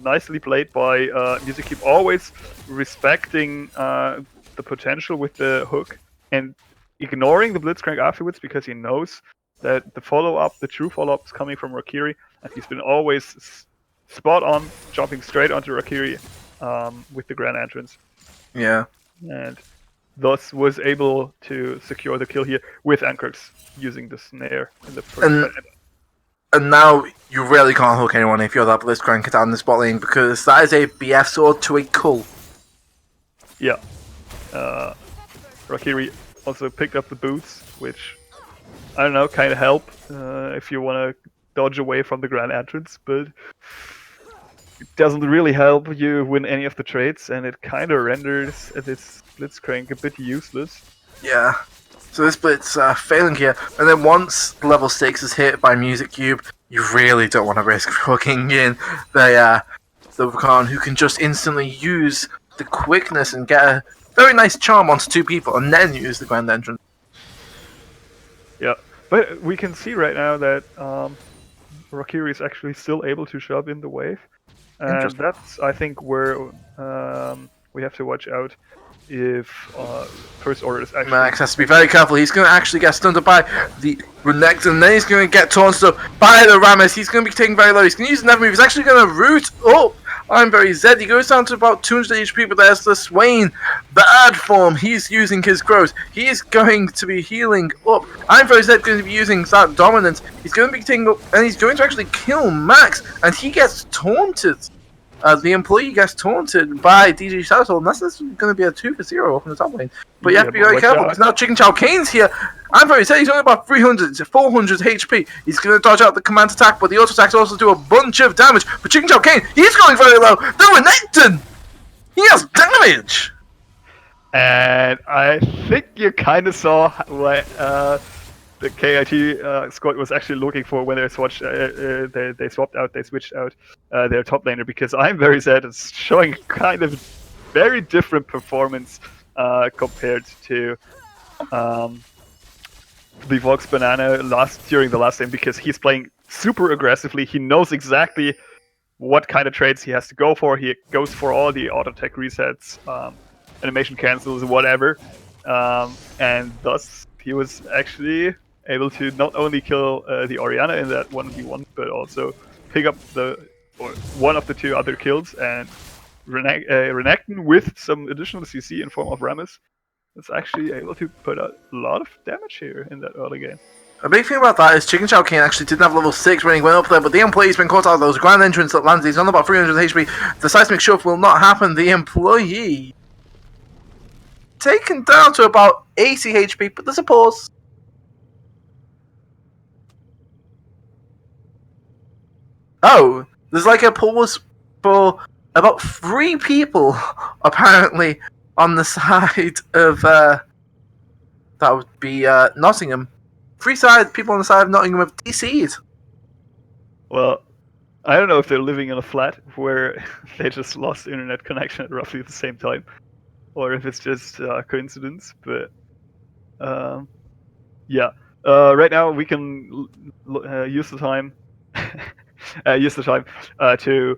Speaker 4: Nicely played by Music Cube, always respecting the potential with the hook and ignoring the Blitzcrank afterwards because he knows that the follow-up, the true follow-up is coming from Rakiri, and he's been always spot on, jumping straight onto Rakiri with the Grand Entrance.
Speaker 5: Yeah.
Speaker 4: And thus was able to secure the kill here with Ankrux using the snare in the first fight.
Speaker 5: And now you really can't hook anyone if you're that Blitzcrank down the spot lane, because that is a BF sword to a cull.
Speaker 4: Yeah. Rakiri also picked up the boots, which, I don't know, kind of help if you want to dodge away from the Grand Entrance, but it doesn't really help you win any of the trades, and it kind of renders this Blitzcrank a bit useless.
Speaker 5: Yeah. So this Blitz failing here, and then once level 6 is hit by Music Cube, you really don't want to risk hooking in the Rakan, who can just instantly use the quickness and get a very nice charm onto 2 people, and then use the Grand Entrance.
Speaker 4: Yeah, but we can see right now that Rakiri is actually still able to shove in the wave, and that's, I think, where we have to watch out if First Order is actually...
Speaker 5: Max has to be very careful. He's going to actually get stunned by the Renekton, and then he's going to get taunted up by the Rammus. He's going to be taken very low. He's going to use the never move. He's actually going to root up I'm very Zed. He goes down to about 200 HP, but there's the Swain. Bad form. He's using his growth. He is going to be healing up. I'm very Zed going to be using that dominance. He's going to be taking up, and he's going to actually kill Max, and he gets taunted. The employee gets taunted by DJ Shadowsoul, and that's going to be a 2-for-0 up in the top lane. But you have to be very careful, because now Chicken Chow Kane's here. I'm very sad, he's only about 300 to 400 HP. He's going to dodge out the command attack, but the auto attacks also do a bunch of damage. But Chicken Chow Kane, he's going very low. The Renekton! He has damage!
Speaker 4: And I think you kind of saw what the KIT squad was actually looking for when they switched. They switched out their top laner, because I'm very sad it's showing kind of very different performance compared to the Vox Banana during the last game, because he's playing super aggressively. He knows exactly what kind of trades he has to go for. He goes for all the auto tech resets, animation cancels, whatever, and thus he was actually able to not only kill the Orianna in that 1v1, but also pick up one of the 2 other kills, and Renekton with some additional CC in form of Rammus is actually able to put a lot of damage here in that early game.
Speaker 5: A big thing about that is Chicken Chow Kane actually didn't have level 6 when he went up there, but the employee's been caught out of those Grand Entrance that landed. He's on about 300 HP. The seismic shove will not happen. The employee taken down to about 80 HP, but there's a pause. Oh, there's like a pause for about 3 people, apparently, on the side of, that would be Nottingham. 3 people on the side of Nottingham have DC'd.
Speaker 4: Well, I don't know if they're living in a flat where they just lost internet connection at roughly the same time, or if it's just coincidence, but yeah. Right now we can use the time to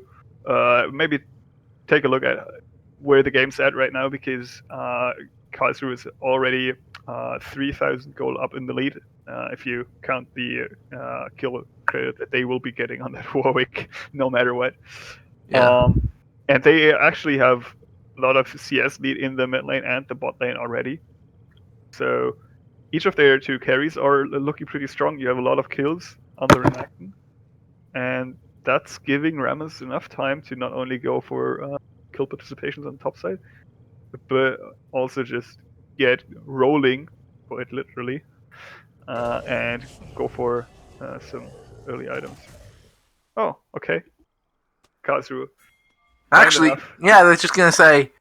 Speaker 4: maybe take a look at where the game's at right now, because Karlsruhe is already 3,000 gold up in the lead, if you count the kill credit that they will be getting on that Warwick, no matter what.
Speaker 5: Yeah.
Speaker 4: And they actually have a lot of CS lead in the mid lane and the bot lane already. So each of their 2 carries are looking pretty strong. You have a lot of kills on the Renekton, and that's giving Rammus enough time to not only go for kill participations on the top side, but also just get rolling, quite literally, and go for some early items. Oh, okay. Karlsruhe.
Speaker 5: Actually, yeah, they're just going to say,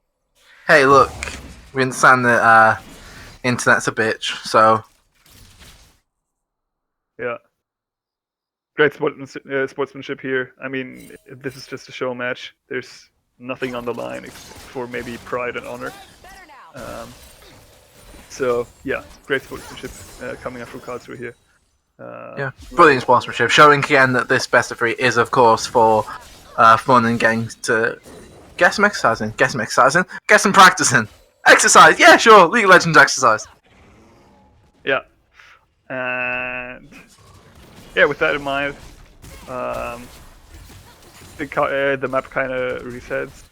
Speaker 5: hey, look, we understand that internet's a bitch, so...
Speaker 4: Yeah. great sportsmanship here. I mean, this is just a show match. There's nothing on the line except for maybe pride and honor. So yeah, great sportsmanship coming up from Karlsruhe here.
Speaker 5: Yeah, brilliant sportsmanship, showing again that this best of 3 is, of course, for fun and getting to get some exercising, get some practicing. Exercise, yeah, sure, League of Legends exercise.
Speaker 4: Yeah, and yeah, with that in mind, the map kind of resets,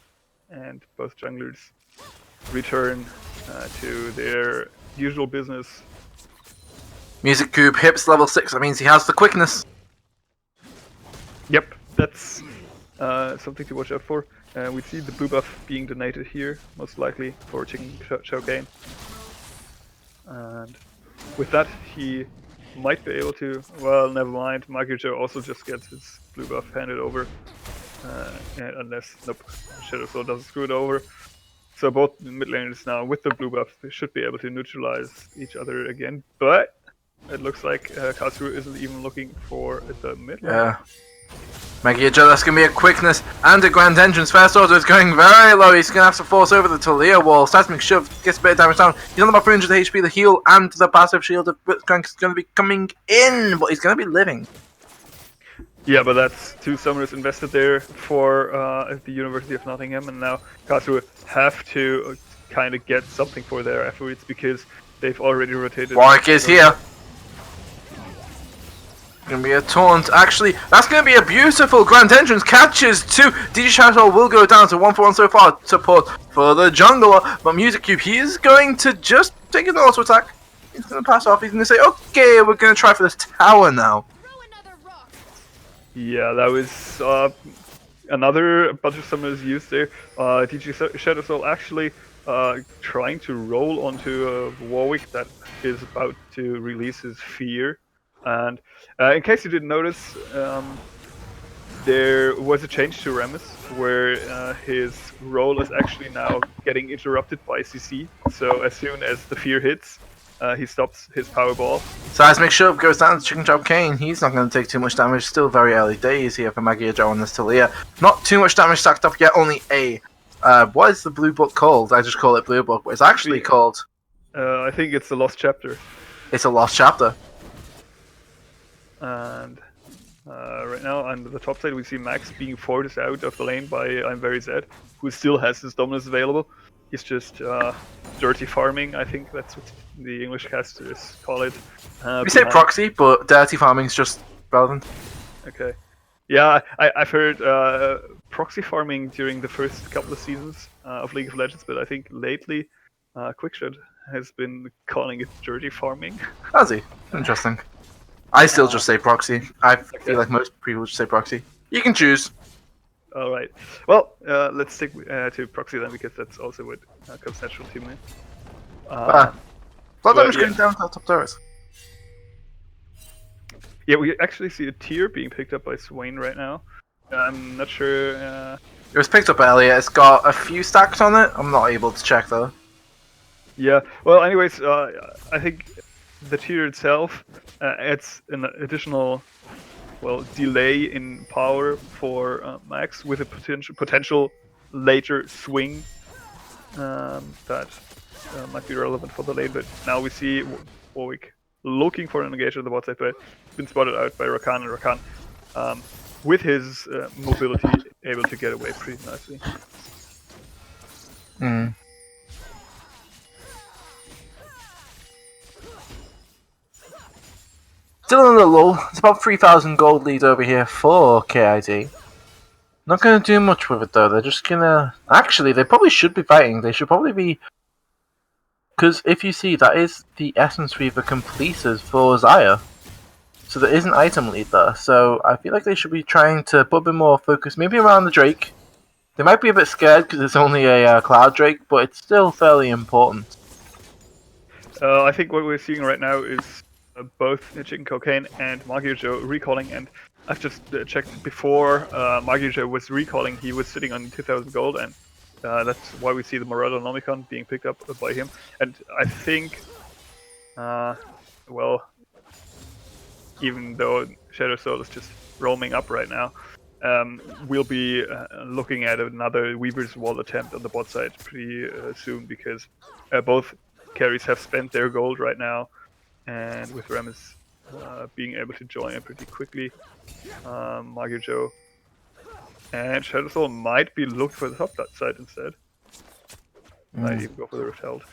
Speaker 4: and both junglers return to their usual business.
Speaker 5: Music Cube hips level 6, that means he has the quickness.
Speaker 4: Yep, that's something to watch out for. We see the blue buff being donated here, most likely for Chicken Chocane. And with that, he might be able to. Well, never mind. Magirjo also just gets his blue buff handed over, unless Shadow Soul doesn't screw it over. So both mid laners now with the blue buff they should be able to neutralize each other again, but it looks like Karlsruhe isn't even looking for the mid lane.
Speaker 5: Yeah. Magirjo, that's going to be a quickness and a grand entrance. First order is going very low. He's going to have to force over the Talia wall. Seismic shove gets a bit of damage down. He's on about 300 HP. The heal and the passive shield of Blitzcrank is going to be coming in, but he's going to be living.
Speaker 4: Yeah, but that's 2 summoners invested there for the University of Nottingham, and now Karlsruhe have to kind of get something for their efforts because they've already rotated.
Speaker 5: Warwick is here. Gonna be a taunt. Actually, that's gonna be a beautiful grand entrance. Catches 2. DJ Shadow will go down to 1-for-1 so far. Support for the jungler, but Music Cube, he is going to just take an auto attack. He's gonna pass off. He's gonna say, okay, we're gonna try for this tower now.
Speaker 4: Yeah, that was another bunch of summoners used there. DJ Shadow Soul actually trying to roll onto Warwick that is about to release his fear. And in case you didn't notice, there was a change to Rammus where his role is actually now getting interrupted by CC. So as soon as the fear hits, he stops his powerball.
Speaker 5: Seismic Shove goes down to Chicken Chocane. He's not going to take too much damage. Still very early days here for Magirjo and this Talia. Not too much damage stacked up yet, only a. What is the blue book called? I just call it blue book, but it's actually called...
Speaker 4: I think it's the Lost Chapter.
Speaker 5: It's a lost chapter.
Speaker 4: And right now on the top side we see Max being forced out of the lane by I'm Very Zed, who still has his dominance available. He's just dirty farming, I think that's what the English casters call it.
Speaker 5: We say proxy, but dirty farming is just relevant.
Speaker 4: Okay. Yeah, I've heard proxy farming during the first couple of seasons of League of Legends, but I think lately Quickshot has been calling it dirty farming.
Speaker 5: Has he? Interesting. I still just say proxy. I feel like most people just say proxy. You can choose.
Speaker 4: All right. Well, let's stick to proxy then, because that's also what comes natural to me.
Speaker 5: Blood damage going down to the top turret.
Speaker 4: Yeah, we actually see a tier being picked up by Swain right now. I'm not sure.
Speaker 5: It was picked up earlier. It's got a few stacks on it. I'm not able to check though.
Speaker 4: Yeah. Well, anyways, I think the tier itself adds an additional, delay in power for Max with a potential later swing that might be relevant for the lane. But now we see Warwick looking for an engagement on the bot side, but been spotted out by Rakan, and Rakan, with his mobility, able to get away pretty nicely.
Speaker 5: Still in the lull. It's about 3,000 gold lead over here for KID. Not going to do much with it though. They're just going to... Actually, they probably should be fighting. They should probably be... Because if you see, that is the Essence Weaver completed for Xayah. So there is an item lead there. So I feel like they should be trying to put a bit more focus, maybe around the Drake. They might be a bit scared because it's only a Cloud Drake, but it's still fairly important.
Speaker 4: I think what we're seeing right now is both Chicken Chocane and Magirjo recalling, and I've just checked before Magirjo was recalling, he was sitting on 2,000 gold, and that's why we see the Marauder Nomicon being picked up by him. And I think, even though Shadow Soul is just roaming up right now. We'll be looking at another Weaver's Wall attempt on the bot side pretty soon, because both carries have spent their gold right now, and with Rammus being able to join pretty quickly, Mario Joe and Shadow Soul might be looked for the top side instead. Might even go for the Rift Held.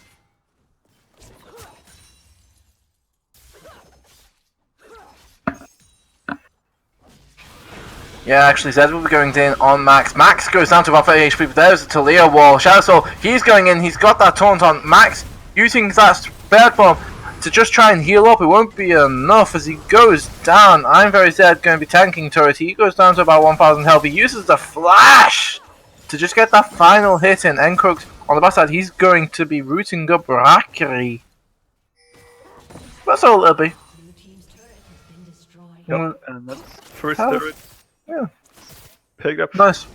Speaker 5: Yeah, actually, Zed will be going in on Max. Max goes down to about 30 HP, but there's a Talia wall. Shadow Soul, he's going in, he's got that taunt on. Max using that bird form to just try and heal up. It won't be enough as he goes down. I'm very Zed going to be tanking turret. He goes down to about 1000 health. He uses the flash to just get that final hit in. Encroaks on the backside, he's going to be rooting up Rakiri. That's all it'll be.
Speaker 4: Yep, and that's first turret.
Speaker 5: Yeah.
Speaker 4: Picked up.
Speaker 5: Nice.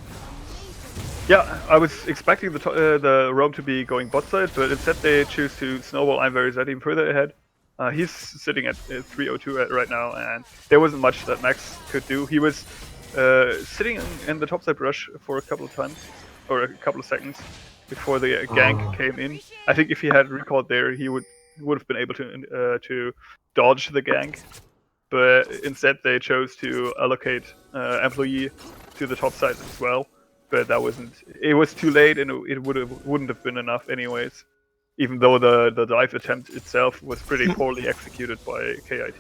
Speaker 4: Yeah, I was expecting the roam to be going bot side, but instead they choose to snowball I'm very Zed even further ahead. He's sitting at 302 right now, and there wasn't much that Max could do. He was sitting in the topside brush for a couple of times, or a couple of seconds, before the gank came in. I think if he had recalled there, he would have been able to dodge the gank. But instead they chose to allocate employee to the top side as well. But that wasn't. It was too late, and it wouldn't have been enough anyways. Even though the dive attempt itself was pretty poorly executed by KIT.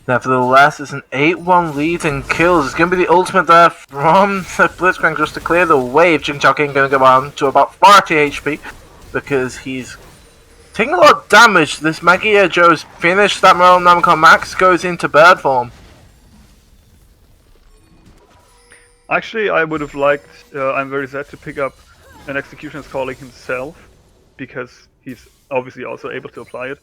Speaker 5: Nevertheless, it's an 8-1 lead in kills. It's going to be the ultimate there from the Blitzcrank just to clear the wave. Jing Chao King going to go on to about 40 HP because he's taking a lot of damage. This Magia Joe's finished that Morel Namicon. Max goes into bird form.
Speaker 4: Actually, I would have liked I'm very Zed to pick up an Executioner's Calling himself, because he's obviously also able to apply it.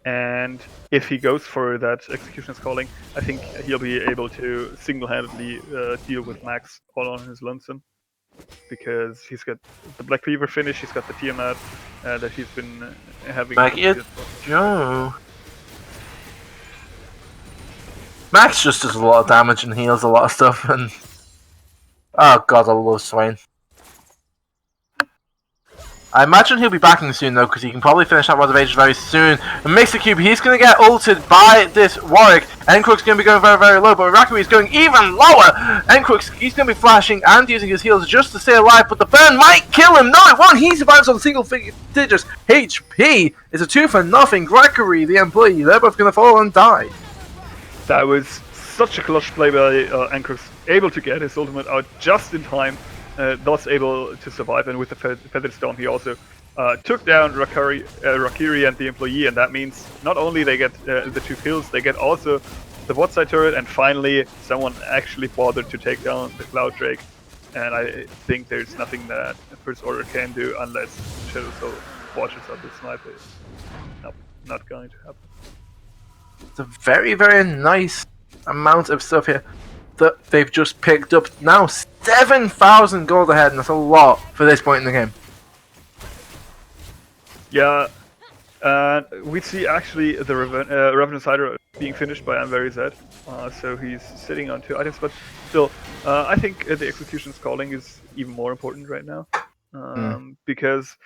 Speaker 4: And if he goes for that Executioner's Calling, I think he'll be able to single-handedly deal with Max all on his lonesome. Because he's got the Black Cleaver finish, he's got the Tiamat that he's been having.
Speaker 5: Magia Joe. Max just does a lot of damage and heals a lot of stuff, and oh god, I love Swain. I imagine he'll be backing soon though, because he can probably finish that Rod of Ages very soon. And Mixercube, he's going to get ulted by this Warwick. Encrook's going to be going very, very low, but Rakiri is going even lower. Encrook's, he's going to be flashing and using his heals just to stay alive, but the burn might kill him. No, it won't. He survives on single digits HP. It's a 2-0. Rakiri, the employee, they're both going to fall and die.
Speaker 4: That was such a clutch play by Encrook's, able to get his ultimate out just in time. Thus able to survive, and with the Feathered Storm he also took down Rakiri and the employee, and that means not only they get the 2 kills, they get also the bot side turret, and finally someone actually bothered to take down the Cloud Drake. And I think there's nothing that First Order can do unless Shadow Soul watches out the sniper. Nope, not going to happen.
Speaker 5: It's a very, very nice amount of stuff here that they've just picked up. Now 7,000 gold ahead, and that's a lot for this point in the game.
Speaker 4: Yeah, we see actually the Revenant Cider being finished by I'm very Zed, so he's sitting on 2 items, but still, I think the Executioner's Calling is even more important right now, because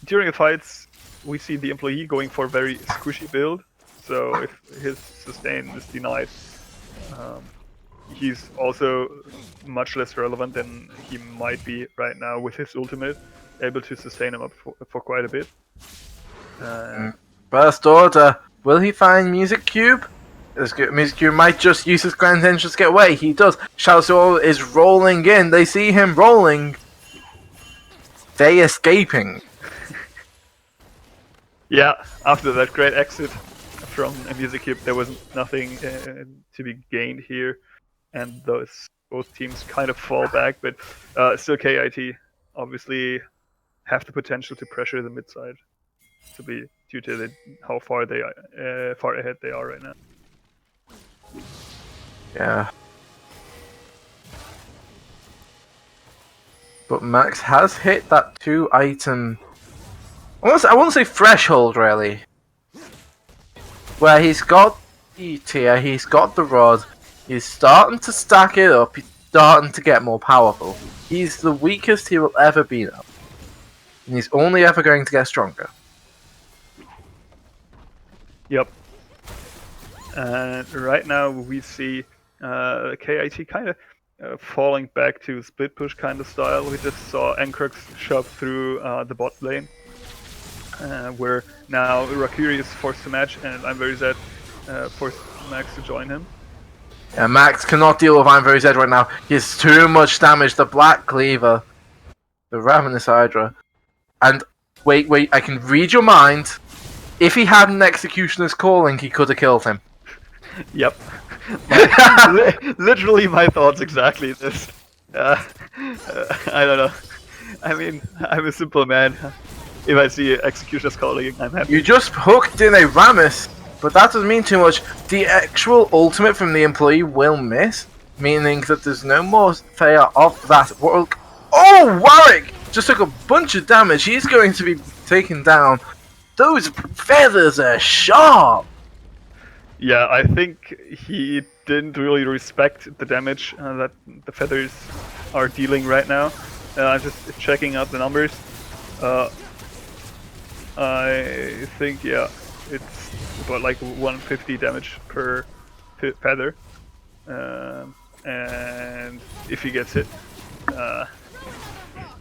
Speaker 4: during the fights we see the employee going for a very squishy build, so if his sustain is denied, he's also much less relevant than he might be right now with his ultimate, able to sustain him up for quite a bit.
Speaker 5: First Order, will he find Music Cube? Music Cube might just use his grand intentions to get away. He does. Shadow Soul is rolling in. They see him rolling. They escaping.
Speaker 4: Yeah, after that great exit from Music Cube, there was nothing to be gained here, and both teams kind of fall back, but still KIT obviously have the potential to pressure the mid side, to be due to how far ahead they are right now.
Speaker 5: Yeah. But Max has hit that 2 item I want to say threshold, really. Where he's got the tier, he's got the rod, he's starting to stack it up, he's starting to get more powerful. He's the weakest he will ever be now. And he's only ever going to get stronger.
Speaker 4: Yep. And right now we see KIT kind of falling back to split push kind of style. We just saw Encrux shove through the bot lane, where now Rakiri is forced to match, and I'm very sad forced Max to join him.
Speaker 5: Yeah, Max cannot deal with I'm Very Zed right now. He has too much damage. The Black Cleaver, the Ravenous Hydra, and wait, I can read your mind. If he had an Executioner's Calling, he could have killed him.
Speaker 4: Yep. Literally my thoughts exactly this. I don't know. I mean, I'm a simple man. If I see Executioner's Calling, I'm happy.
Speaker 5: You just hooked in a Rammus, but that doesn't mean too much. The actual ultimate from the employee will miss, meaning that there's no more fair of that world. Oh, Warwick just took a bunch of damage. He's going to be taken down. Those feathers are sharp.
Speaker 4: Yeah, I think he didn't really respect the damage that the feathers are dealing right now. I'm just checking out the numbers. I think, yeah, it's about like 150 damage per feather. And if he gets hit,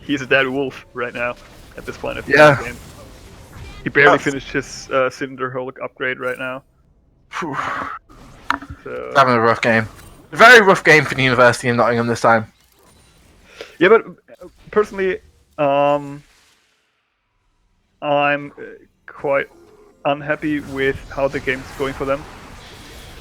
Speaker 4: he's a dead wolf right now at this point of the game. He barely finished his Cinder Hulk upgrade right now. So,
Speaker 5: having a rough game. A very rough game for the University of Nottingham this time.
Speaker 4: Yeah, but personally, I'm quite unhappy with how the game's going for them.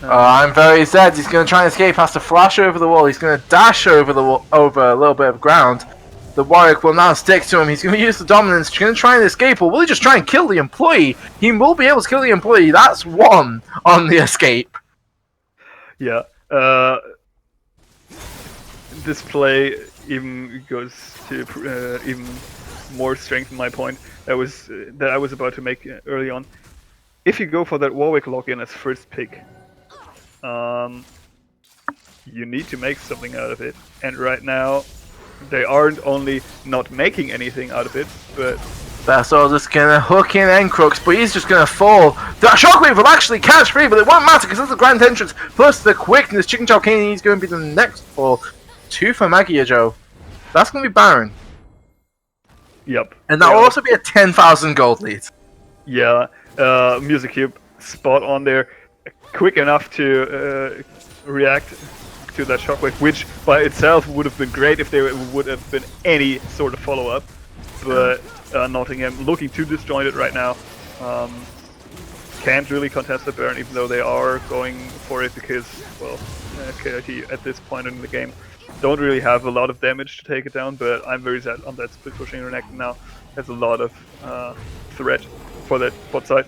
Speaker 5: I'm Very Zed. He's going to try and escape. Has to flash over the wall. He's going to dash over the over a little bit of ground. The Warwick will now stick to him. He's going to use the dominance. He's going to try and escape, or will he just try and kill the employee? He will be able to kill the employee. That's one on the escape.
Speaker 4: Yeah. This play even goes to even more strengthen my point that I was about to make early on. If you go for that Warwick login as first pick, you need to make something out of it. And right now, they aren't only not making anything out of it, but
Speaker 5: That's all just gonna hook in Encrux, but he's just gonna fall. The Shockwave will actually catch free, but it won't matter because that's the grand entrance plus the quickness. Chicken Chow Kane is going to be the next fall. 2 for Magia Joe. That's gonna be Baron.
Speaker 4: Yep.
Speaker 5: And that will also be a 10,000 gold lead.
Speaker 4: Yeah, Music Cube spot on there, quick enough to react to that Shockwave, which by itself would have been great if there would have been any sort of follow-up, but Nottingham looking too disjointed right now. Can't really contest the Baron, even though they are going for it because, well, KIT at this point in the game don't really have a lot of damage to take it down, but I'm very sad on that split pushing Renekton now. Has a lot of threat for that bot side.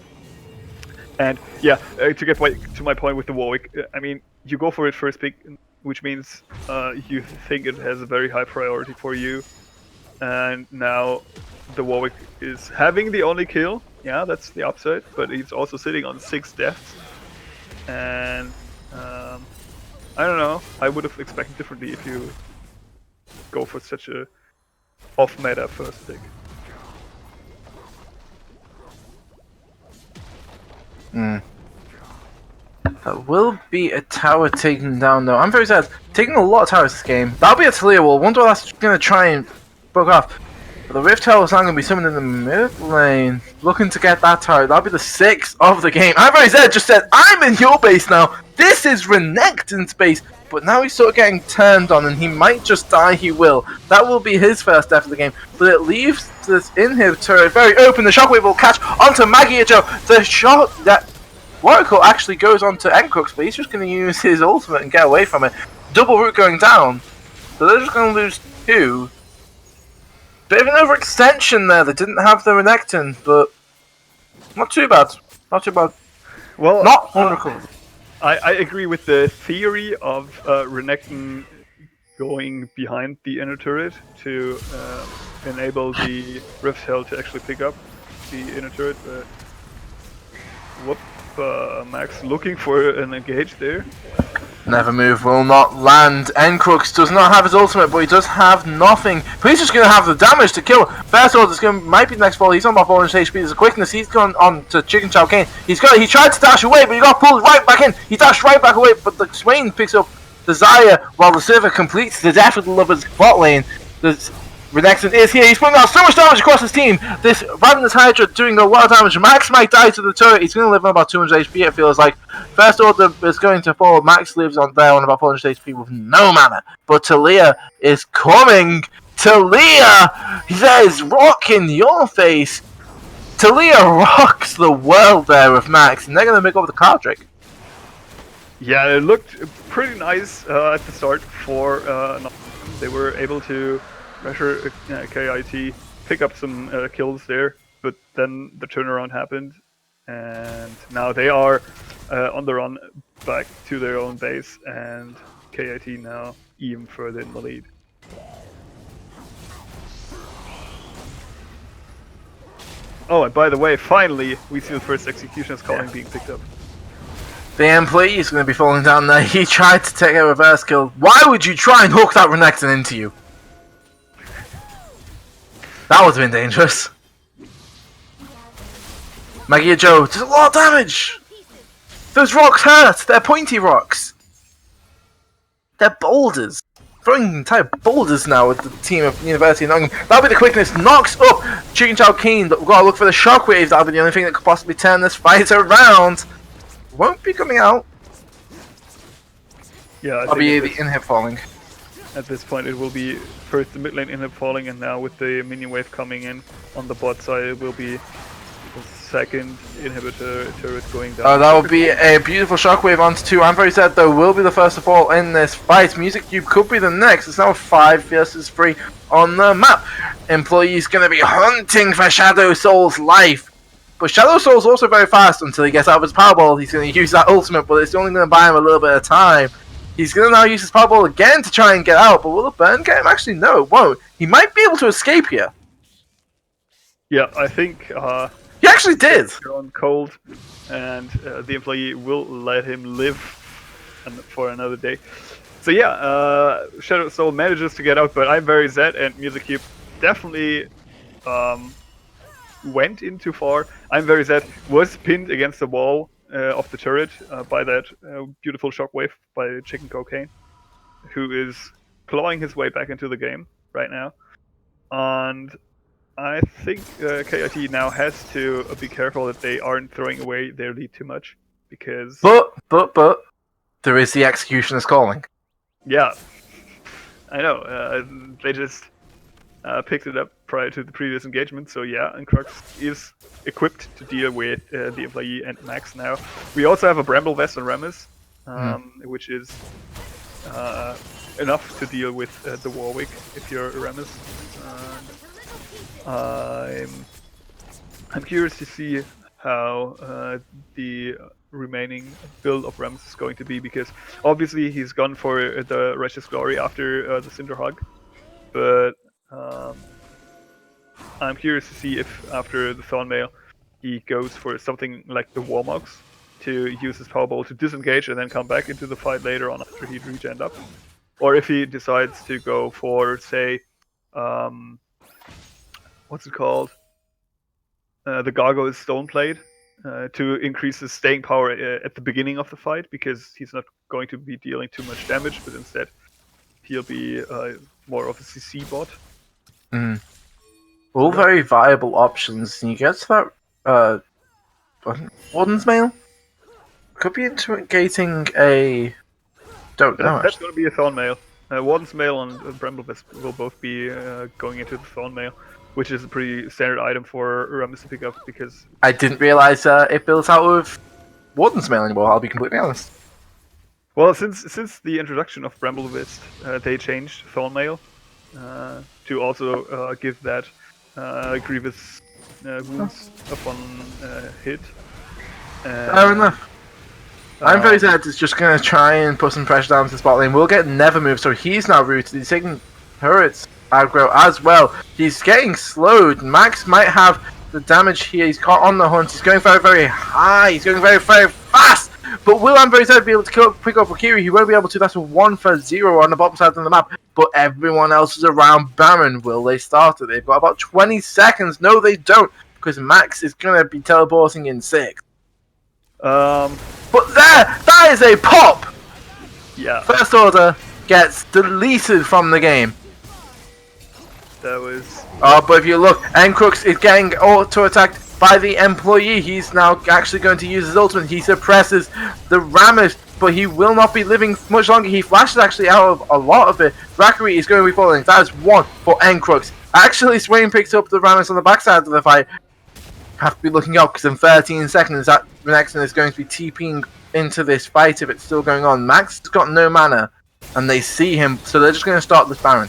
Speaker 4: And yeah, to get to my point with the Warwick, I mean, you go for it first pick, which means you think it has a very high priority for you. And now the Warwick is having the only kill. Yeah, that's the upside, but he's also sitting on 6 deaths. And I don't know, I would have expected differently if you go for such a off-meta first pick.
Speaker 5: That will be a tower taken down though. I'm very sad. Taking a lot of towers this game. That'll be a Talia wall. Wonder what that's going to try and broke off. But the Rift Tower is now going to be summoned in the mid lane. Looking to get that tower. That'll be the 6th of the game. I'm very sad. Just said, I'm in your base now. This is Renekton's base. But now he's sort of getting turned on and he might just die. He will. That will be his first death of the game. But it leaves this inhibitor very open. The Shockwave will catch onto Magia Joe. The shot that Oracle actually goes on to Encrux, but he's just going to use his ultimate and get away from it. Double root going down. So they're just going to lose 2. Bit of an overextension there. They didn't have the Renekton, but not too bad. Not too bad.
Speaker 4: Well,
Speaker 5: not Oracle.
Speaker 4: I agree with the theory of Renekton going behind the inner turret to enable the Rift Hell to actually pick up. the inner turret. Whoop, Max looking for an engage there.
Speaker 5: Never move will not land. Encrux does not have his ultimate, but he does have nothing. But he's just going to have the damage to kill. First Order might be the next fall. He's on about 400 HP. There's a quickness. He's gone on to Chicken Chow Kane. He tried to dash away, but he got pulled right back in. He dashed right back away, but the Swain picks up the Xayah while the Sivir completes the death of the Lover's bot lane. Renekton is here. He's putting out so much damage across his team. This Ravenous Hydra doing a lot of damage. Max might die to the turret. He's going to live on about 200 HP, it feels like. First Order is going to fall. Max lives on there on about 400 HP with no mana. But Taliyah is coming. Taliyah! He says, rock in your face. Taliyah rocks the world there with Max. And they're going to make over the card trick.
Speaker 4: Yeah, it looked pretty nice at the start for they were able to pressure KIT, pick up some kills there, but then the turnaround happened, and now they are on the run back to their own base, and KIT now even further in the lead. Oh, and by the way, finally we see the first Executioner's Calling being picked up.
Speaker 5: The employee is going to be falling down there. He tried to take a reverse kill. Why would you try and hook that Renekton into you? That would have been dangerous. Maggie Joe does a lot of damage! Those rocks hurt! They're pointy rocks! They're boulders! Throwing entire boulders now with the team of University of Nottingham. That'll be the quickness. Knocks up Chicken Chow Keen, but we've got to look for the shockwave. That'll be the only thing that could possibly turn this fight around. Won't be coming out.
Speaker 4: Yeah,
Speaker 5: I'll be the inhib falling.
Speaker 4: At this point it will be first the mid lane inhib falling, and now with the minion wave coming in on the bot side it will be the second inhibitor turret going down.
Speaker 5: Oh, that would be a beautiful shockwave onto 2. I'm very sad though, will be the first to fall in this fight. Music Cube could be the next. It's now 5 versus 3 on the map. Employee's gonna be hunting for Shadow Soul's life. But Shadow Soul's also very fast until he gets out of his Powerball. He's going to use that ultimate, but it's only going to buy him a little bit of time. He's going to now use his Powerball again to try and get out, but will the burn get him? Actually, no, it won't. He might be able to escape here.
Speaker 4: Yeah, I think
Speaker 5: he actually did.
Speaker 4: He's on cold, and the employee will let him live for another day. So yeah, Shadow Soul manages to get out, but I'm very sad, and Music Cube definitely went in too far. I'm very sad. Was pinned against the wall of the turret by that beautiful shockwave by Chicken Cocaine, who is clawing his way back into the game right now. And I think KIT now has to be careful that they aren't throwing away their lead too much, because...
Speaker 5: But, there is the Executioner's Calling.
Speaker 4: Yeah, I know. They just picked it up prior to the previous engagement, so yeah, and Crux is equipped to deal with the employee and Max now. We also have a Bramble Vest on Rammus, which is enough to deal with the Warwick if you're Rammus. I'm curious to see how the remaining build of Rammus is going to be, because obviously he's gone for the Righteous Glory after the Cinder Hug, but I'm curious to see if after the Thornmail he goes for something like the Warmogs to use his Powerball to disengage and then come back into the fight later on after he'd regen up, or if he decides to go for, say, what's it called? The Gargoyle's Stoneblade to increase his staying power at the beginning of the fight, because he's not going to be dealing too much damage, but instead he'll be more of a CC bot.
Speaker 5: All very viable options. Can you get to that Warden's Mail? Could be interrogating a... Don't know.
Speaker 4: That's going to be a Thornmail. Warden's Mail and Bramble Vest will both be going into the Thornmail, which is a pretty standard item for Rammus to pick up, because...
Speaker 5: I didn't realise it built out of Warden's Mail anymore, I'll be completely honest.
Speaker 4: Well, since the introduction of Bramble Vest, they changed Thornmail to also give that grievous wounds upon hit.
Speaker 5: Fair enough. I'm very sad it's just going to try and put some pressure down to the spot lane. We'll get Never Move, so he's now rooted. He's taking turrets aggro as well. He's getting slowed. Max might have the damage here. He's caught on the hunt. He's going very, very high. He's going very, very fast. But will Amberized be able to pick up Akiri? He won't be able to. That's a 1-0 on the bottom side of the map. But everyone else is around Baron. Will they start it? They've got about 20 seconds. No, they don't. Because Max is going to be teleporting in 6. But that is a pop!
Speaker 4: Yeah.
Speaker 5: First Order gets deleted from the game.
Speaker 4: That was...
Speaker 5: But if you look, Encrux is getting auto-attacked by the employee. He's now actually going to use his ultimate. He suppresses the Rammus, but he will not be living much longer. He flashes actually out of a lot of it. Rackery is going to be falling. That is 1 for Encrux. Actually, Swain picks up the Rammus on the backside of the fight. Have to be looking up because in 13 seconds that Renekton is going to be TPing into this fight if it's still going on. Max has got no mana and they see him, so they're just going to start this Baron.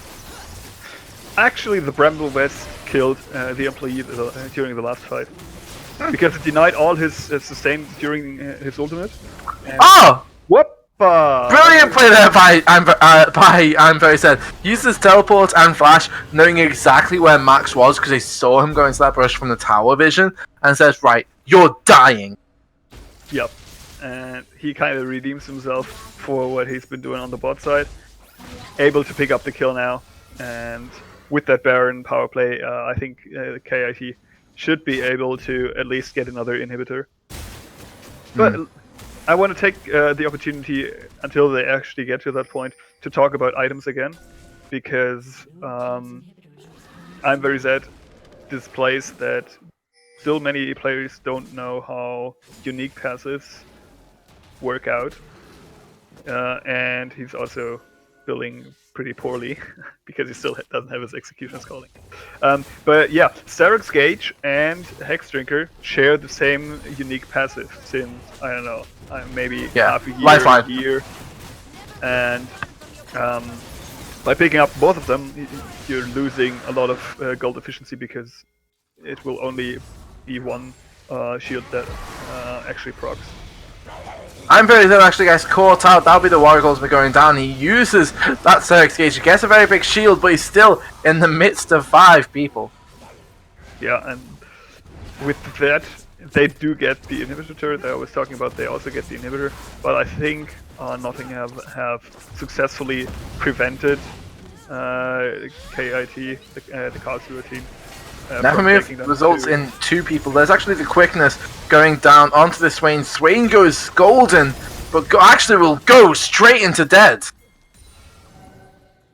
Speaker 4: Actually, the Bramble West killed the employee during the last fight. Because it denied all his sustain during his ultimate.
Speaker 5: Oh!
Speaker 4: Whoop-a!
Speaker 5: Brilliant play there by I'm very sad. Uses teleport and flash, knowing exactly where Max was because he saw him go into that brush from the tower vision, and says, "Right, you're dying."
Speaker 4: Yep. And he kind of redeems himself for what he's been doing on the bot side. Able to pick up the kill now, and with that Baron power play, I think KIT should be able to at least get another inhibitor. But I want to take the opportunity until they actually get to that point to talk about items again, because I'm very sad displays that still many players don't know how unique passives work out, and he's also building pretty poorly because he still doesn't have his execution scaling. But yeah, Sterak's Gage and Hex Drinker share the same unique passive since, I don't know, maybe half a year,
Speaker 5: Lifeline.
Speaker 4: year. And by picking up both of them, you're losing a lot of gold efficiency because it will only be one shield that actually procs.
Speaker 5: I'm very sad actually gets caught out. That'll be the Warrior Ultimate going down. He uses that Sterak's Gage. He gets a very big shield, but he's still in the midst of 5 people.
Speaker 4: Yeah, and with that, they do get the inhibitor turret that I was talking about. They also get the inhibitor, but I think Nottingham have successfully prevented KIT, the Karlsruhe team.
Speaker 5: Nevermove results in 2 people. There's actually the quickness going down onto the Swain. Swain goes golden, but actually will go straight into dead.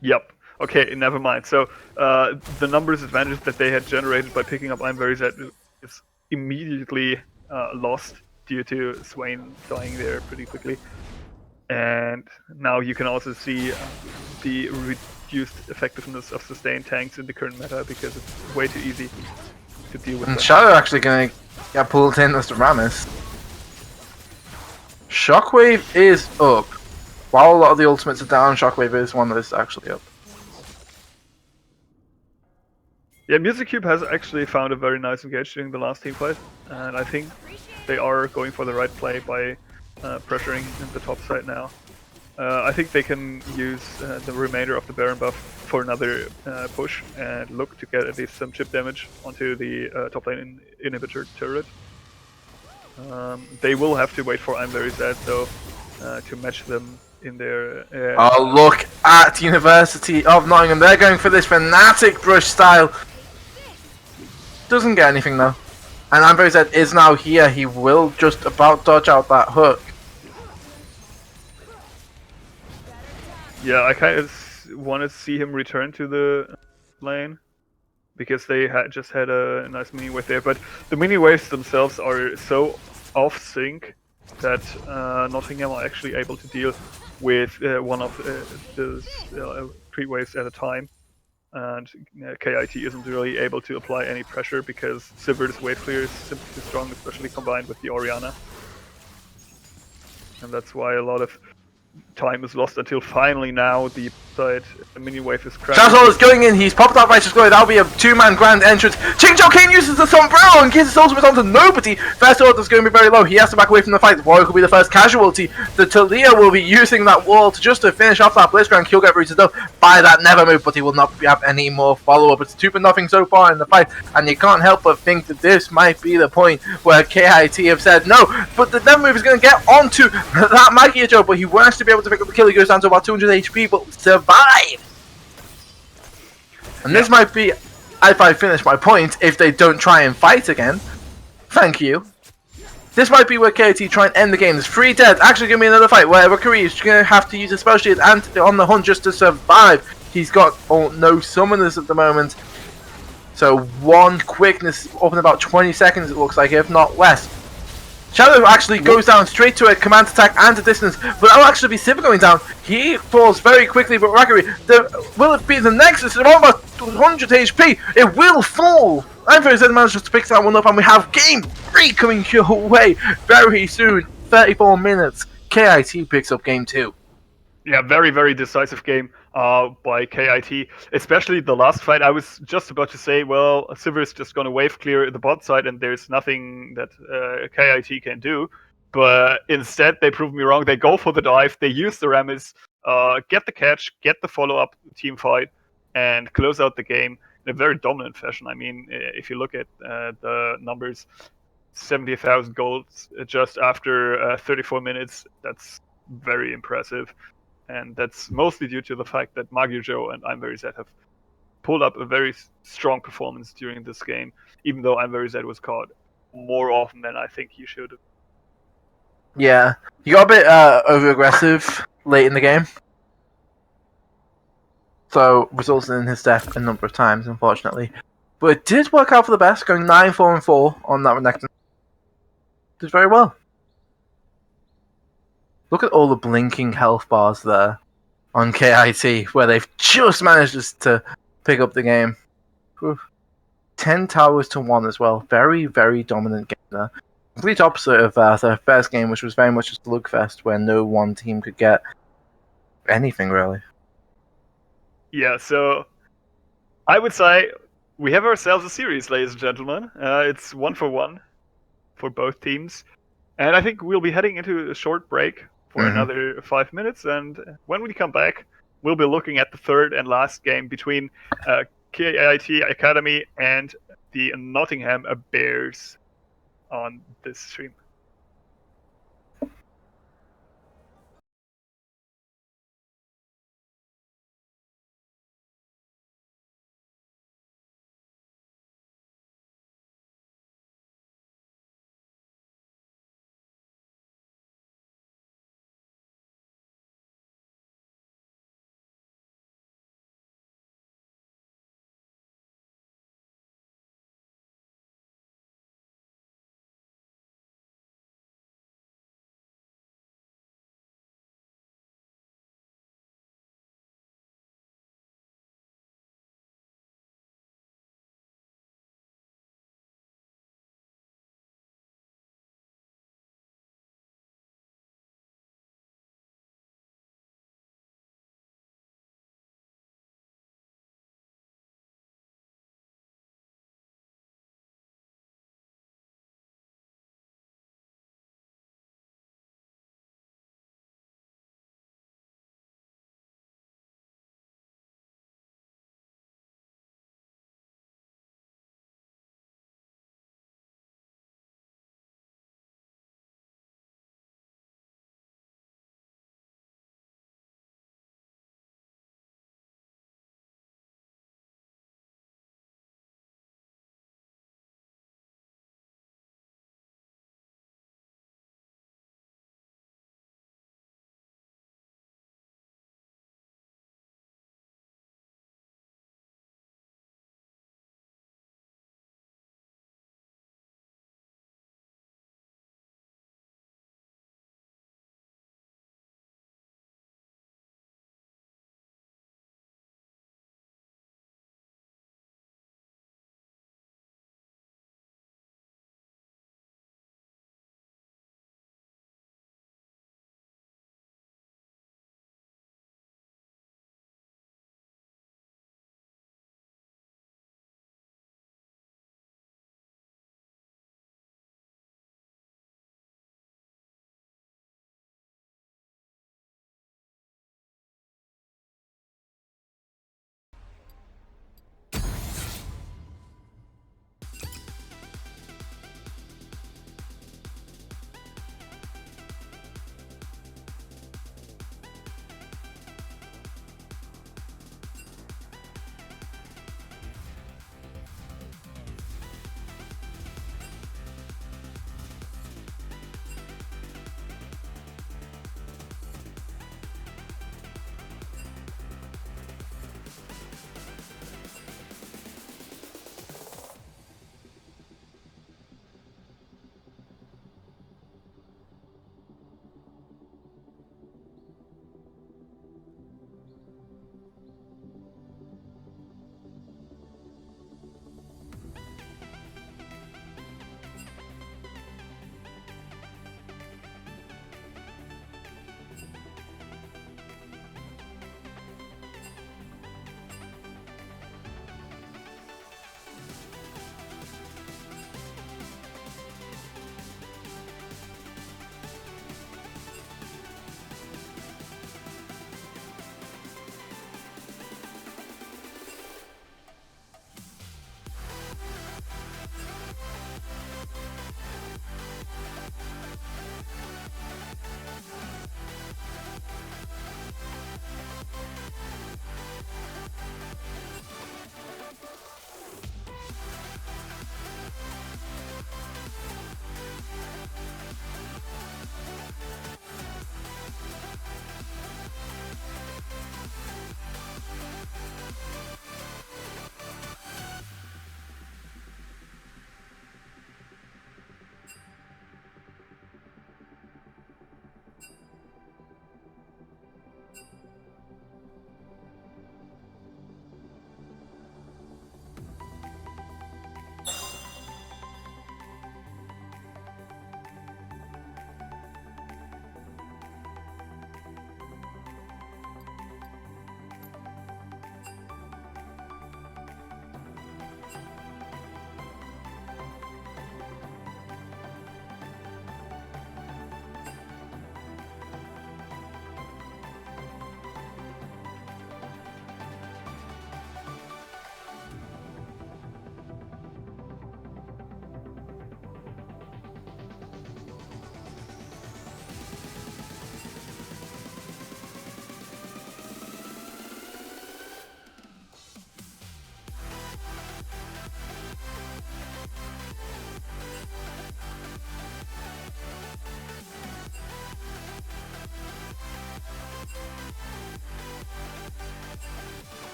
Speaker 4: Yep. Okay, never mind. So the numbers advantage that they had generated by picking up I'm Very Sad is immediately lost due to Swain dying there pretty quickly. And now you can also see the reduced effectiveness of sustained tanks in the current meta because it's way too easy to deal with.
Speaker 5: And Shadow actually going to get pulled in as the Rammus. Shockwave is up. While a lot of the ultimates are down, Shockwave is one that is actually up.
Speaker 4: Yeah, Music Cube has actually found a very nice engage during the last team fight, and I think they are going for the right play by pressuring the top side now. I think they can use the remainder of the Baron buff for another push and look to get at least some chip damage onto the top lane inhibitor turret. They will have to wait for I'm Very Sad though to match them in their...
Speaker 5: Oh, look at University of Nottingham. They're going for this Fnatic brush style. Doesn't get anything though. And I'm Very Sad is now here. He will just about dodge out that hook.
Speaker 4: Yeah, I kind of want to see him return to the lane because they just had a nice mini wave there. But the mini waves themselves are so off sync that Nottingham are actually able to deal with one of the 3 waves at a time. And KIT isn't really able to apply any pressure because Sivir's wave clear is simply too strong, especially combined with the Orianna. And that's why a lot of time is lost until finally now the side. Minion Wave is crashing.
Speaker 5: Shazol is going in, he's popped out Righteous Glory, that'll be a two-man grand entrance. Chingcho Kane uses the sombrero and gives his ultimate onto nobody. First order's going to be very low, he has to back away from the fight. Warwick will be the first casualty. The Talia will be using that wall to finish off that Blitzcrank. He'll get rooted up by that Never move, but he will not have any more follow-up. It's 2-0 so far in the fight, and you can't help but think that this might be the point where KIT have said no, but the Never move is going to get onto that Maggie Joe, but he wants to be able to pick up the kill. He goes down to about 200 HP, but survive. And this might be, if I finish my point, if they don't try and fight again. Thank you. This might be where KT try and end the game. There's 3 dead. Actually going to be another fight where Rookery is going to have to use a spell shield and on the hunt just to survive. He's got no summoners at the moment. So 1 quickness up in about 20 seconds it looks like, if not less. Shadow actually goes down straight to a command attack and a distance, but that'll actually be Sivir going down. He falls very quickly, but Rookery, will it be the Nexus? It's about 100 HP. It will fall. I'm very sad manages to pick that one up, and we have game 3 coming your way very soon. 34 minutes. KIT picks up game 2.
Speaker 4: Yeah, very, very decisive game by KIT. Especially the last fight. I was just about to say, well, Sivir is just going to wave clear the bot side and there's nothing that KIT can do. But instead, they proved me wrong. They go for the dive, they use the Rammus, get the catch, get the follow-up team fight, and close out the game in a very dominant fashion. I mean, if you look at the numbers, 70,000 gold just after 34 minutes, that's very impressive. And that's mostly due to the fact that Magio and I'm Very Zed have pulled up a very strong performance during this game, even though I'm Very Zed was caught more often than I think he should have.
Speaker 5: Yeah, he got a bit over-aggressive late in the game. So, resulted in his death a number of times, unfortunately. But it did work out for the best, going 9-4-4 on that Renekton. Did very well. Look at all the blinking health bars there on KIT, where they've just managed to pick up the game. Whew. 10 towers to 1 as well. Very, very dominant game there. Complete opposite of their first game, which was very much a slugfest, where no one team could get anything, really.
Speaker 4: Yeah, so I would say we have ourselves a series, ladies and gentlemen. It's 1-1 for both teams. And I think we'll be heading into a short break for another 5 minutes, and when we come back, we'll be looking at the third and last game between KIT Academy and the Nottingham Bears on this stream.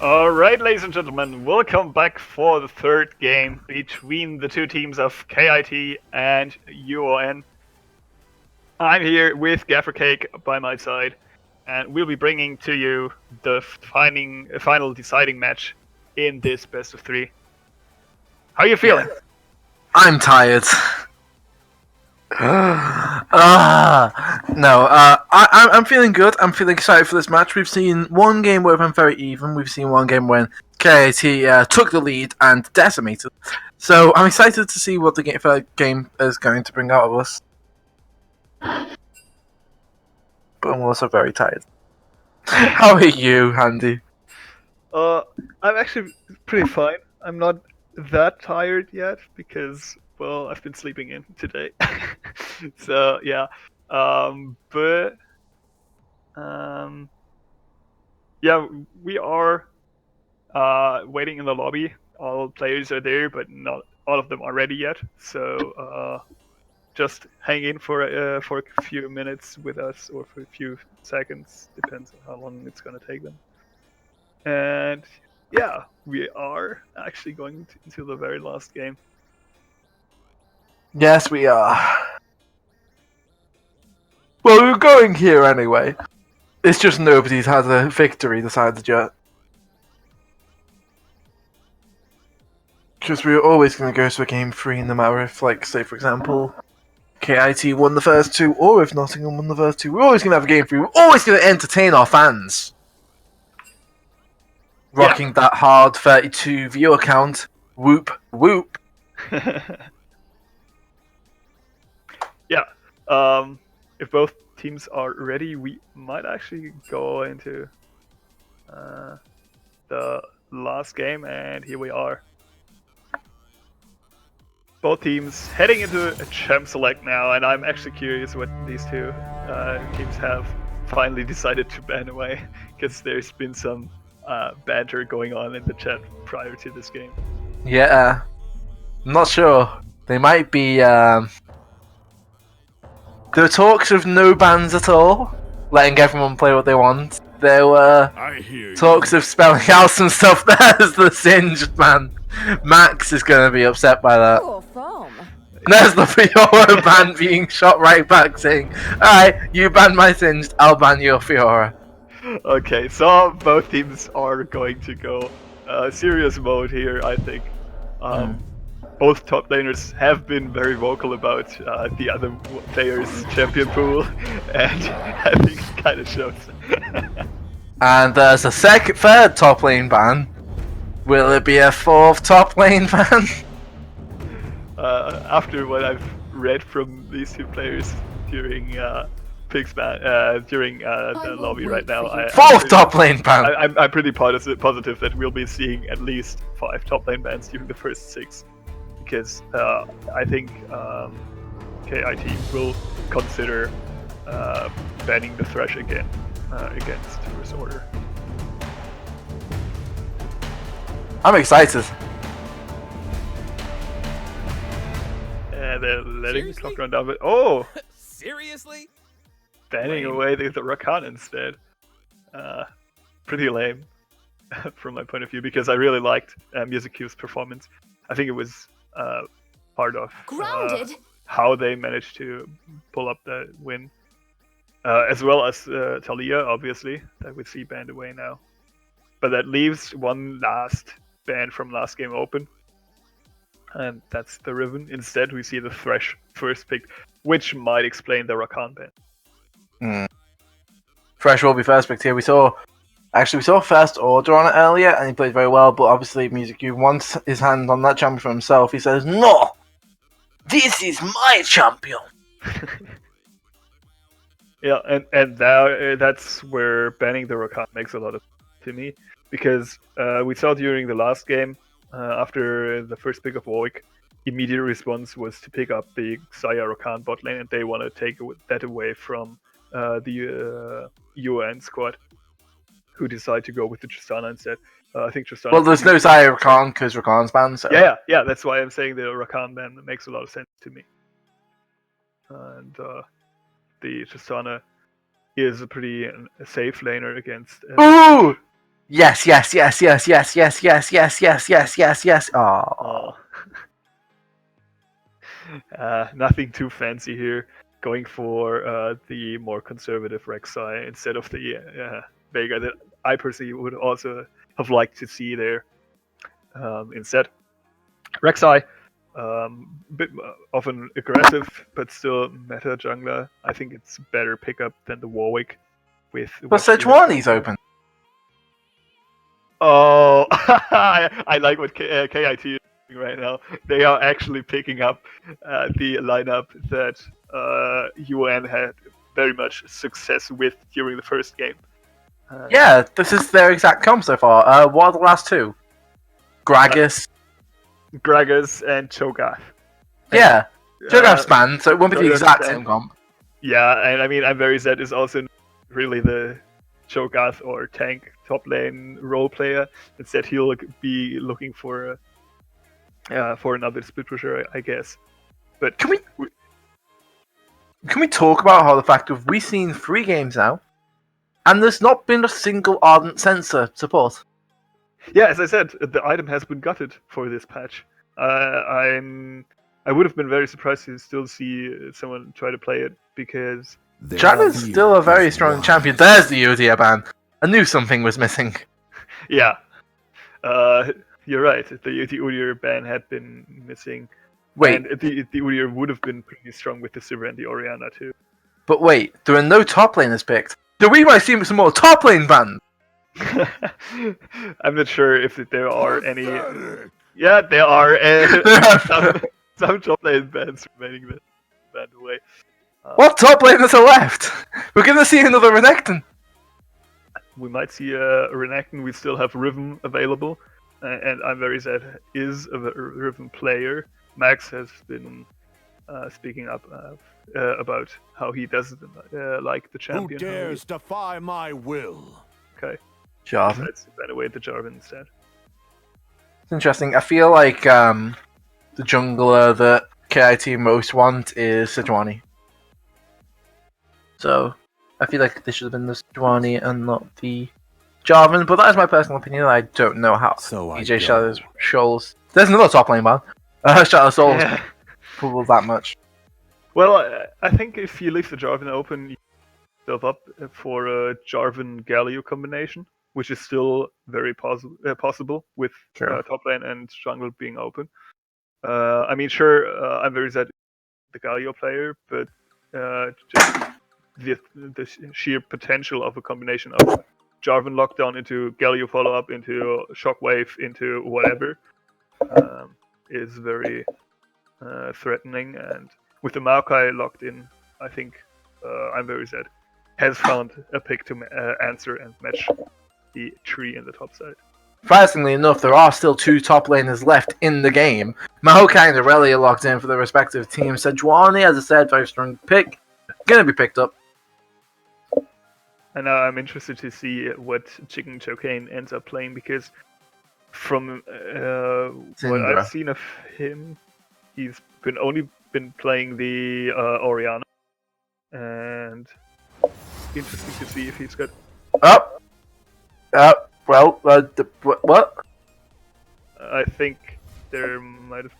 Speaker 4: Alright, ladies and gentlemen, welcome back for the third game between the two teams of KIT and UON. I'm here with Gaffer Cake by my side, and we'll be bringing to you the final deciding match in this best of three. How are you feeling?
Speaker 5: I'm tired. I'm feeling good. I'm feeling excited for this match. We've seen one game where it went very even. We've seen one game when KIT took the lead and decimated. So I'm excited to see what the third game is going to bring out of us. But I'm also very tired. How are you, Andy?
Speaker 4: I'm actually pretty fine. I'm not that tired yet because, well, I've been sleeping in today. So yeah, yeah, we are waiting in the lobby. All players are there, but not all of them are ready yet. So just hang in for a few minutes with us, or for a few seconds, depends on how long it's gonna take them. And yeah, we are actually going into the very last game.
Speaker 5: Yes, we are. Well, we're going here anyway. It's just nobody's had a victory decided yet. Because we were always going to go to a game 3 no matter if, like, say for example, KIT won the first 2, or if Nottingham won the first 2. We're always going to have a game 3. We're always going to entertain our fans. Rocking that hard 32 viewer count. Whoop, whoop.
Speaker 4: Yeah. If both teams are ready, we might actually go into the last game, and here we are. Both teams heading into a champ select now, and I'm actually curious what these two teams have finally decided to ban away, because there's been some banter going on in the chat prior to this game.
Speaker 5: Yeah. I'm not sure. They might be, there were talks of no bans at all, letting everyone play what they want. There were talks of spelling out some stuff. There's the Singed man. Max is going to be upset by that.
Speaker 6: Cool foam.
Speaker 5: There's the Fiora ban being shot right back saying, alright, you ban my Singed, I'll ban your Fiora.
Speaker 4: Okay, so both teams are going to go serious mode here, I think. Both top laners have been very vocal about the other players' champion pool, and I think it kind of shows.
Speaker 5: And there's a third top lane ban. Will it be a fourth top lane ban?
Speaker 4: After what I've read from these two players during Pig's ban, during the lobby right now,
Speaker 5: Fourth top lane ban!
Speaker 4: I'm pretty positive that we'll be seeing at least 5 top lane bans during the first 6. Because I think KIT will consider banning the Thresh again against First Order.
Speaker 5: I'm excited.
Speaker 4: They're letting the clock run down, but oh!
Speaker 7: Seriously?
Speaker 4: Banning away the Rakan instead. Pretty lame from my point of view, because I really liked MusicQ's performance. I think it was part of how they managed to pull up the win, as well as Talia, obviously, that we see banned away now. But that leaves one last ban from last game open, and that's the Riven. Instead, we see the Thresh first pick, which might explain the Rakan ban.
Speaker 5: Thresh will be first picked here. We saw First Order on it earlier, and he played very well, but obviously MusicQ wants his hand on that champion for himself. He says, no! This is my champion!
Speaker 4: Yeah, and now that's where banning the Rakan makes a lot of sense to me, because we saw during the last game, after the first pick of Warwick, immediate response was to pick up the Xayah Rakan bot lane, and they want to take that away from the UON squad, who decide to go with the Tristana instead. I think Tristana...
Speaker 5: Well, there's no Xayah Rakan because Rakan's banned, so...
Speaker 4: Yeah, that's why I'm saying the Rakan ban makes a lot of sense to me. And the Tristana is a pretty safe laner against...
Speaker 5: Ooh! Yes. Oh.
Speaker 4: Nothing too fancy here. Going for the more conservative Rek'Sai instead of the Veigar that I personally would also have liked to see there. Instead, Rek'Sai, bit of an aggressive but still meta jungler. I think it's a better pickup than the Warwick. With
Speaker 5: But Sejuani's open.
Speaker 4: Oh, I like what KIT is doing right now. They are actually picking up the lineup that UN had very much success with during the first game.
Speaker 5: Yeah, this is their exact comp so far. What are the last two? Gragas.
Speaker 4: Gragas and Cho'Gath.
Speaker 5: Yeah, Cho'Gath's banned, so it won't be the
Speaker 4: Cho'Gath's
Speaker 5: exact
Speaker 4: banned.
Speaker 5: same comp.
Speaker 4: Yeah, and I mean, I'm very sad is also really the Cho'Gath or tank top lane role player. Instead, he'll be looking for another split pusher, I guess. But
Speaker 5: Can we talk about how the fact of we've seen 3 games now, and there's not been a single Ardent sensor support?
Speaker 4: yeah, as I said, the item has been gutted for this patch. I would have been very surprised to still see someone try to play it because
Speaker 5: Dragon's still a very strong champion. There's the Udyr ban. I knew something was missing.
Speaker 4: yeah, you're right. The Udyr ban had been missing.
Speaker 5: Wait,
Speaker 4: And the Udyr would have been pretty strong with the Sivir and the Orianna too.
Speaker 5: but wait, there are no top laners picked. So we might see some more top lane bans.
Speaker 4: I'm not sure if there are any. Yeah, there are some top lane bans remaining that banned away.
Speaker 5: What top laners are left? We're gonna see another Renekton.
Speaker 4: We might see a Renekton. We still have Riven available, and I'm very sad is a Riven player. Max has been speaking up about how he doesn't like the champion.
Speaker 6: Who dares defy my will?
Speaker 4: Okay,
Speaker 5: Jarvan.
Speaker 4: let's ban away the Jarvan instead.
Speaker 5: It's interesting. I feel like the jungler that KIT most want is Sejuani. So I feel like this should have been the Sejuani and not the Jarvan, but that is my personal opinion. I don't know how EJ Shadows Shoals. There's another top lane man. Shadow Souls pulled that much.
Speaker 4: Well, I think if you leave the Jarvan open, you yourself up for a Jarvan Galio combination, which is still very possible with top lane and jungle being open. I mean, sure, I'm very sad the Galio player, but just the sheer potential of a combination of Jarvan lockdown into Galio follow up into Shockwave into whatever is very threatening. And with the Maokai locked in, I think I'm very sad has found a pick to answer and match the tree in the top side.
Speaker 5: Surprisingly enough, there are still 2 top laners left in the game. Maokai and Irelia are locked in for the respective teams. Sejuani, as I said, very strong pick. Gonna be picked up.
Speaker 4: And now I'm interested to see what Chicken Chocane ends up playing, because from what I've seen of him, he's only been playing the Orianna. And interesting to see if he's got...
Speaker 5: What?
Speaker 4: I think there might have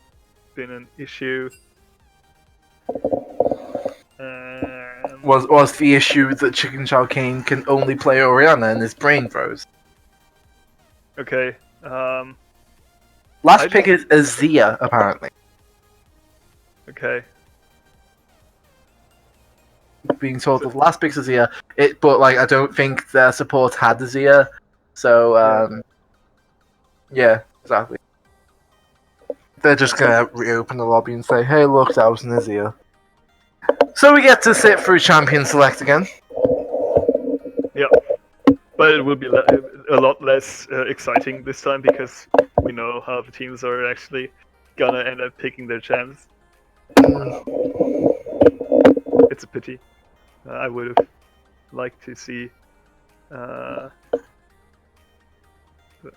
Speaker 4: been an issue.
Speaker 5: Was the issue that Chicken Chow Kane can only play Orianna and his brain froze?
Speaker 4: Okay.
Speaker 5: Last pick is Azia, apparently.
Speaker 4: Okay.
Speaker 5: Being told the last pick's Azia, but like I don't think their support had Azia, so yeah, exactly. They're just gonna reopen the lobby and say, "Hey, look, that was an Azia." So we get to sit through Champion Select again.
Speaker 4: Yeah, but it will be a lot less exciting this time, because we know how the teams are actually gonna end up picking their champs. It's a pity. I would have liked to see.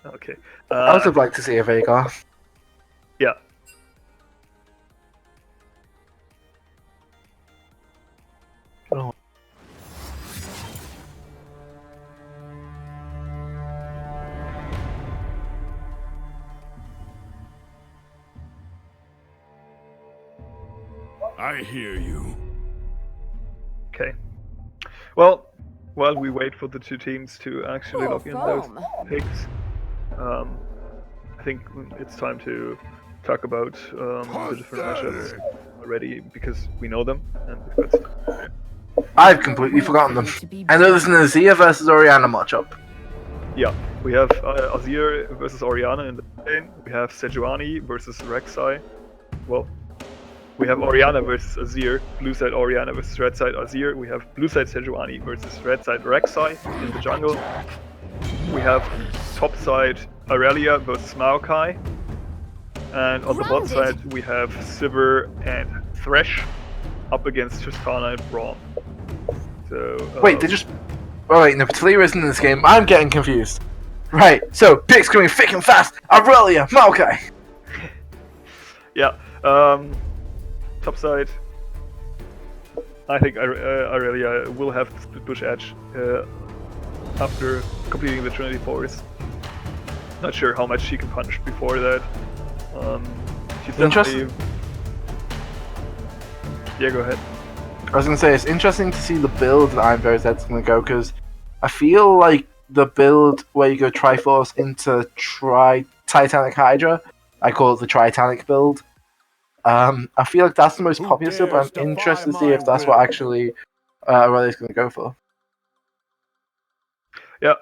Speaker 4: Okay.
Speaker 5: I would have liked to see a Veigar.
Speaker 4: Yeah.
Speaker 6: I hear you.
Speaker 4: Okay. Well, while we wait for the two teams to actually lock in those picks, I think it's time to talk about the different matchups already because we know them and we've got.
Speaker 5: I've completely forgotten them. I know there's an Azir versus Orianna matchup.
Speaker 4: Yeah, we have Azir versus Orianna in the lane. We have Sejuani versus Rek'Sai. Well, we have Orianna versus Azir. Blue side Orianna versus red side Azir. We have blue side Sejuani versus red side Rek'Sai in the jungle. We have top side Aurelia versus Maokai. And on the bot side, we have Sivir and Thresh up against Tristana and Braum. So
Speaker 5: Wait, they just. Oh wait, no, Taliyah isn't in this game. I'm getting confused. Right, so picks coming thick and fast. Aurelia, Maokai.
Speaker 4: Yeah. Top side. I think Aurelia will have the split push edge after completing the Trinity Force. Not sure how much she can punish before that. She's
Speaker 5: Interesting.
Speaker 4: Yeah, go ahead.
Speaker 5: I was gonna say it's interesting to see the build that I'm very Zed's gonna go because I feel like the build where you go Triforce into Titanic Hydra, I call it the Tritanic build. I feel like that's the most popular sub, but I'm interested to see if that's what actually Aurelia's gonna go for.
Speaker 4: Yeah,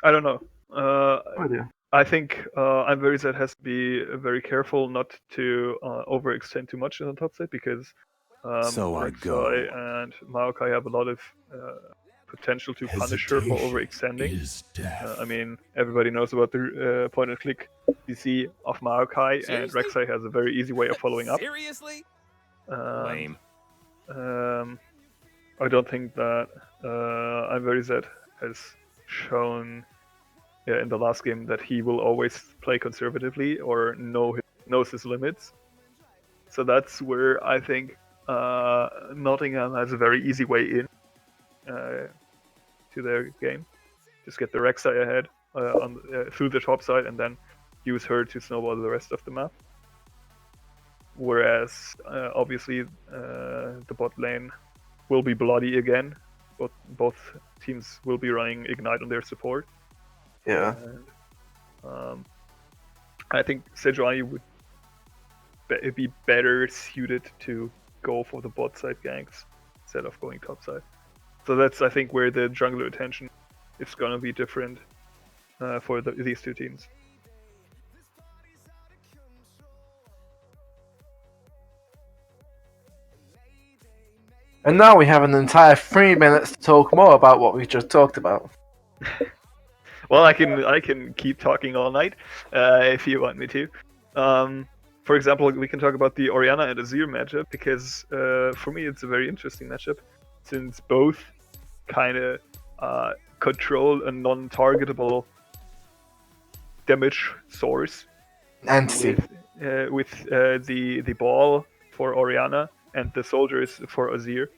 Speaker 4: I don't know.
Speaker 5: Oh dear.
Speaker 4: I think I'm very Zed has to be very careful not to overextend too much in the top side because
Speaker 6: So I go.
Speaker 4: Rek'Sai and Maokai have a lot of potential to punish her for overextending. I mean, everybody knows about the point and click DC of Maokai, and Rek'Sai has a very easy way of following up.
Speaker 7: Seriously?
Speaker 6: Lame.
Speaker 4: I don't think that I'm very Zed has shown in the last game that he will always play conservatively or knows his limits. So that's where I think Nottingham has a very easy way in to their game. Just get the Rek'Sai ahead through the top side and then use her to snowball the rest of the map. Whereas, obviously, the bot lane will be bloody again. But both teams will be running Ignite on their support.
Speaker 5: Yeah.
Speaker 4: And, I think Sejuani would be better suited to go for the bot side ganks instead of going top side. So that's, I think, where the jungler attention is going to be different for these two teams.
Speaker 5: And now we have an entire 3 minutes to talk more about what we just talked about.
Speaker 4: Well, I can keep talking all night if you want me to. For example, we can talk about the Orianna and Azir matchup because for me it's a very interesting matchup since both kind of control a non-targetable damage source
Speaker 5: Entity.
Speaker 4: with the ball for Orianna and the soldiers for Azir,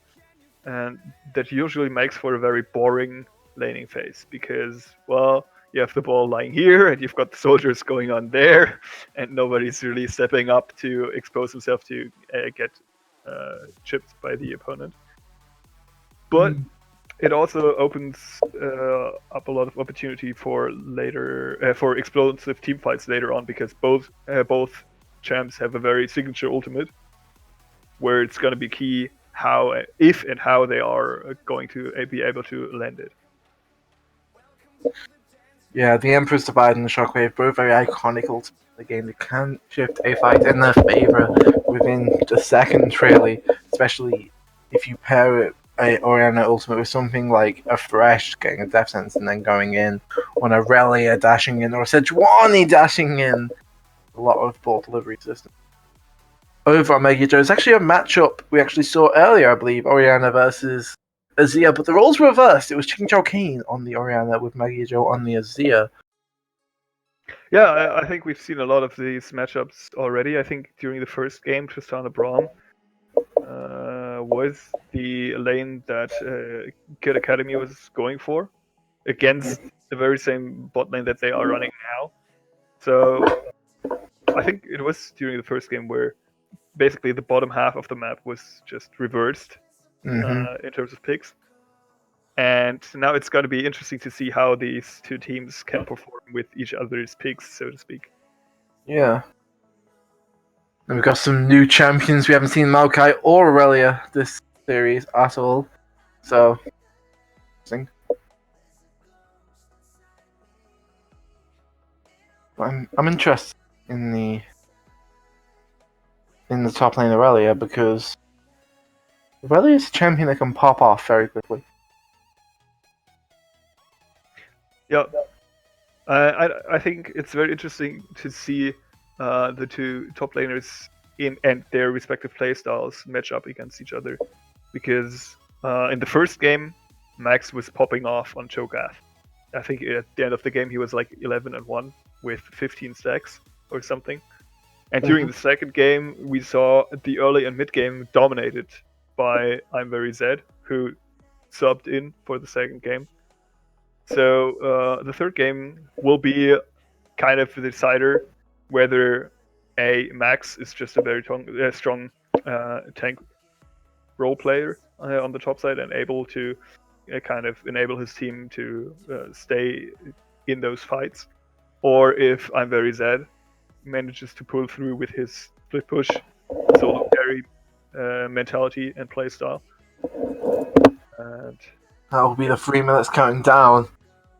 Speaker 4: and that usually makes for a very boring laning phase because, well, you have the ball lying here and you've got the soldiers going on there and nobody's really stepping up to expose himself to get chipped by the opponent. But it also opens up a lot of opportunity for later for explosive team fights later on because both champs have a very signature ultimate where it's going to be key if and how they are going to be able to land it.
Speaker 5: Yeah, the Emperor's Divide and the Shockwave, both very iconic ultimates in the game. They can shift a fight in their favor within just seconds, really, especially if you pair it Orianna ultimate with something like a Thresh getting a death sentence and then going in, on a Aurelia dashing in, or a Sejuani dashing in. A lot of ball delivery system. Over on Mega Joe, it's actually a matchup we actually saw earlier, I believe, Orianna versus Azir, but the roles were reversed. It was Chicken Joe Kane on the Orianna with Mega Joe on the Azir.
Speaker 4: Yeah, I think we've seen a lot of these matchups already. I think during the first game, Tristana Braum was the lane that Kid Academy was going for against the very same bot lane that they are running now. So I think it was during the first game where basically the bottom half of the map was just reversed in terms of picks. And now it's going to be interesting to see how these two teams can perform with each other's picks, so to speak.
Speaker 5: Yeah. And we've got some new champions. We haven't seen Maokai or Aurelia this series at all. So, interesting. I'm interested in the top lane Aurelia because Aurelia is a champion that can pop off very quickly.
Speaker 4: Yeah, I think it's very interesting to see the two top laners and their respective playstyles match up against each other, because in the first game, Max was popping off on Cho'Gath. I think at the end of the game he was like 11-1 with 15 stacks or something. And during the second game, we saw the early and mid game dominated by I'm Very Zed, who subbed in for the second game. So the third game will be kind of the decider whether Max is just a very strong tank role player on the top side and able to kind of enable his team to stay in those fights, or if I'm Very Zed manages to pull through with his split push solo carry mentality and playstyle. And
Speaker 5: that will be the 3 minutes counting down.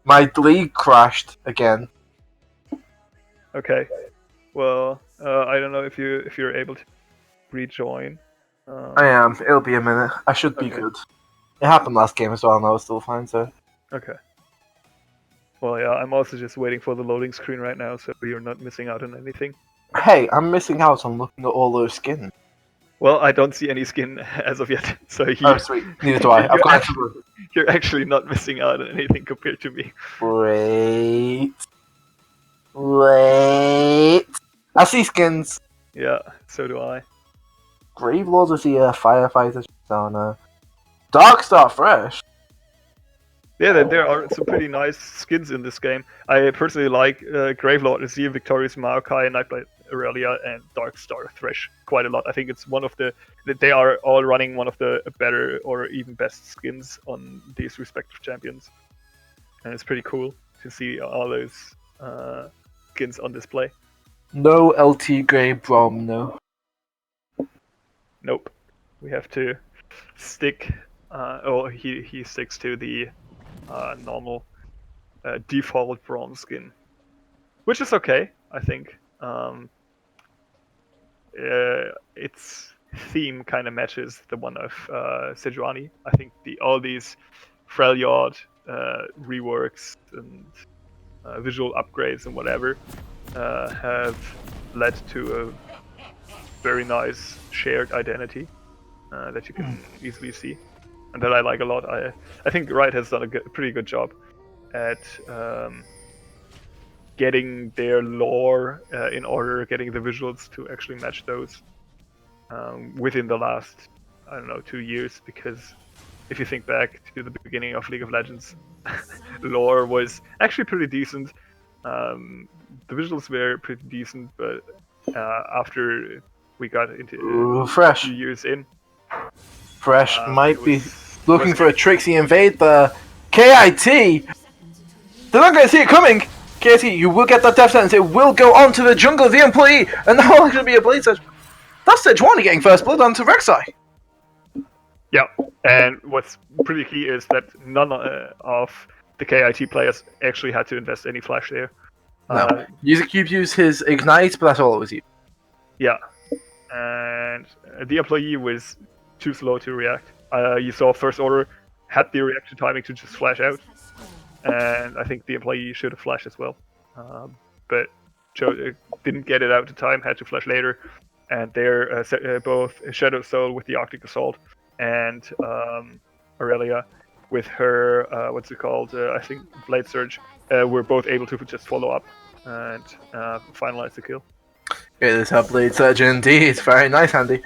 Speaker 5: My league crashed again.
Speaker 4: Okay, well, I don't know if you're able to rejoin.
Speaker 5: I am. It'll be a minute. I should be good. It happened last game as well, and I was still fine. So.
Speaker 4: Okay. Well, yeah, I'm also just waiting for the loading screen right now, so you're not missing out on anything.
Speaker 5: Hey, I'm missing out on looking at all those skins.
Speaker 4: Well, I don't see any skin as of yet, so
Speaker 5: Oh, sweet. Neither do I. I've got
Speaker 4: you're actually not missing out on anything compared to me.
Speaker 5: Wait. I see skins.
Speaker 4: Yeah, so do I.
Speaker 5: Gravelord is the firefighter. No. Darkstar Fresh.
Speaker 4: Yeah, there are some pretty nice skins in this game. I personally like Gravelord, Azir, Victorious Maokai, Nightblade Aurelia, and Darkstar Thresh quite a lot. I think it's one of they are all running one of the better or even best skins on these respective champions. And it's pretty cool to see all those skins on display.
Speaker 5: No LT Grey Brom, no.
Speaker 4: Nope. We have to stick... he sticks to the normal default bronze skin, which is okay, I think. Its theme kind of matches the one of Sejuani. I think all these Freljord reworks and visual upgrades and whatever have led to a very nice shared identity that you can easily see, and that I like a lot. I think Riot has done a pretty good job at getting their lore in order, getting the visuals to actually match those within the last, 2 years, because if you think back to the beginning of League of Legends, lore was actually pretty decent. The visuals were pretty decent, but after we got into
Speaker 5: Fresh.
Speaker 4: a few years in,
Speaker 5: Fresh might be looking for a Trixie invade the KIT. They're not going to see it coming. KIT, you will get that death sentence. It will go on to the jungle of the employee, and that will actually be a blade surge. That's Sejuani getting first blood onto Rek'Sai.
Speaker 4: Yeah, and what's pretty key is that none of the KIT players actually had to invest any flash there.
Speaker 5: No. User Cube used his Ignite, but that's all it was used.
Speaker 4: Yeah, and the employee was too slow to react. You saw First Order had the reaction timing to just flash out, and I think the employee should have flashed as well. But didn't get it out in time, had to flash later, and they're both Shadow Soul with the Arctic Assault and Aurelia with her, I think Blade Surge, were both able to just follow up and finalize the kill.
Speaker 5: It is her Blade Surge indeed. Very nice, Andy.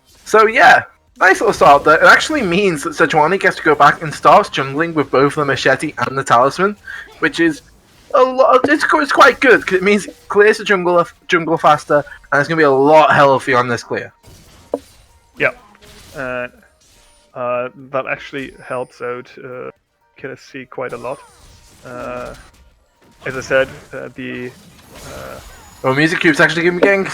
Speaker 5: So yeah, nice little start there. It actually means that Sejuani gets to go back and starts jungling with both the Machete and the Talisman, which is a lot. It's quite good because it means it clears the jungle faster, and it's gonna be a lot healthier on this clear.
Speaker 4: Yeah, and that actually helps out KSC quite a lot. As I said,
Speaker 5: Oh, Music Cube's actually getting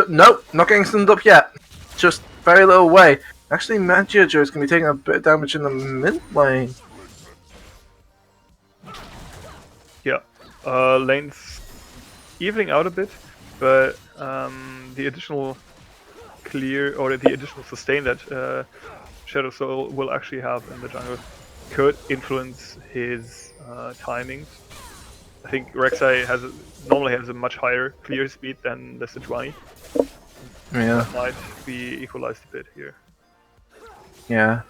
Speaker 5: nope, not getting stunned up yet. Just very little way. Actually, Magiojo is going to be taking a bit of damage in the mid lane.
Speaker 4: Yeah, lane's evening out a bit, but the additional clear or the additional sustain that Shadow Soul will actually have in the jungle could influence his timings. I think Rek'Sai normally has a much higher clear speed than the Sejuani.
Speaker 5: Yeah.
Speaker 4: That might be equalized a bit here.
Speaker 5: Yeah.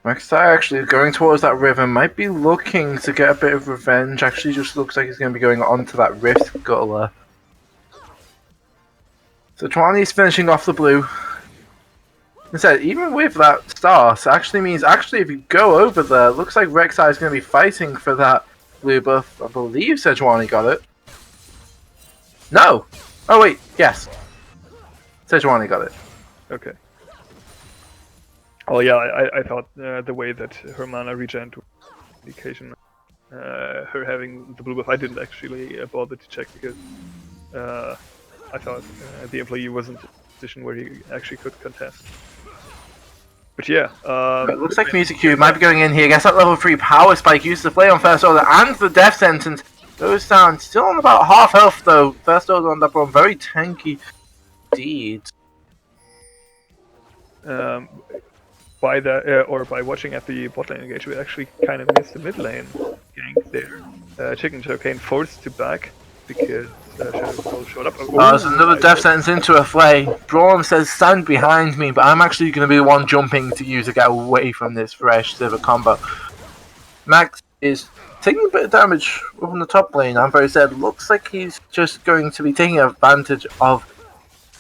Speaker 5: Rek'Sai actually going towards that river might be looking to get a bit of revenge. Actually, just looks like he's going to be going onto that Rift Guttler. Sejuani's finishing off the blue. Instead, even with that star, so actually means if you go over there, looks like Rek'Sai is going to be fighting for that blue buff. I believe Sejuani got it. No! Oh wait, yes. Sejuani got it.
Speaker 4: Okay. Oh yeah, I thought the way that her mana regen to indication, her having the blue buff, I didn't actually bother to check because I thought the employee wasn't in a position where he actually could contest. But yeah,
Speaker 5: It looks like Music Cube might be going in here. Gets that level 3 power spike, uses the play on First Order and the Death Sentence. Goes down, still on about half health though. First Order on that bro, very tanky indeed.
Speaker 4: By watching at the bot lane engage, we actually kind of missed the mid lane gank there. Chicken Chocane forced to back because Shadow Soul showed up.
Speaker 5: There's another Death Sentence into a flay. Braum says stand behind me, but I'm actually going to be the one jumping to you to get away from this fresh Sivir combo. Max is taking a bit of damage from the top lane. I'm very sad. Looks like he's just going to be taking advantage of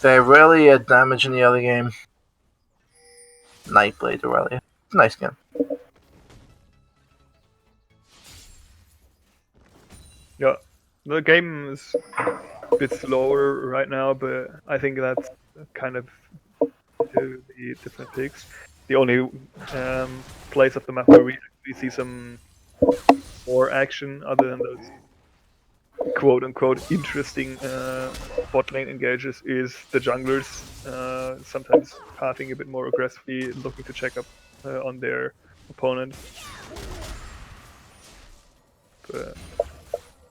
Speaker 5: their earlier damage in the early game. Nightblade Aurelia. Nice game.
Speaker 4: Yeah, the game is a bit slower right now, but I think that's kind of the different picks. The only place of the map where we actually see some more action, other than those quote-unquote interesting bot lane engages, is the junglers sometimes pathing a bit more aggressively, looking to check up on their opponent. But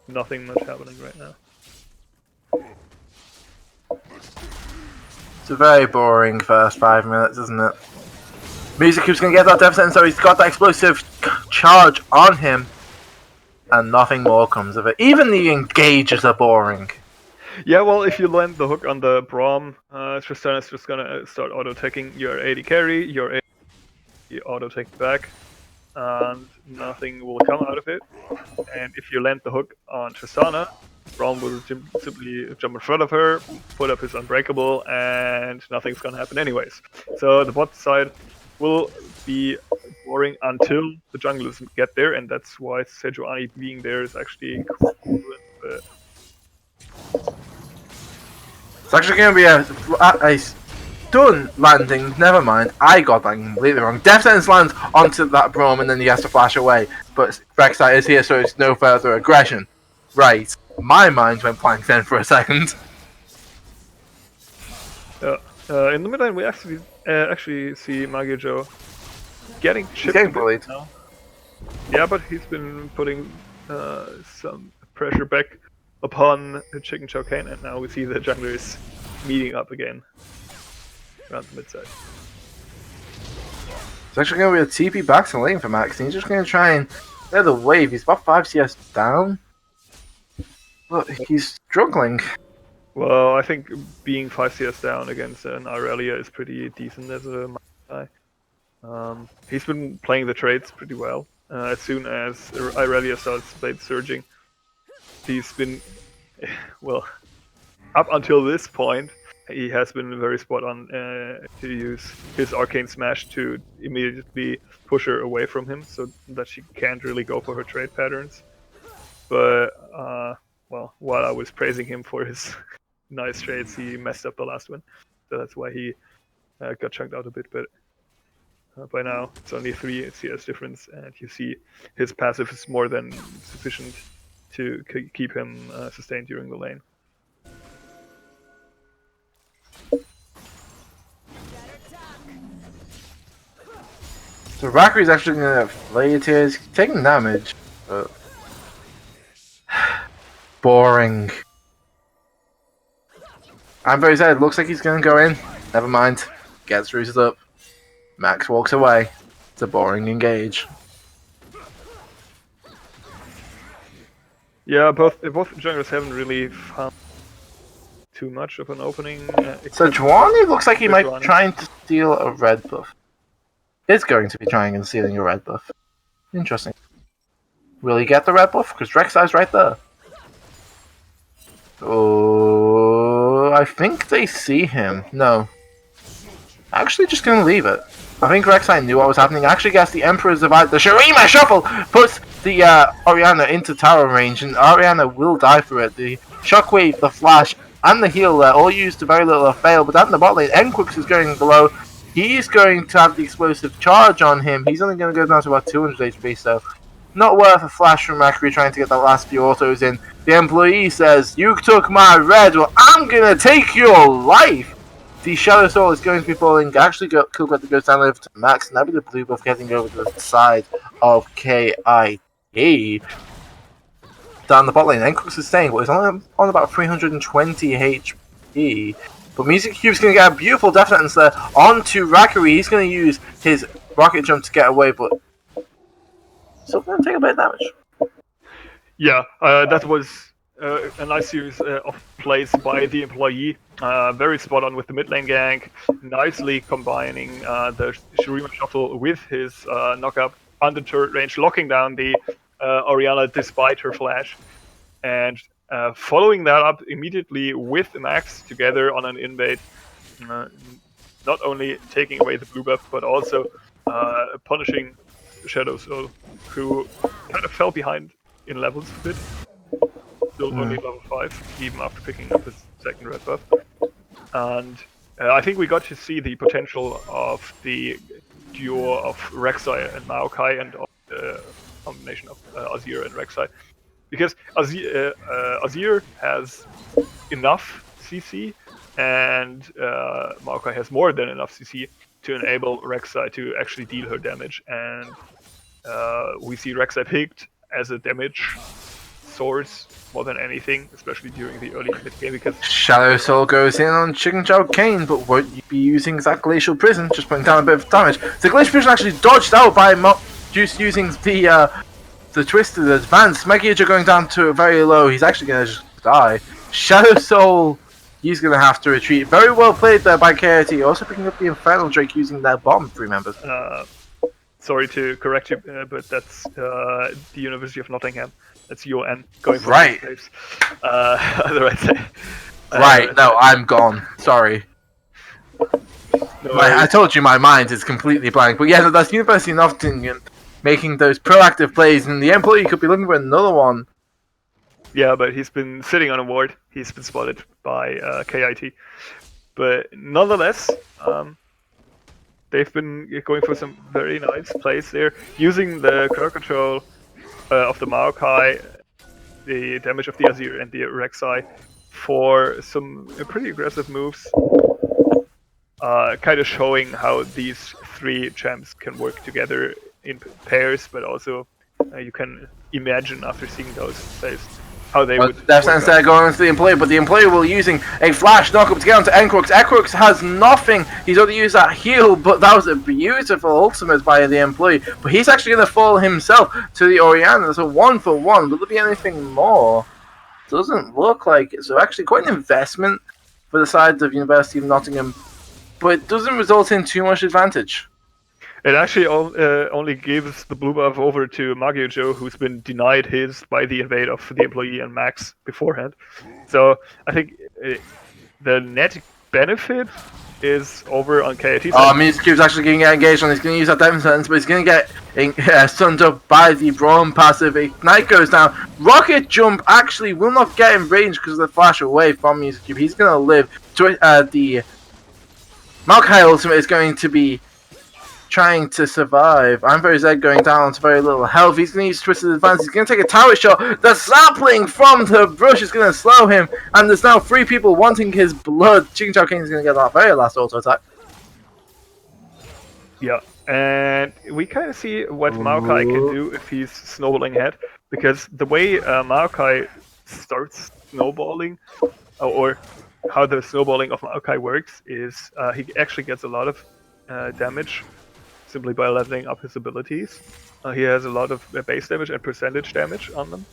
Speaker 4: nothing much happening right now.
Speaker 5: It's a very boring first 5 minutes, isn't it? Music Cube's going to get that Death Sentence, so he's got that explosive charge on him. And nothing more comes of it. Even the engages are boring.
Speaker 4: Yeah, well, if you land the hook on the Braum, Tristana is just gonna start auto-attacking your AD carry, your AD auto-take back, and nothing will come out of it. And if you land the hook on Tristana, Braum will simply jump in front of her, put up his Unbreakable, and nothing's gonna happen anyways. So the bot side will be boring until the junglers get there, and that's why Sejuani being there is actually cool.
Speaker 5: It's actually going to be a stun landing. Never mind, I got that completely wrong. Death Sentence lands onto that Braum and then he has to flash away. But Rek'Sai is here, so it's no further aggression. Right, my mind went blank then for a second.
Speaker 4: In the mid lane, we actually see Magiojo getting chipped.
Speaker 5: He's getting bullied.
Speaker 4: Now. Yeah, but he's been putting some pressure back upon Chicken Chocane, and now we see the junglers meeting up again around the mid side.
Speaker 5: It's actually going to be a TP back to lane for Max, and he's just going to try and clear the wave. He's about 5 CS down, but he's struggling.
Speaker 4: Well, I think being 5 CS down against an Aurelia is pretty decent as a guy. He's been playing the trades pretty well. As soon as Aurelia starts Blade surging, he's been, well, up until this point, he has been very spot on to use his Arcane Smash to immediately push her away from him so that she can't really go for her trade patterns. but well, while I was praising him for his nice trades, he messed up the last one, so that's why he got chunked out a bit. But by now, it's only 3 CS difference, and you see his passive is more than sufficient to keep him sustained during the lane.
Speaker 5: So Valkyrie's actually gonna play it here. He's taking damage, but boring. I'm very sad. Looks like he's gonna go in. Never mind. Gets rooted up. Max walks away. It's a boring engage.
Speaker 4: Yeah, both junglers haven't really found too much of an opening.
Speaker 5: So Juani looks like he might
Speaker 4: Juani.
Speaker 5: be trying to steal a red buff. Is going to be trying and stealing a red buff. Interesting. Will he get the red buff? Because Rek'Sai's right there. Oh, I think they see him. No. Actually, just gonna leave it. I think Rek'Sai knew what was happening. Actually, guess the Emperor's Divide. The Shurima Shuffle puts the Orianna into tower range, and Orianna will die for it. The Shockwave, the Flash, and the heal all used to very little avail. But down in the bot lane, Enquix is going below. He's going to have the explosive charge on him. He's only going to go down to about 200 HP, so not worth a flash from Macri trying to get the last few autos in. The employee says, "You took my red, well I'm going to take your life!" The Shadow Soul is going to be falling. Actually, Kilgret goes down over to Max, and that'll be the blue buff getting over to the side of KIT. Down the bot lane, Enquix is staying, but he's only on about 320 HP. But Music Cube's going to get a beautiful death sentence there onto Valkyrie. He's going to use his rocket jump to get away, but still going to take a bit of damage.
Speaker 4: Yeah, that was a nice series of plays by the employee. Very spot on with the mid lane gank, nicely combining the Shurima Shuffle with his knockup on the turret range, locking down the Orianna despite her flash, and following that up immediately with Max together on an invade, not only taking away the blue buff, but also punishing Shadow Soul, who kind of fell behind in levels a bit. Still only level 5, even after picking up his second red buff. And I think we got to see the potential of the duo of Rek'Sai and Maokai, and of the combination of Azir and Rek'Sai. Because Azir has enough CC, and Maokai has more than enough CC to enable Rek'Sai to actually deal her damage. And we see Rek'Sai picked as a damage source more than anything, especially during the early mid game, because
Speaker 5: Shadow Soul goes in on Chicken Chow Kane, but won't you be using that Glacial Prison, just putting down a bit of damage. The Glacial Prison actually dodged out by just using the Twisted Advance. Magiager going down to very low, he's actually going to just die. Shadow Soul, he's going to have to retreat. Very well played there by KIT, also picking up the Infernal Drake using their bomb, if you remember.
Speaker 4: Sorry to correct you, but that's the University of Nottingham. That's UN going for
Speaker 5: right.
Speaker 4: Otherwise,
Speaker 5: right. No, I'm gone. Sorry.
Speaker 4: No,
Speaker 5: I told you my mind is completely blank. But yeah, that's University of Nottingham making those proactive plays, and the employee could be looking for another one.
Speaker 4: Yeah, but he's been sitting on a ward. He's been spotted by KIT. But nonetheless, they've been going for some very nice plays there, using the crowd control of the Maokai, the damage of the Azir and the Rek'Sai for some pretty aggressive moves, kind of showing how these 3 champs can work together in pairs, but also you can imagine after seeing those plays how they would.
Speaker 5: That's instead of going into the employee, but the employee will using a flash knockup to get onto Enquix. Enquix has nothing. He's already used that heal, but that was a beautiful ultimate by the employee. But he's actually going to fall himself to the Orianna. There's a 1-for-1. Will there be anything more? Doesn't look like it. So actually quite an investment for the side of University of Nottingham, but it doesn't result in too much advantage.
Speaker 4: It actually only gives the blue buff over to Magiojo, who's been denied his by the invade of the employee and Max beforehand. So I think the net benefit is over on KIT.
Speaker 5: Oh, Music Cube's actually going to get engaged on. He's going to use that Demon Sentence, but he's going to get stunned up by the Braum passive. Ignite goes down. Rocket Jump actually will not get in range because of the flash away from Music Cube. He's going to live. The Maokai ultimate is going to be trying to survive. Amber Z going down to very little health. He's going to use Twisted Advance. He's going to take a tower shot. The sapling from the brush is going to slow him. And there's now 3 people wanting his blood. Chicken Chow King is going to get that very last auto attack.
Speaker 4: Yeah, and we kind of see what Maokai can do if he's snowballing ahead. Because the way Maokai starts snowballing, or how the snowballing of Maokai works, is he actually gets a lot of damage simply by leveling up his abilities. He has a lot of base damage and percentage damage on them.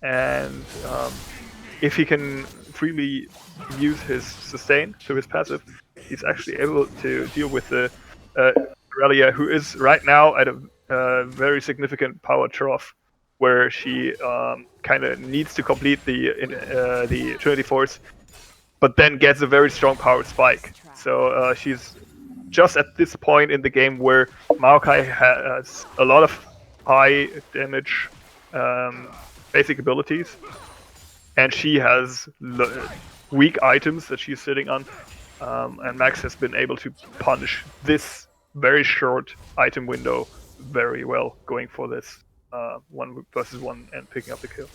Speaker 4: And if he can freely use his sustain to his passive, he's actually able to deal with the Aurelia, who is right now at a very significant power trough, where she kind of needs to complete the Trinity Force, but then gets a very strong power spike. So she's just at this point in the game where Maokai has a lot of high damage basic abilities, and she has weak items that she's sitting on, and Max has been able to punish this very short item window very well, going for this 1 versus 1 and picking up the kill.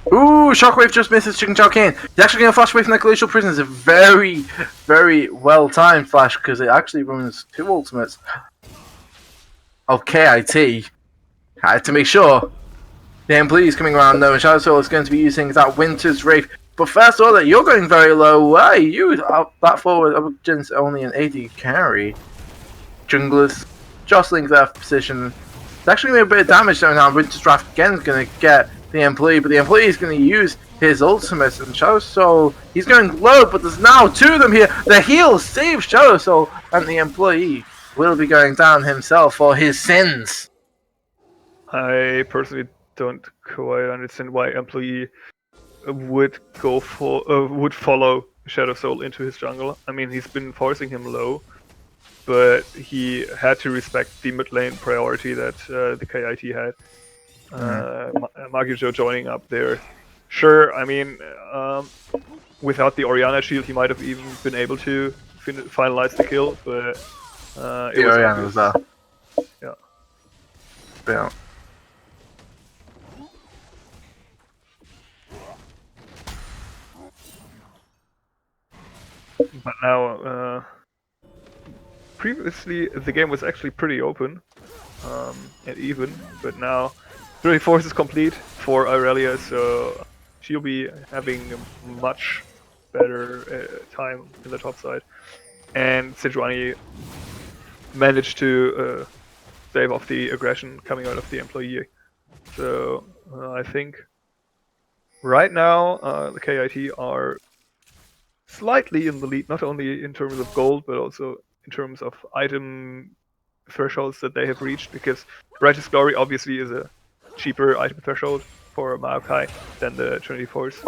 Speaker 5: Ooh, Shockwave just misses Chicken Chow King. He's actually going to flash away from that Glacial Prison. It's a very, very well-timed flash because it actually runs 2 ultimates of KIT. Had to make sure the employee is coming around though, and Shadow Soul is going to be using that Winter's Wraith. But first order, you're going very low. Why you up that forward up against only an AD carry? Junglers jostling their position. It's actually going to be a bit of damage though now. Winter's Wrath again is going to get the employee, but the employee is going to use his ultimate, and Shadow Soul, he's going low, but there's now 2 of them here. The heal saves Shadow Soul, and the employee will be going down himself for his sins.
Speaker 4: I personally don't quite understand why employee would go for would follow Shadow Soul into his jungle. I mean, he's been forcing him low, but he had to respect the mid lane priority that the KIT had. Magijo joining up there. Sure, I mean, without the Orianna shield, he might have even been able to finalize the kill, but
Speaker 5: the Orianna was there.
Speaker 4: Yeah.
Speaker 5: Yeah.
Speaker 4: But now, previously the game was actually pretty open and even, but now 30 Force is complete for Aurelia, so she'll be having a much better time in the top side. And Sejuani managed to save off the aggression coming out of the employee. So I think right now the KIT are slightly in the lead, not only in terms of gold, but also in terms of item thresholds that they have reached, because Righteous Glory obviously is a cheaper item threshold for Maokai than the Trinity Force.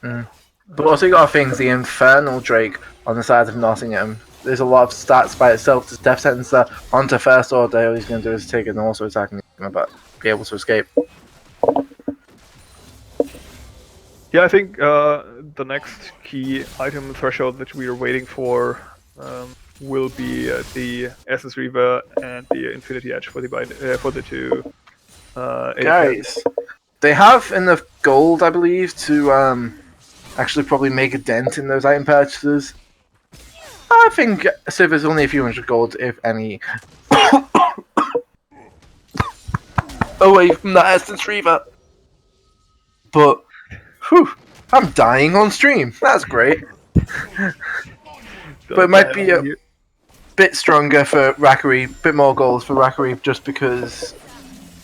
Speaker 5: But also you gotta think, the Infernal Drake on the side of Nottingham, there's a lot of stats by itself. Just Death Sentence that onto First Order, all he's gonna do is take an also attack and he's gonna be able to escape.
Speaker 4: Yeah, I think the next key item threshold that we are waiting for will be the Essence Reaver and the Infinity Edge for the 2.
Speaker 5: Guys, they have enough gold, I believe, to actually probably make a dent in those item purchases. I think Silver's only a few hundred gold, if any, away from that Essence Reaver. But, whew, I'm dying on stream. That's great. But it might be a bit stronger for Rackery, bit more goals for Rackery, just because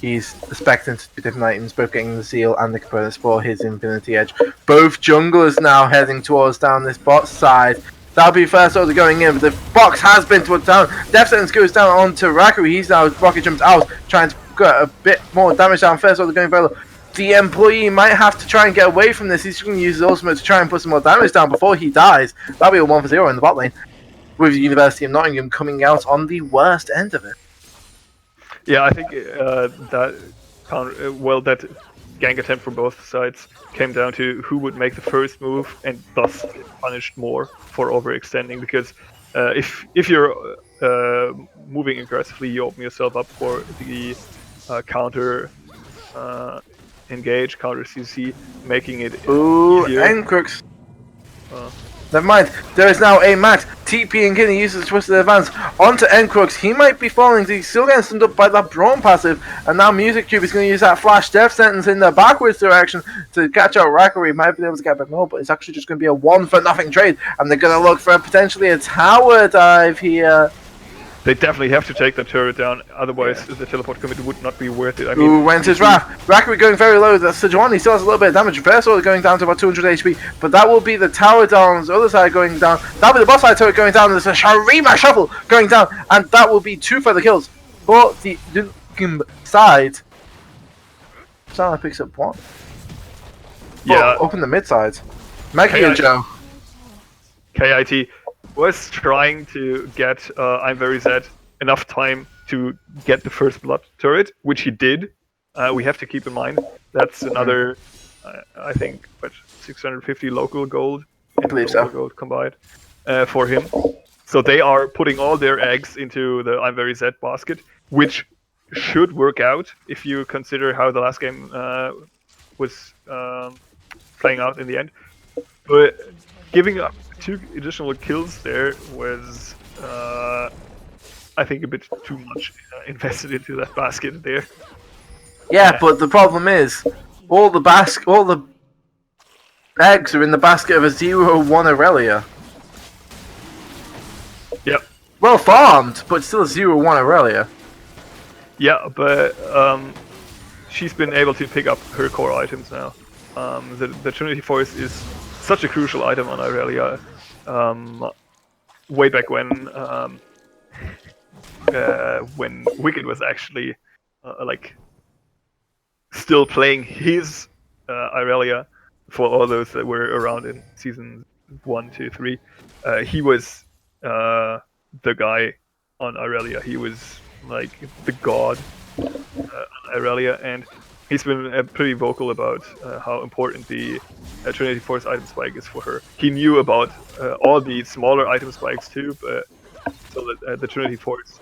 Speaker 5: he's expecting to do different items, both getting the Seal and the components for his Infinity Edge. Both junglers now heading towards down this bot side. That'll be First Order going in, but the box has been towards down. Death Sentence goes down onto Rackery. He's now rocket jumps out, trying to get a bit more damage down. First Order going very low. the employee might have to try and get away from this. He's going to use his ultimate to try and put some more damage down before he dies. That'll be a 1-0 in the bot lane, with the University of Nottingham coming out on the worst end of it.
Speaker 4: Yeah, I think that gank attempt from both sides came down to who would make the first move and thus get punished more for overextending. Because if you're moving aggressively, you open yourself up for the counter engage, counter CC, making it easier.
Speaker 5: Encrux. Never mind. There is now a Matt. TP and Kinney uses Twisted Advance onto Encrux. He might be falling. He's still getting summed up by that Brawn passive. And now Music Cube is going to use that Flash Death Sentence in the backwards direction to catch out Rackery. Might be able to get back more, but it's actually just going to be a 1-for-0 trade. And they're going to look for potentially a tower dive here.
Speaker 4: They definitely have to take the turret down, otherwise the teleport commit would not be worth it. I mean,
Speaker 5: Ooh, went his Wrath. Rackery going very low. That's Sejuani still has a little bit of damage. Reverse Order going down to about 200 HP, but that will be the tower down on the other side going down. That'll be the boss side turret going down. There's a Shurima Shuffle going down, and that will be 2 further kills for the Nukem side. Sana picks up 1.
Speaker 4: yeah,
Speaker 5: Up in the mid side. Maggie and Joe.
Speaker 4: KIT was trying to get I'm Very Zed enough time to get the first blood turret, which he did. We have to keep in mind that's another, I think, 650 local gold and
Speaker 5: believe
Speaker 4: local
Speaker 5: so.
Speaker 4: gold combined for him. So they are putting all their eggs into the I'm Very Zed basket, which should work out if you consider how the last game was playing out in the end. But giving up 2 additional kills there was, I think, a bit too much invested into that basket there.
Speaker 5: Yeah, but the problem is, all the eggs are in the basket of a 0-1 Aurelia.
Speaker 4: Yep.
Speaker 5: Well farmed, but still a 0-1 Aurelia.
Speaker 4: Yeah, but she's been able to pick up her core items now. The Trinity Force is such a crucial item on Aurelia. Way back when Wicked was actually still playing his Aurelia, for all those that were around in season 1, 2, 3, he was the guy on Aurelia. He was like the god on Aurelia, and he's been pretty vocal about how important the Trinity Force item spike is for her. He knew about all the smaller item spikes too, but so that the Trinity Force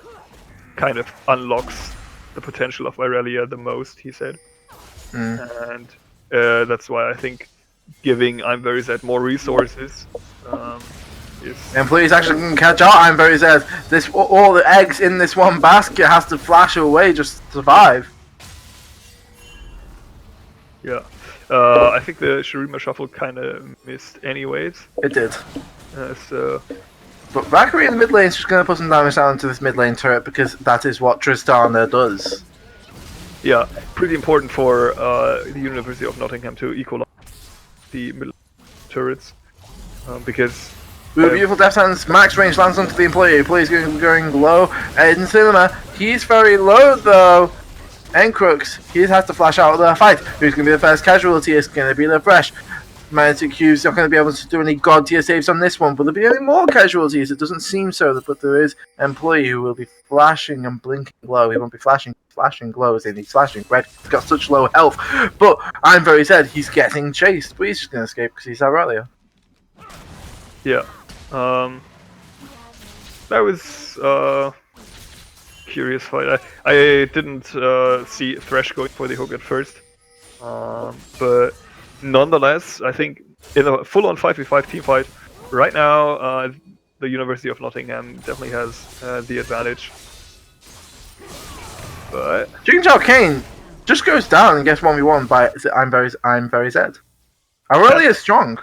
Speaker 4: kind of unlocks the potential of Aurelia the most, he said. And that's why I think giving I'm Very Zed more resources is...
Speaker 5: And please actually can catch out I'm Very Zed. All the eggs in this one basket has to flash away just to survive.
Speaker 4: Yeah. I think the Shurima Shuffle kind of missed anyways.
Speaker 5: It did.
Speaker 4: So...
Speaker 5: But Valkyrie in the mid lane is just going to put some damage down to this mid lane turret because that is what Tristana does.
Speaker 4: Yeah, pretty important for the University of Nottingham to equalize the middle turrets, because...
Speaker 5: With beautiful Death Sentence, max range lands onto the employee. Employee's going low. In Cinema, he's very low though. Encrux, he has to flash out of the fight. Who's going to be the first casualty? It's going to be the Fresh. Mantic Q's not going to be able to do any god tier saves on this one. Will there be any more casualties? It doesn't seem so, but there is an employee who will be flashing and blinking low. He won't be flashing glow as in he's flashing red. He's got such low health. But I'm Very Zed, he's getting chased, but he's just going to escape because he's Aurelia.
Speaker 4: Yeah. That was curious fight. I didn't see Thresh going for the hook at first, but nonetheless, I think in a full-on 5v5 team fight right now, the University of Nottingham definitely has the advantage. But
Speaker 5: Jingzhao Kane just goes down and gets 1v1 by I'm Very Zed. Aurelia is strong.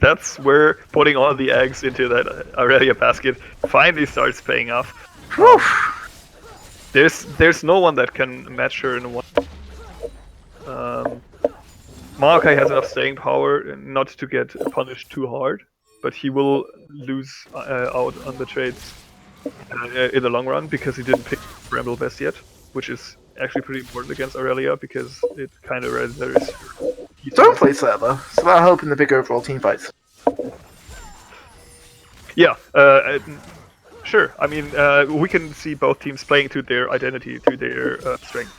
Speaker 4: that's where putting all the eggs into that Aurelia basket finally starts paying off. There's no one that can match her in one. Maokai has enough staying power not to get punished too hard, but he will lose out on the trades in the long run because he didn't pick Bramble Best yet, which is actually pretty important against Aurelia because it kind of renders.
Speaker 5: Don't play Slayer though, so that'll help in the big overall team fights.
Speaker 4: Yeah, sure. I mean, we can see both teams playing to their identity, to their strength.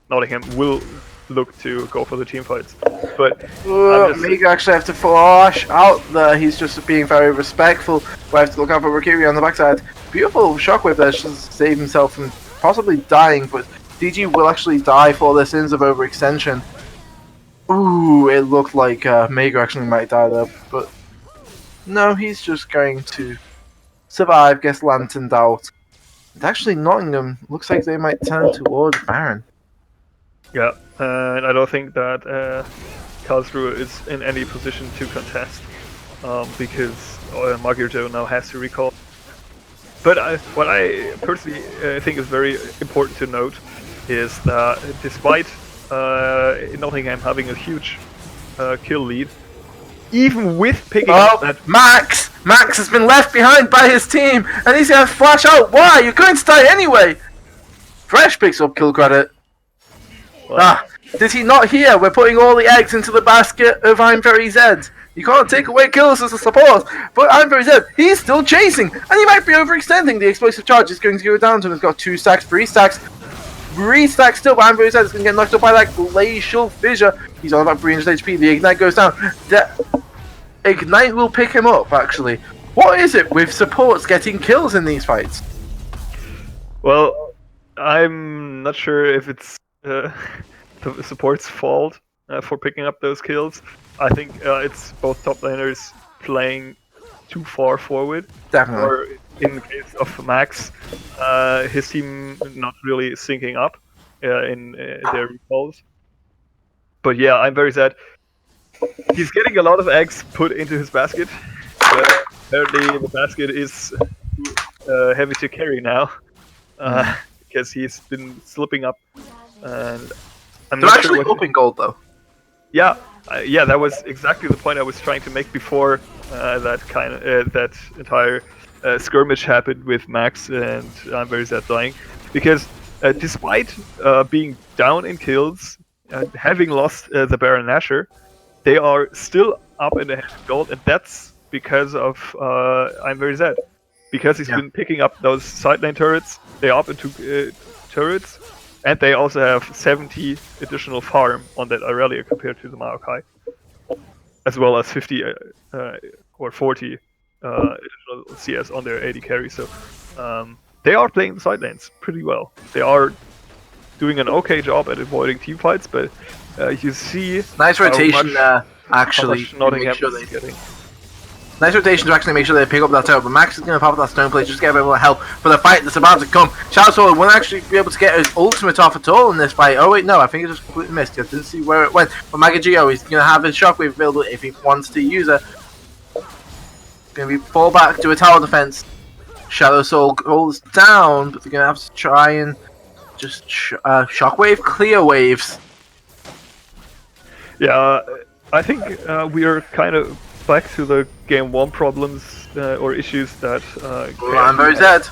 Speaker 4: Nottingham will look to go for the team fights, but
Speaker 5: Mega actually have to flash out there. He's just being very respectful. We have to look out for Rikiri on the backside. Beautiful shockwave there, just save himself from possibly dying, but DG will actually die for their sins of overextension. Ooh, it looked like Mega actually might die there, but no, he's just going to survive, gets lanterned out. And actually, Nottingham looks like they might turn towards Baron.
Speaker 4: yeah, and I don't think that Karlsruhe is in any position to contest because Magirjo now has to recall. But what I personally think is very important to note is that despite Nottingham having a huge kill lead, even with picking up that
Speaker 5: Max! Max has been left behind by his team, and he's gonna flash out. Why? You're going to die anyway! Fresh picks up kill credit. Did he not hear? We're putting all the eggs into the basket of I'm Very Zed. You can't take away kills as a support, but I'm Very Zed, he's still chasing, and he might be overextending. The explosive charge is going to go down to him. He's got 2 stacks, 3 stacks. 3 stacks still, but I'm Very Zed is going to get knocked up by that glacial fissure. He's on about 300 HP. The Ignite goes down. Ignite will pick him up, actually. What is it with supports getting kills in these fights?
Speaker 4: Well, I'm not sure if it's the support's fault for picking up those kills. I think it's both top laners playing too far forward.
Speaker 5: Definitely.
Speaker 4: Or in the case of Max, his team not really syncing up in their recalls. But yeah, I'm Very Sad. He's getting a lot of eggs put into his basket. But apparently the basket is heavy to carry now. Because he's been slipping up. And I'm
Speaker 5: They're
Speaker 4: not
Speaker 5: actually
Speaker 4: sure
Speaker 5: up in gold, though.
Speaker 4: Yeah, that was exactly the point I was trying to make before that entire skirmish happened with Max and I'm Very Sad dying. Because despite being down in kills, having lost the Baron Nashor, they are still up in the gold, and that's because of I'm Very Sad. Because he's been picking up those side lane turrets, they're up into turrets, and they also have 70 additional farm on that Aurelia compared to the Maokai, as well as 50 or 40 additional CS on their AD carry. So they are playing the side lanes pretty well. They are doing an okay job at avoiding team fights, but you see
Speaker 5: nice rotation there, actually.
Speaker 4: Nottingham is getting.
Speaker 5: Nice rotation to actually make sure they pick up that tower, but Max is going to pop up that stone plate just to get everyone help for the fight that's about to come. Shadowsoul won't actually be able to get his ultimate off at all in this fight. Oh wait, no, I think it just completely missed. I didn't see where it went. But Magagio is going to have his shockwave available if he wants to use it. Going to be fall back to a tower defense. Shadowsoul goes down, but they're going to have to try and just shockwave clear waves.
Speaker 4: Yeah, I think we are kind of back to the game 1 problems or issues that
Speaker 5: I'm Very Zed.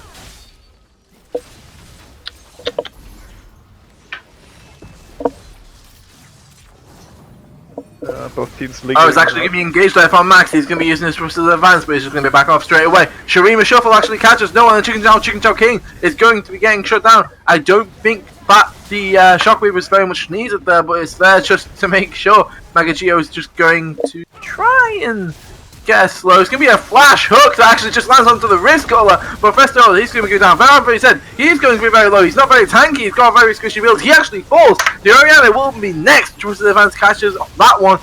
Speaker 4: Both teams
Speaker 5: Oh, it's actually going to be engaged there from Max. He's going to be using his Twisted Advance, but he's just going to be back off straight away. Shurima Shuffle actually catches. No, and the Chicken Chow King is going to be getting shut down. I don't think that the Shockwave was very much needed there, but it's there just to make sure. Magagio is just going to try and get slow. It's going to be a flash hook that actually just lands onto the wrist collar. But first of all, he's going to go down. Very said he's going to be very low. He's not very tanky. He's got a very squishy build. He actually falls. The Oriana will be next. Twisted Advance catches that one.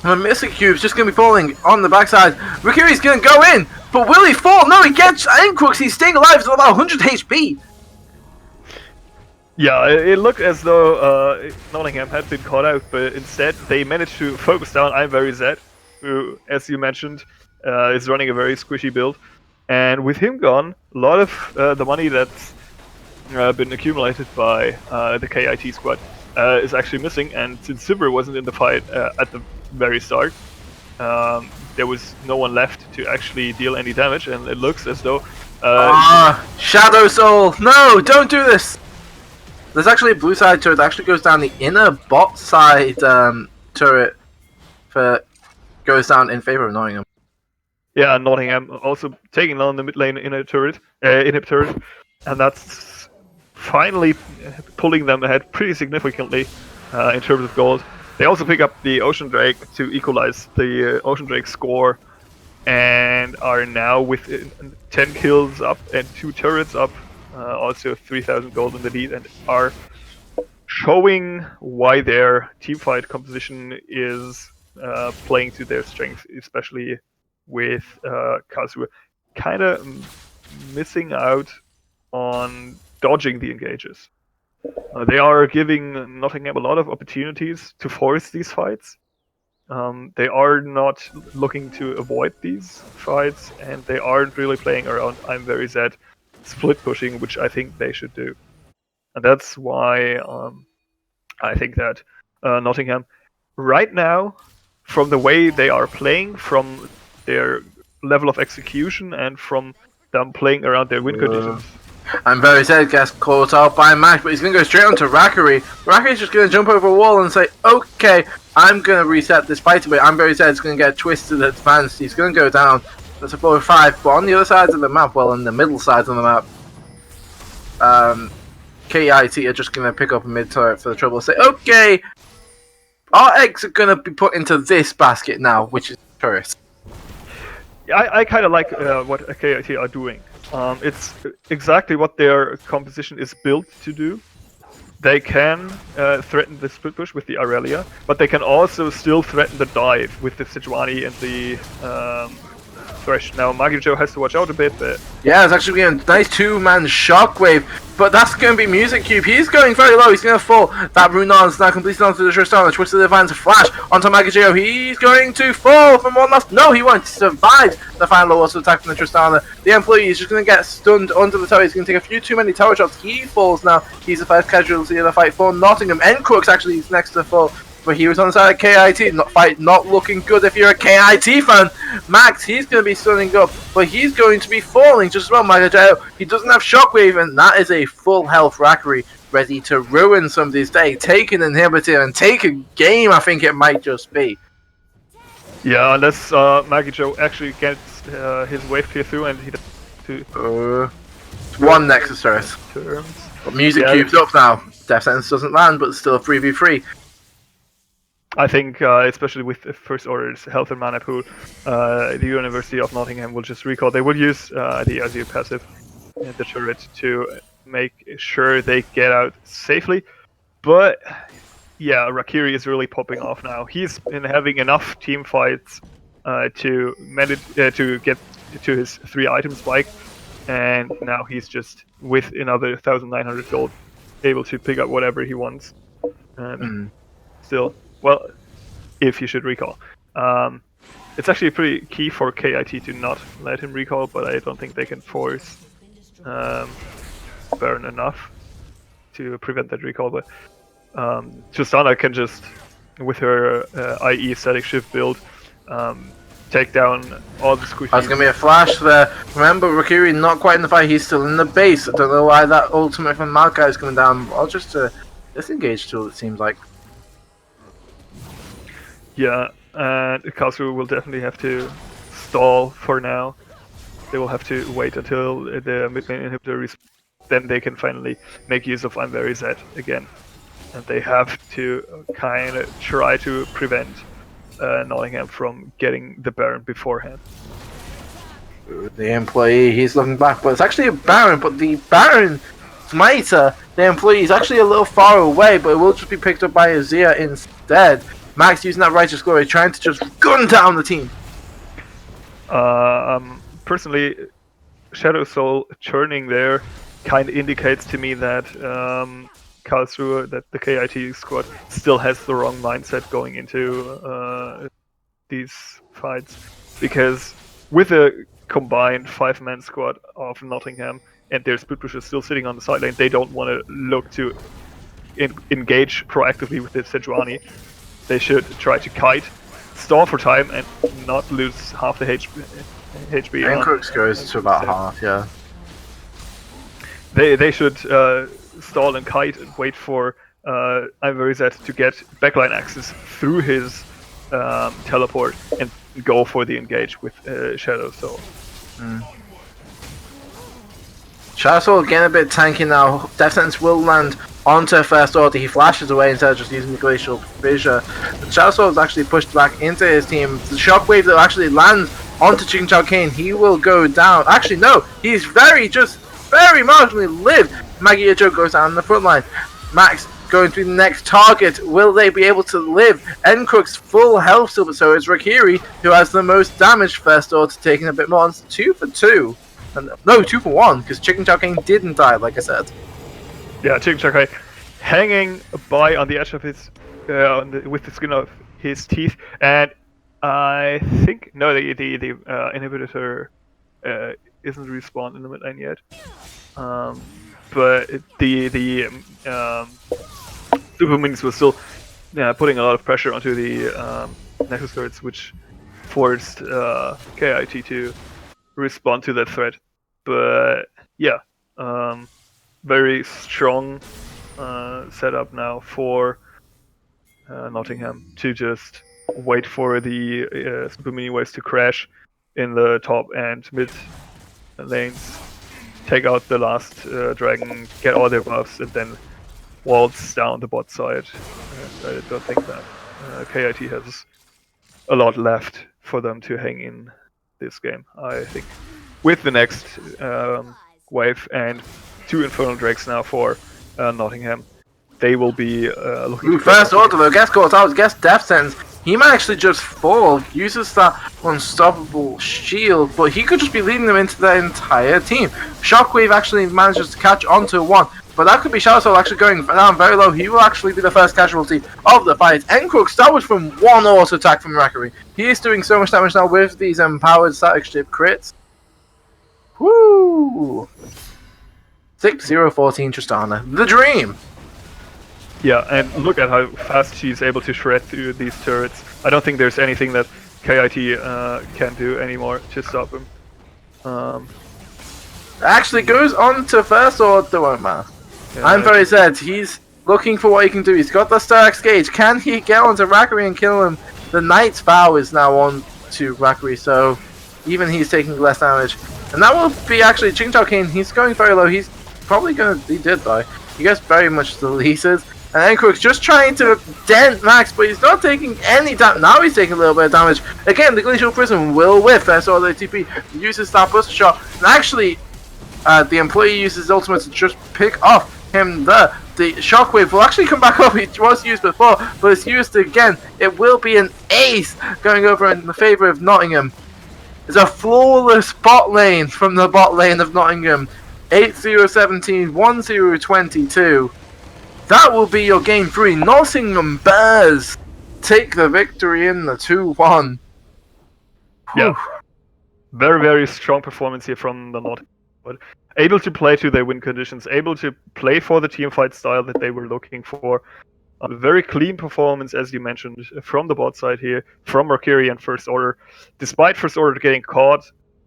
Speaker 5: And Mystic Cube's just going to be falling on the backside. Rikiri's going to go in. But will he fall? No, he gets Crooks. He's staying alive. It's about 100 HP.
Speaker 4: Yeah, it looked as though Nottingham had been caught out, but instead they managed to focus down I'm Very Zed, who, as you mentioned, is running a very squishy build. And with him gone, a lot of the money that's been accumulated by the KIT squad is actually missing. And since Sivir wasn't in the fight at the very start, there was no one left to actually deal any damage, and it looks as though...
Speaker 5: Shadow Soul! No, don't do this! There's actually a blue side turret that actually goes down the inner bot side turret goes down in favor of Nottingham.
Speaker 4: Yeah, Nottingham also taking on the mid lane inhib turret, and that's finally pulling them ahead pretty significantly in terms of gold. They also pick up the Ocean Drake to equalize the Ocean Drake score, and are now with 10 kills up and 2 turrets up, also 3,000 gold in the lead, and are showing why their teamfight composition is playing to their strength, especially with Karlsruhe kind of missing out on dodging the engages. They are giving Nottingham a lot of opportunities to force these fights. They are not looking to avoid these fights, and they aren't really playing around I'm very Zed split pushing, which I think they should do. And that's why I think that Nottingham, right now, from the way they are playing, from their level of execution, and from them playing around their win conditions.
Speaker 5: I'm very sad gets caught out by Mac, but he's going to go straight onto Rackery. Rackery's just going to jump over a wall and say, okay, I'm going to reset this fight a bit. I'm very sad it's going to get twisted advanced. He's going to go down. That's a 4-5, but on the other side of the map, well, on the middle side of the map, KIT are just going to pick up a mid turret for the trouble and say, okay, our eggs are going to be put into this basket now, which is turret.
Speaker 4: I kind of like what KIT are doing. It's exactly what their composition is built to do. They can threaten the split push with the Aurelia, but they can also still threaten the dive with the Sejuani and the Thresh. Now, Magijo has to watch out a bit, but...
Speaker 5: Yeah, it's actually going to be a nice 2-man shockwave, but that's going to be Music Cube. He's going very low, he's going to fall. That Runon's now completed onto the Tristana, twisted advance flash onto Magijo. He's going to fall from one last... No, he won't. He survived the final also attack from the Tristana. The employee is just going to get stunned under the tower. He's going to take a few too many tower shots. He falls now. He's the first casualty of the fight for Nottingham. N-Crooks actually is next to fall. But he was on the side of KIT, not looking good if you're a KIT fan. Max, he's going to be stunning up, but he's going to be falling just as well. Magajao, he doesn't have Shockwave, and that is a full health Rackery ready to ruin somebody's day. Take an inhibitor and take a game, I think it might just be.
Speaker 4: Yeah, unless Magijo actually gets his wave clear through and he does
Speaker 5: one Nexus Earth. But Music Cube's up now. Death Sentence doesn't land, but it's still a 3v3.
Speaker 4: I think, especially with the First Order's health and mana pool, the University of Nottingham will just recall. They will use the Azure passive and the turret to make sure they get out safely. But yeah, Rakiri is really popping off now. He's been having enough team fights to get to his 3 item spike, and now he's just with another 1,900 gold, able to pick up whatever he wants. Still. Well, if you should recall. It's actually pretty key for KIT to not let him recall, but I don't think they can force Baron enough to prevent that recall. But Tristana can just, with her IE static shift build, take down all the squishy.
Speaker 5: That's going to be a flash there. Remember, Rakiri not quite in the fight, he's still in the base. I don't know why that ultimate from Maokai is coming down. I'll just disengage tool, it seems like.
Speaker 4: Yeah, and Karlsruhe will definitely have to stall for now. They will have to wait until the mid-lane inhibitor is... Then they can finally make use of I'm very Zed again. And they have to kind of try to prevent Nottingham from getting the Baron beforehand.
Speaker 5: The employee, he's looking back, but it's actually a Baron, but the Baron Smiter, the employee, is actually a little far away, but it will just be picked up by Azir instead. Max using that Righteous Glory, trying to just gun down the team.
Speaker 4: Personally, Shadow Soul churning there kind of indicates to me that Karlsruhe, that the KIT squad, still has the wrong mindset going into these fights. Because with a combined 5-man squad of Nottingham and their split pushers still sitting on the side lane, they don't want to look to engage proactively with the Sejuani. They should try to kite, stall for time, and not lose half the HP.
Speaker 5: And Crooks goes to about half, yeah.
Speaker 4: They should stall and kite and wait for I'm Very Zed to get backline access through his teleport and go for the engage with Shadow Soul.
Speaker 5: Shadow Soul getting a bit tanky now. Death Sentence will land onto First Order. He flashes away instead of just using the Glacial Fissure. But Shadow Soul is actually pushed back into his team. The Shockwave that actually lands onto Chicken Chow Kane, he will go down. Actually, no, he's very marginally lived. Maggie Ijo goes down the front line. Max going to the next target. Will they be able to live? Encrook's full health still, but so is Rakiri, who has the most damage. First Order taking a bit more. It's 2 for 2. No, 2 for 1, because Chicken Chow Kane didn't die, like I said.
Speaker 4: Yeah, Chicken Chow Kane hanging by on the edge of his, with the skin of his teeth, and I think no, the inhibitor isn't respawned in the mid lane yet. But the Super Minis were still putting a lot of pressure onto the Nexus turrets, which forced KIT to respond to that threat. But yeah, very strong setup now for Nottingham to just wait for the Super Mini Waves to crash in the top and mid lanes, take out the last dragon, get all their buffs, and then waltz down the bot side. I don't think that KIT has a lot left for them to hang in this game. I think with the next wave and 2 Infernal Drakes now for Nottingham, they will be looking to
Speaker 5: First Order though, gets caught out, gets Death Sentence. He might actually just fall, uses that unstoppable shield, but he could just be leading them into the entire team. Shockwave actually manages to catch onto one, but that could be Shadow Soul actually going down very low. He will actually be the first casualty of the fight. Encrook started from one auto attack from Rakiri. He is doing so much damage now with these empowered static ship crits. Woo! 6-0-14 Tristana. The dream!
Speaker 4: Yeah, and look at how fast she's able to shred through these turrets. I don't think there's anything that KIT can do anymore to stop him.
Speaker 5: Actually goes on to First Order, won't man.
Speaker 4: Yeah,
Speaker 5: I'm very sad. He's looking for what he can do. He's got the Starx Gauge. Can he get onto Rakiri and kill him? The Knight's Vow is now on to Rakiri, so even he's taking less damage. And that will be actually Chicken Chow Kane. He's going very low. He's probably gonna. He did die. He gets very much deleted. And Encrook's just trying to dent Max, but he's not taking any damage. Now he's taking a little bit of damage. Again, the Glacial Prism will whiff. So the TP uses that Buster Shot. And actually, the employee uses his ultimate to just pick off him there. The Shockwave will actually come back up. It was used before, but it's used again. It will be an ace going over in the favour of Nottingham. It's a flawless bot lane from the bot lane of Nottingham. 8-0-17, 1-0-22. That will be your game 3. Nottingham Bears take the victory in the 2-1.
Speaker 4: Yeah. Very, very strong performance here from the Nottingham. But able to play to their win conditions, able to play for the team fight style that they were looking for. A very clean performance, as you mentioned, from the bot side here, from Rakiri and First Order. Despite First Order getting caught,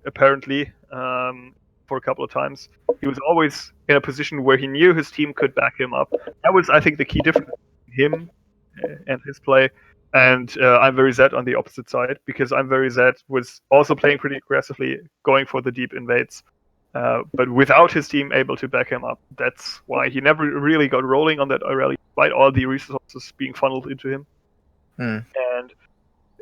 Speaker 4: apparently, for a couple of times, he was always in a position where he knew his team could back him up. That was, I think, the key difference between him and his play. And I'm Very Zed on the opposite side, because I'm Very Zed was also playing pretty aggressively, going for the deep invades. But without his team able to back him up, that's why he never really got rolling on that Irelia, despite all the resources being funneled into him. And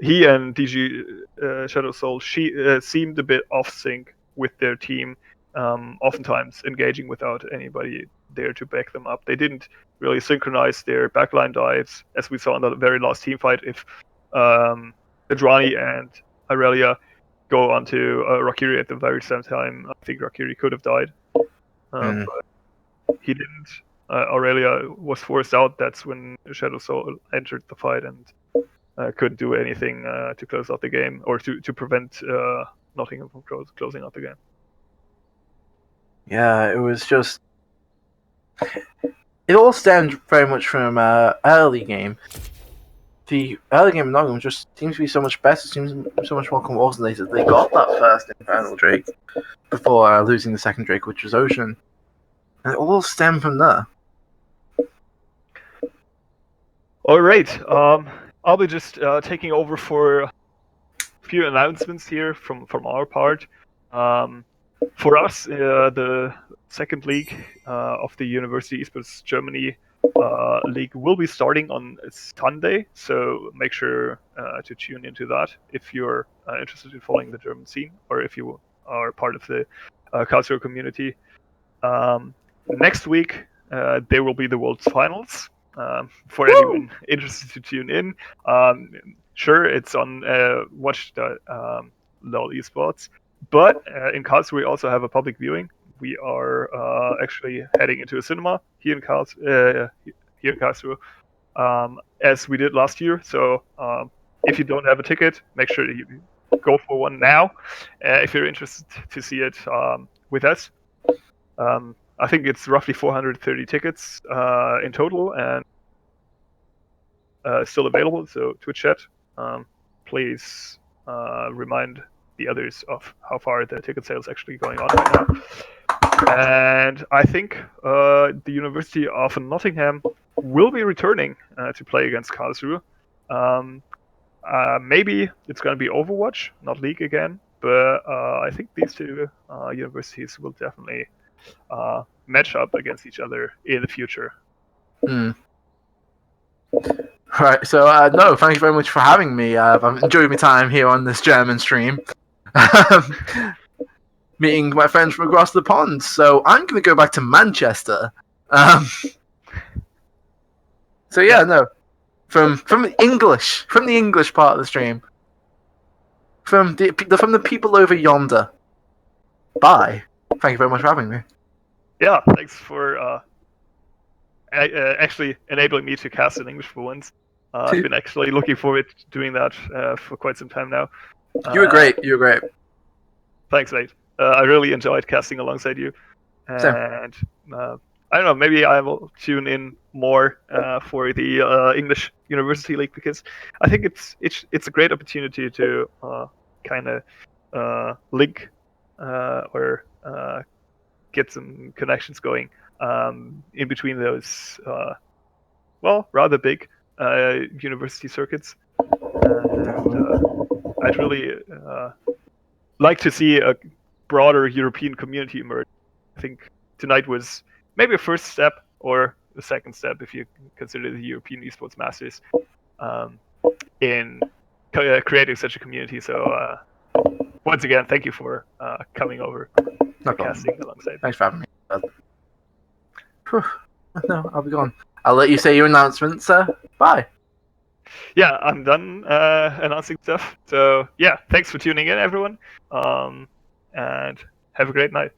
Speaker 4: he and DG Shadow Soul seemed a bit off sync with their team, oftentimes engaging without anybody there to back them up. They didn't really synchronize their backline dives, as we saw in the very last team fight. If Adrani and Irelia go onto Rakiri at the very same time, I think Rakiri could have died. But he didn't. Aurelia was forced out. That's when Shadow Soul entered the fight and couldn't do anything to close out the game, or to prevent Nottingham from closing out the game.
Speaker 5: Yeah, it was just... It all stemmed very much from early game. The early game of Nottingham just seems to be so much better, seems so much more coordinated. They got that first Infernal Drake before losing the second Drake, which was Ocean. And it all stemmed from there.
Speaker 4: All right. I'll be just taking over for a few announcements here from our part. For us, the second league of the University Esports Germany league will be starting on Sunday, so make sure to tune into that if you're interested in following the German scene or if you are part of the Karlsruhe community. Next week, there will be the World's Finals. For anyone interested to tune in, sure, it's on watch.lol esports, but in Karlsruhe we also have a public viewing. We are actually heading into a cinema here in Karlsruhe, as we did last year. So if you don't have a ticket, make sure that you go for one now if you're interested to see it with us. I think it's roughly 430 tickets in total and still available. So Twitch chat, please remind the others of how far the ticket sale is actually going on right now. And I think the University of Nottingham will be returning to play against Karlsruhe. Maybe it's going to be Overwatch, not League again, but I think these two universities will definitely match up against each other in the future.
Speaker 5: Right, so no, thank you very much for having me. I've enjoyed my time here on this German stream, meeting my friends from across the pond. So I'm going to go back to Manchester. So yeah, no, from the English part of the stream, from the people over yonder. Bye. Thank you very much for having me.
Speaker 4: Yeah, thanks for actually enabling me to cast in English for once. I've been actually looking forward to doing that for quite some time now.
Speaker 5: You were great. You were great.
Speaker 4: Thanks, mate. I really enjoyed casting alongside you. And I don't know, maybe I will tune in more for the English University League, because I think it's a great opportunity to kind of link or get some connections going in between those rather big university circuits. And I'd really like to see a broader European community emerge. I think tonight was maybe a first step, or the second step if you consider the European Esports Masters, in creating such a community. So once again, thank you for coming over and casting alongside.
Speaker 5: Thanks for having me. No, I'll be gone. I'll let you say your announcements. Bye.
Speaker 4: Yeah, I'm done announcing stuff. So yeah, thanks for tuning in, everyone, and have a great night.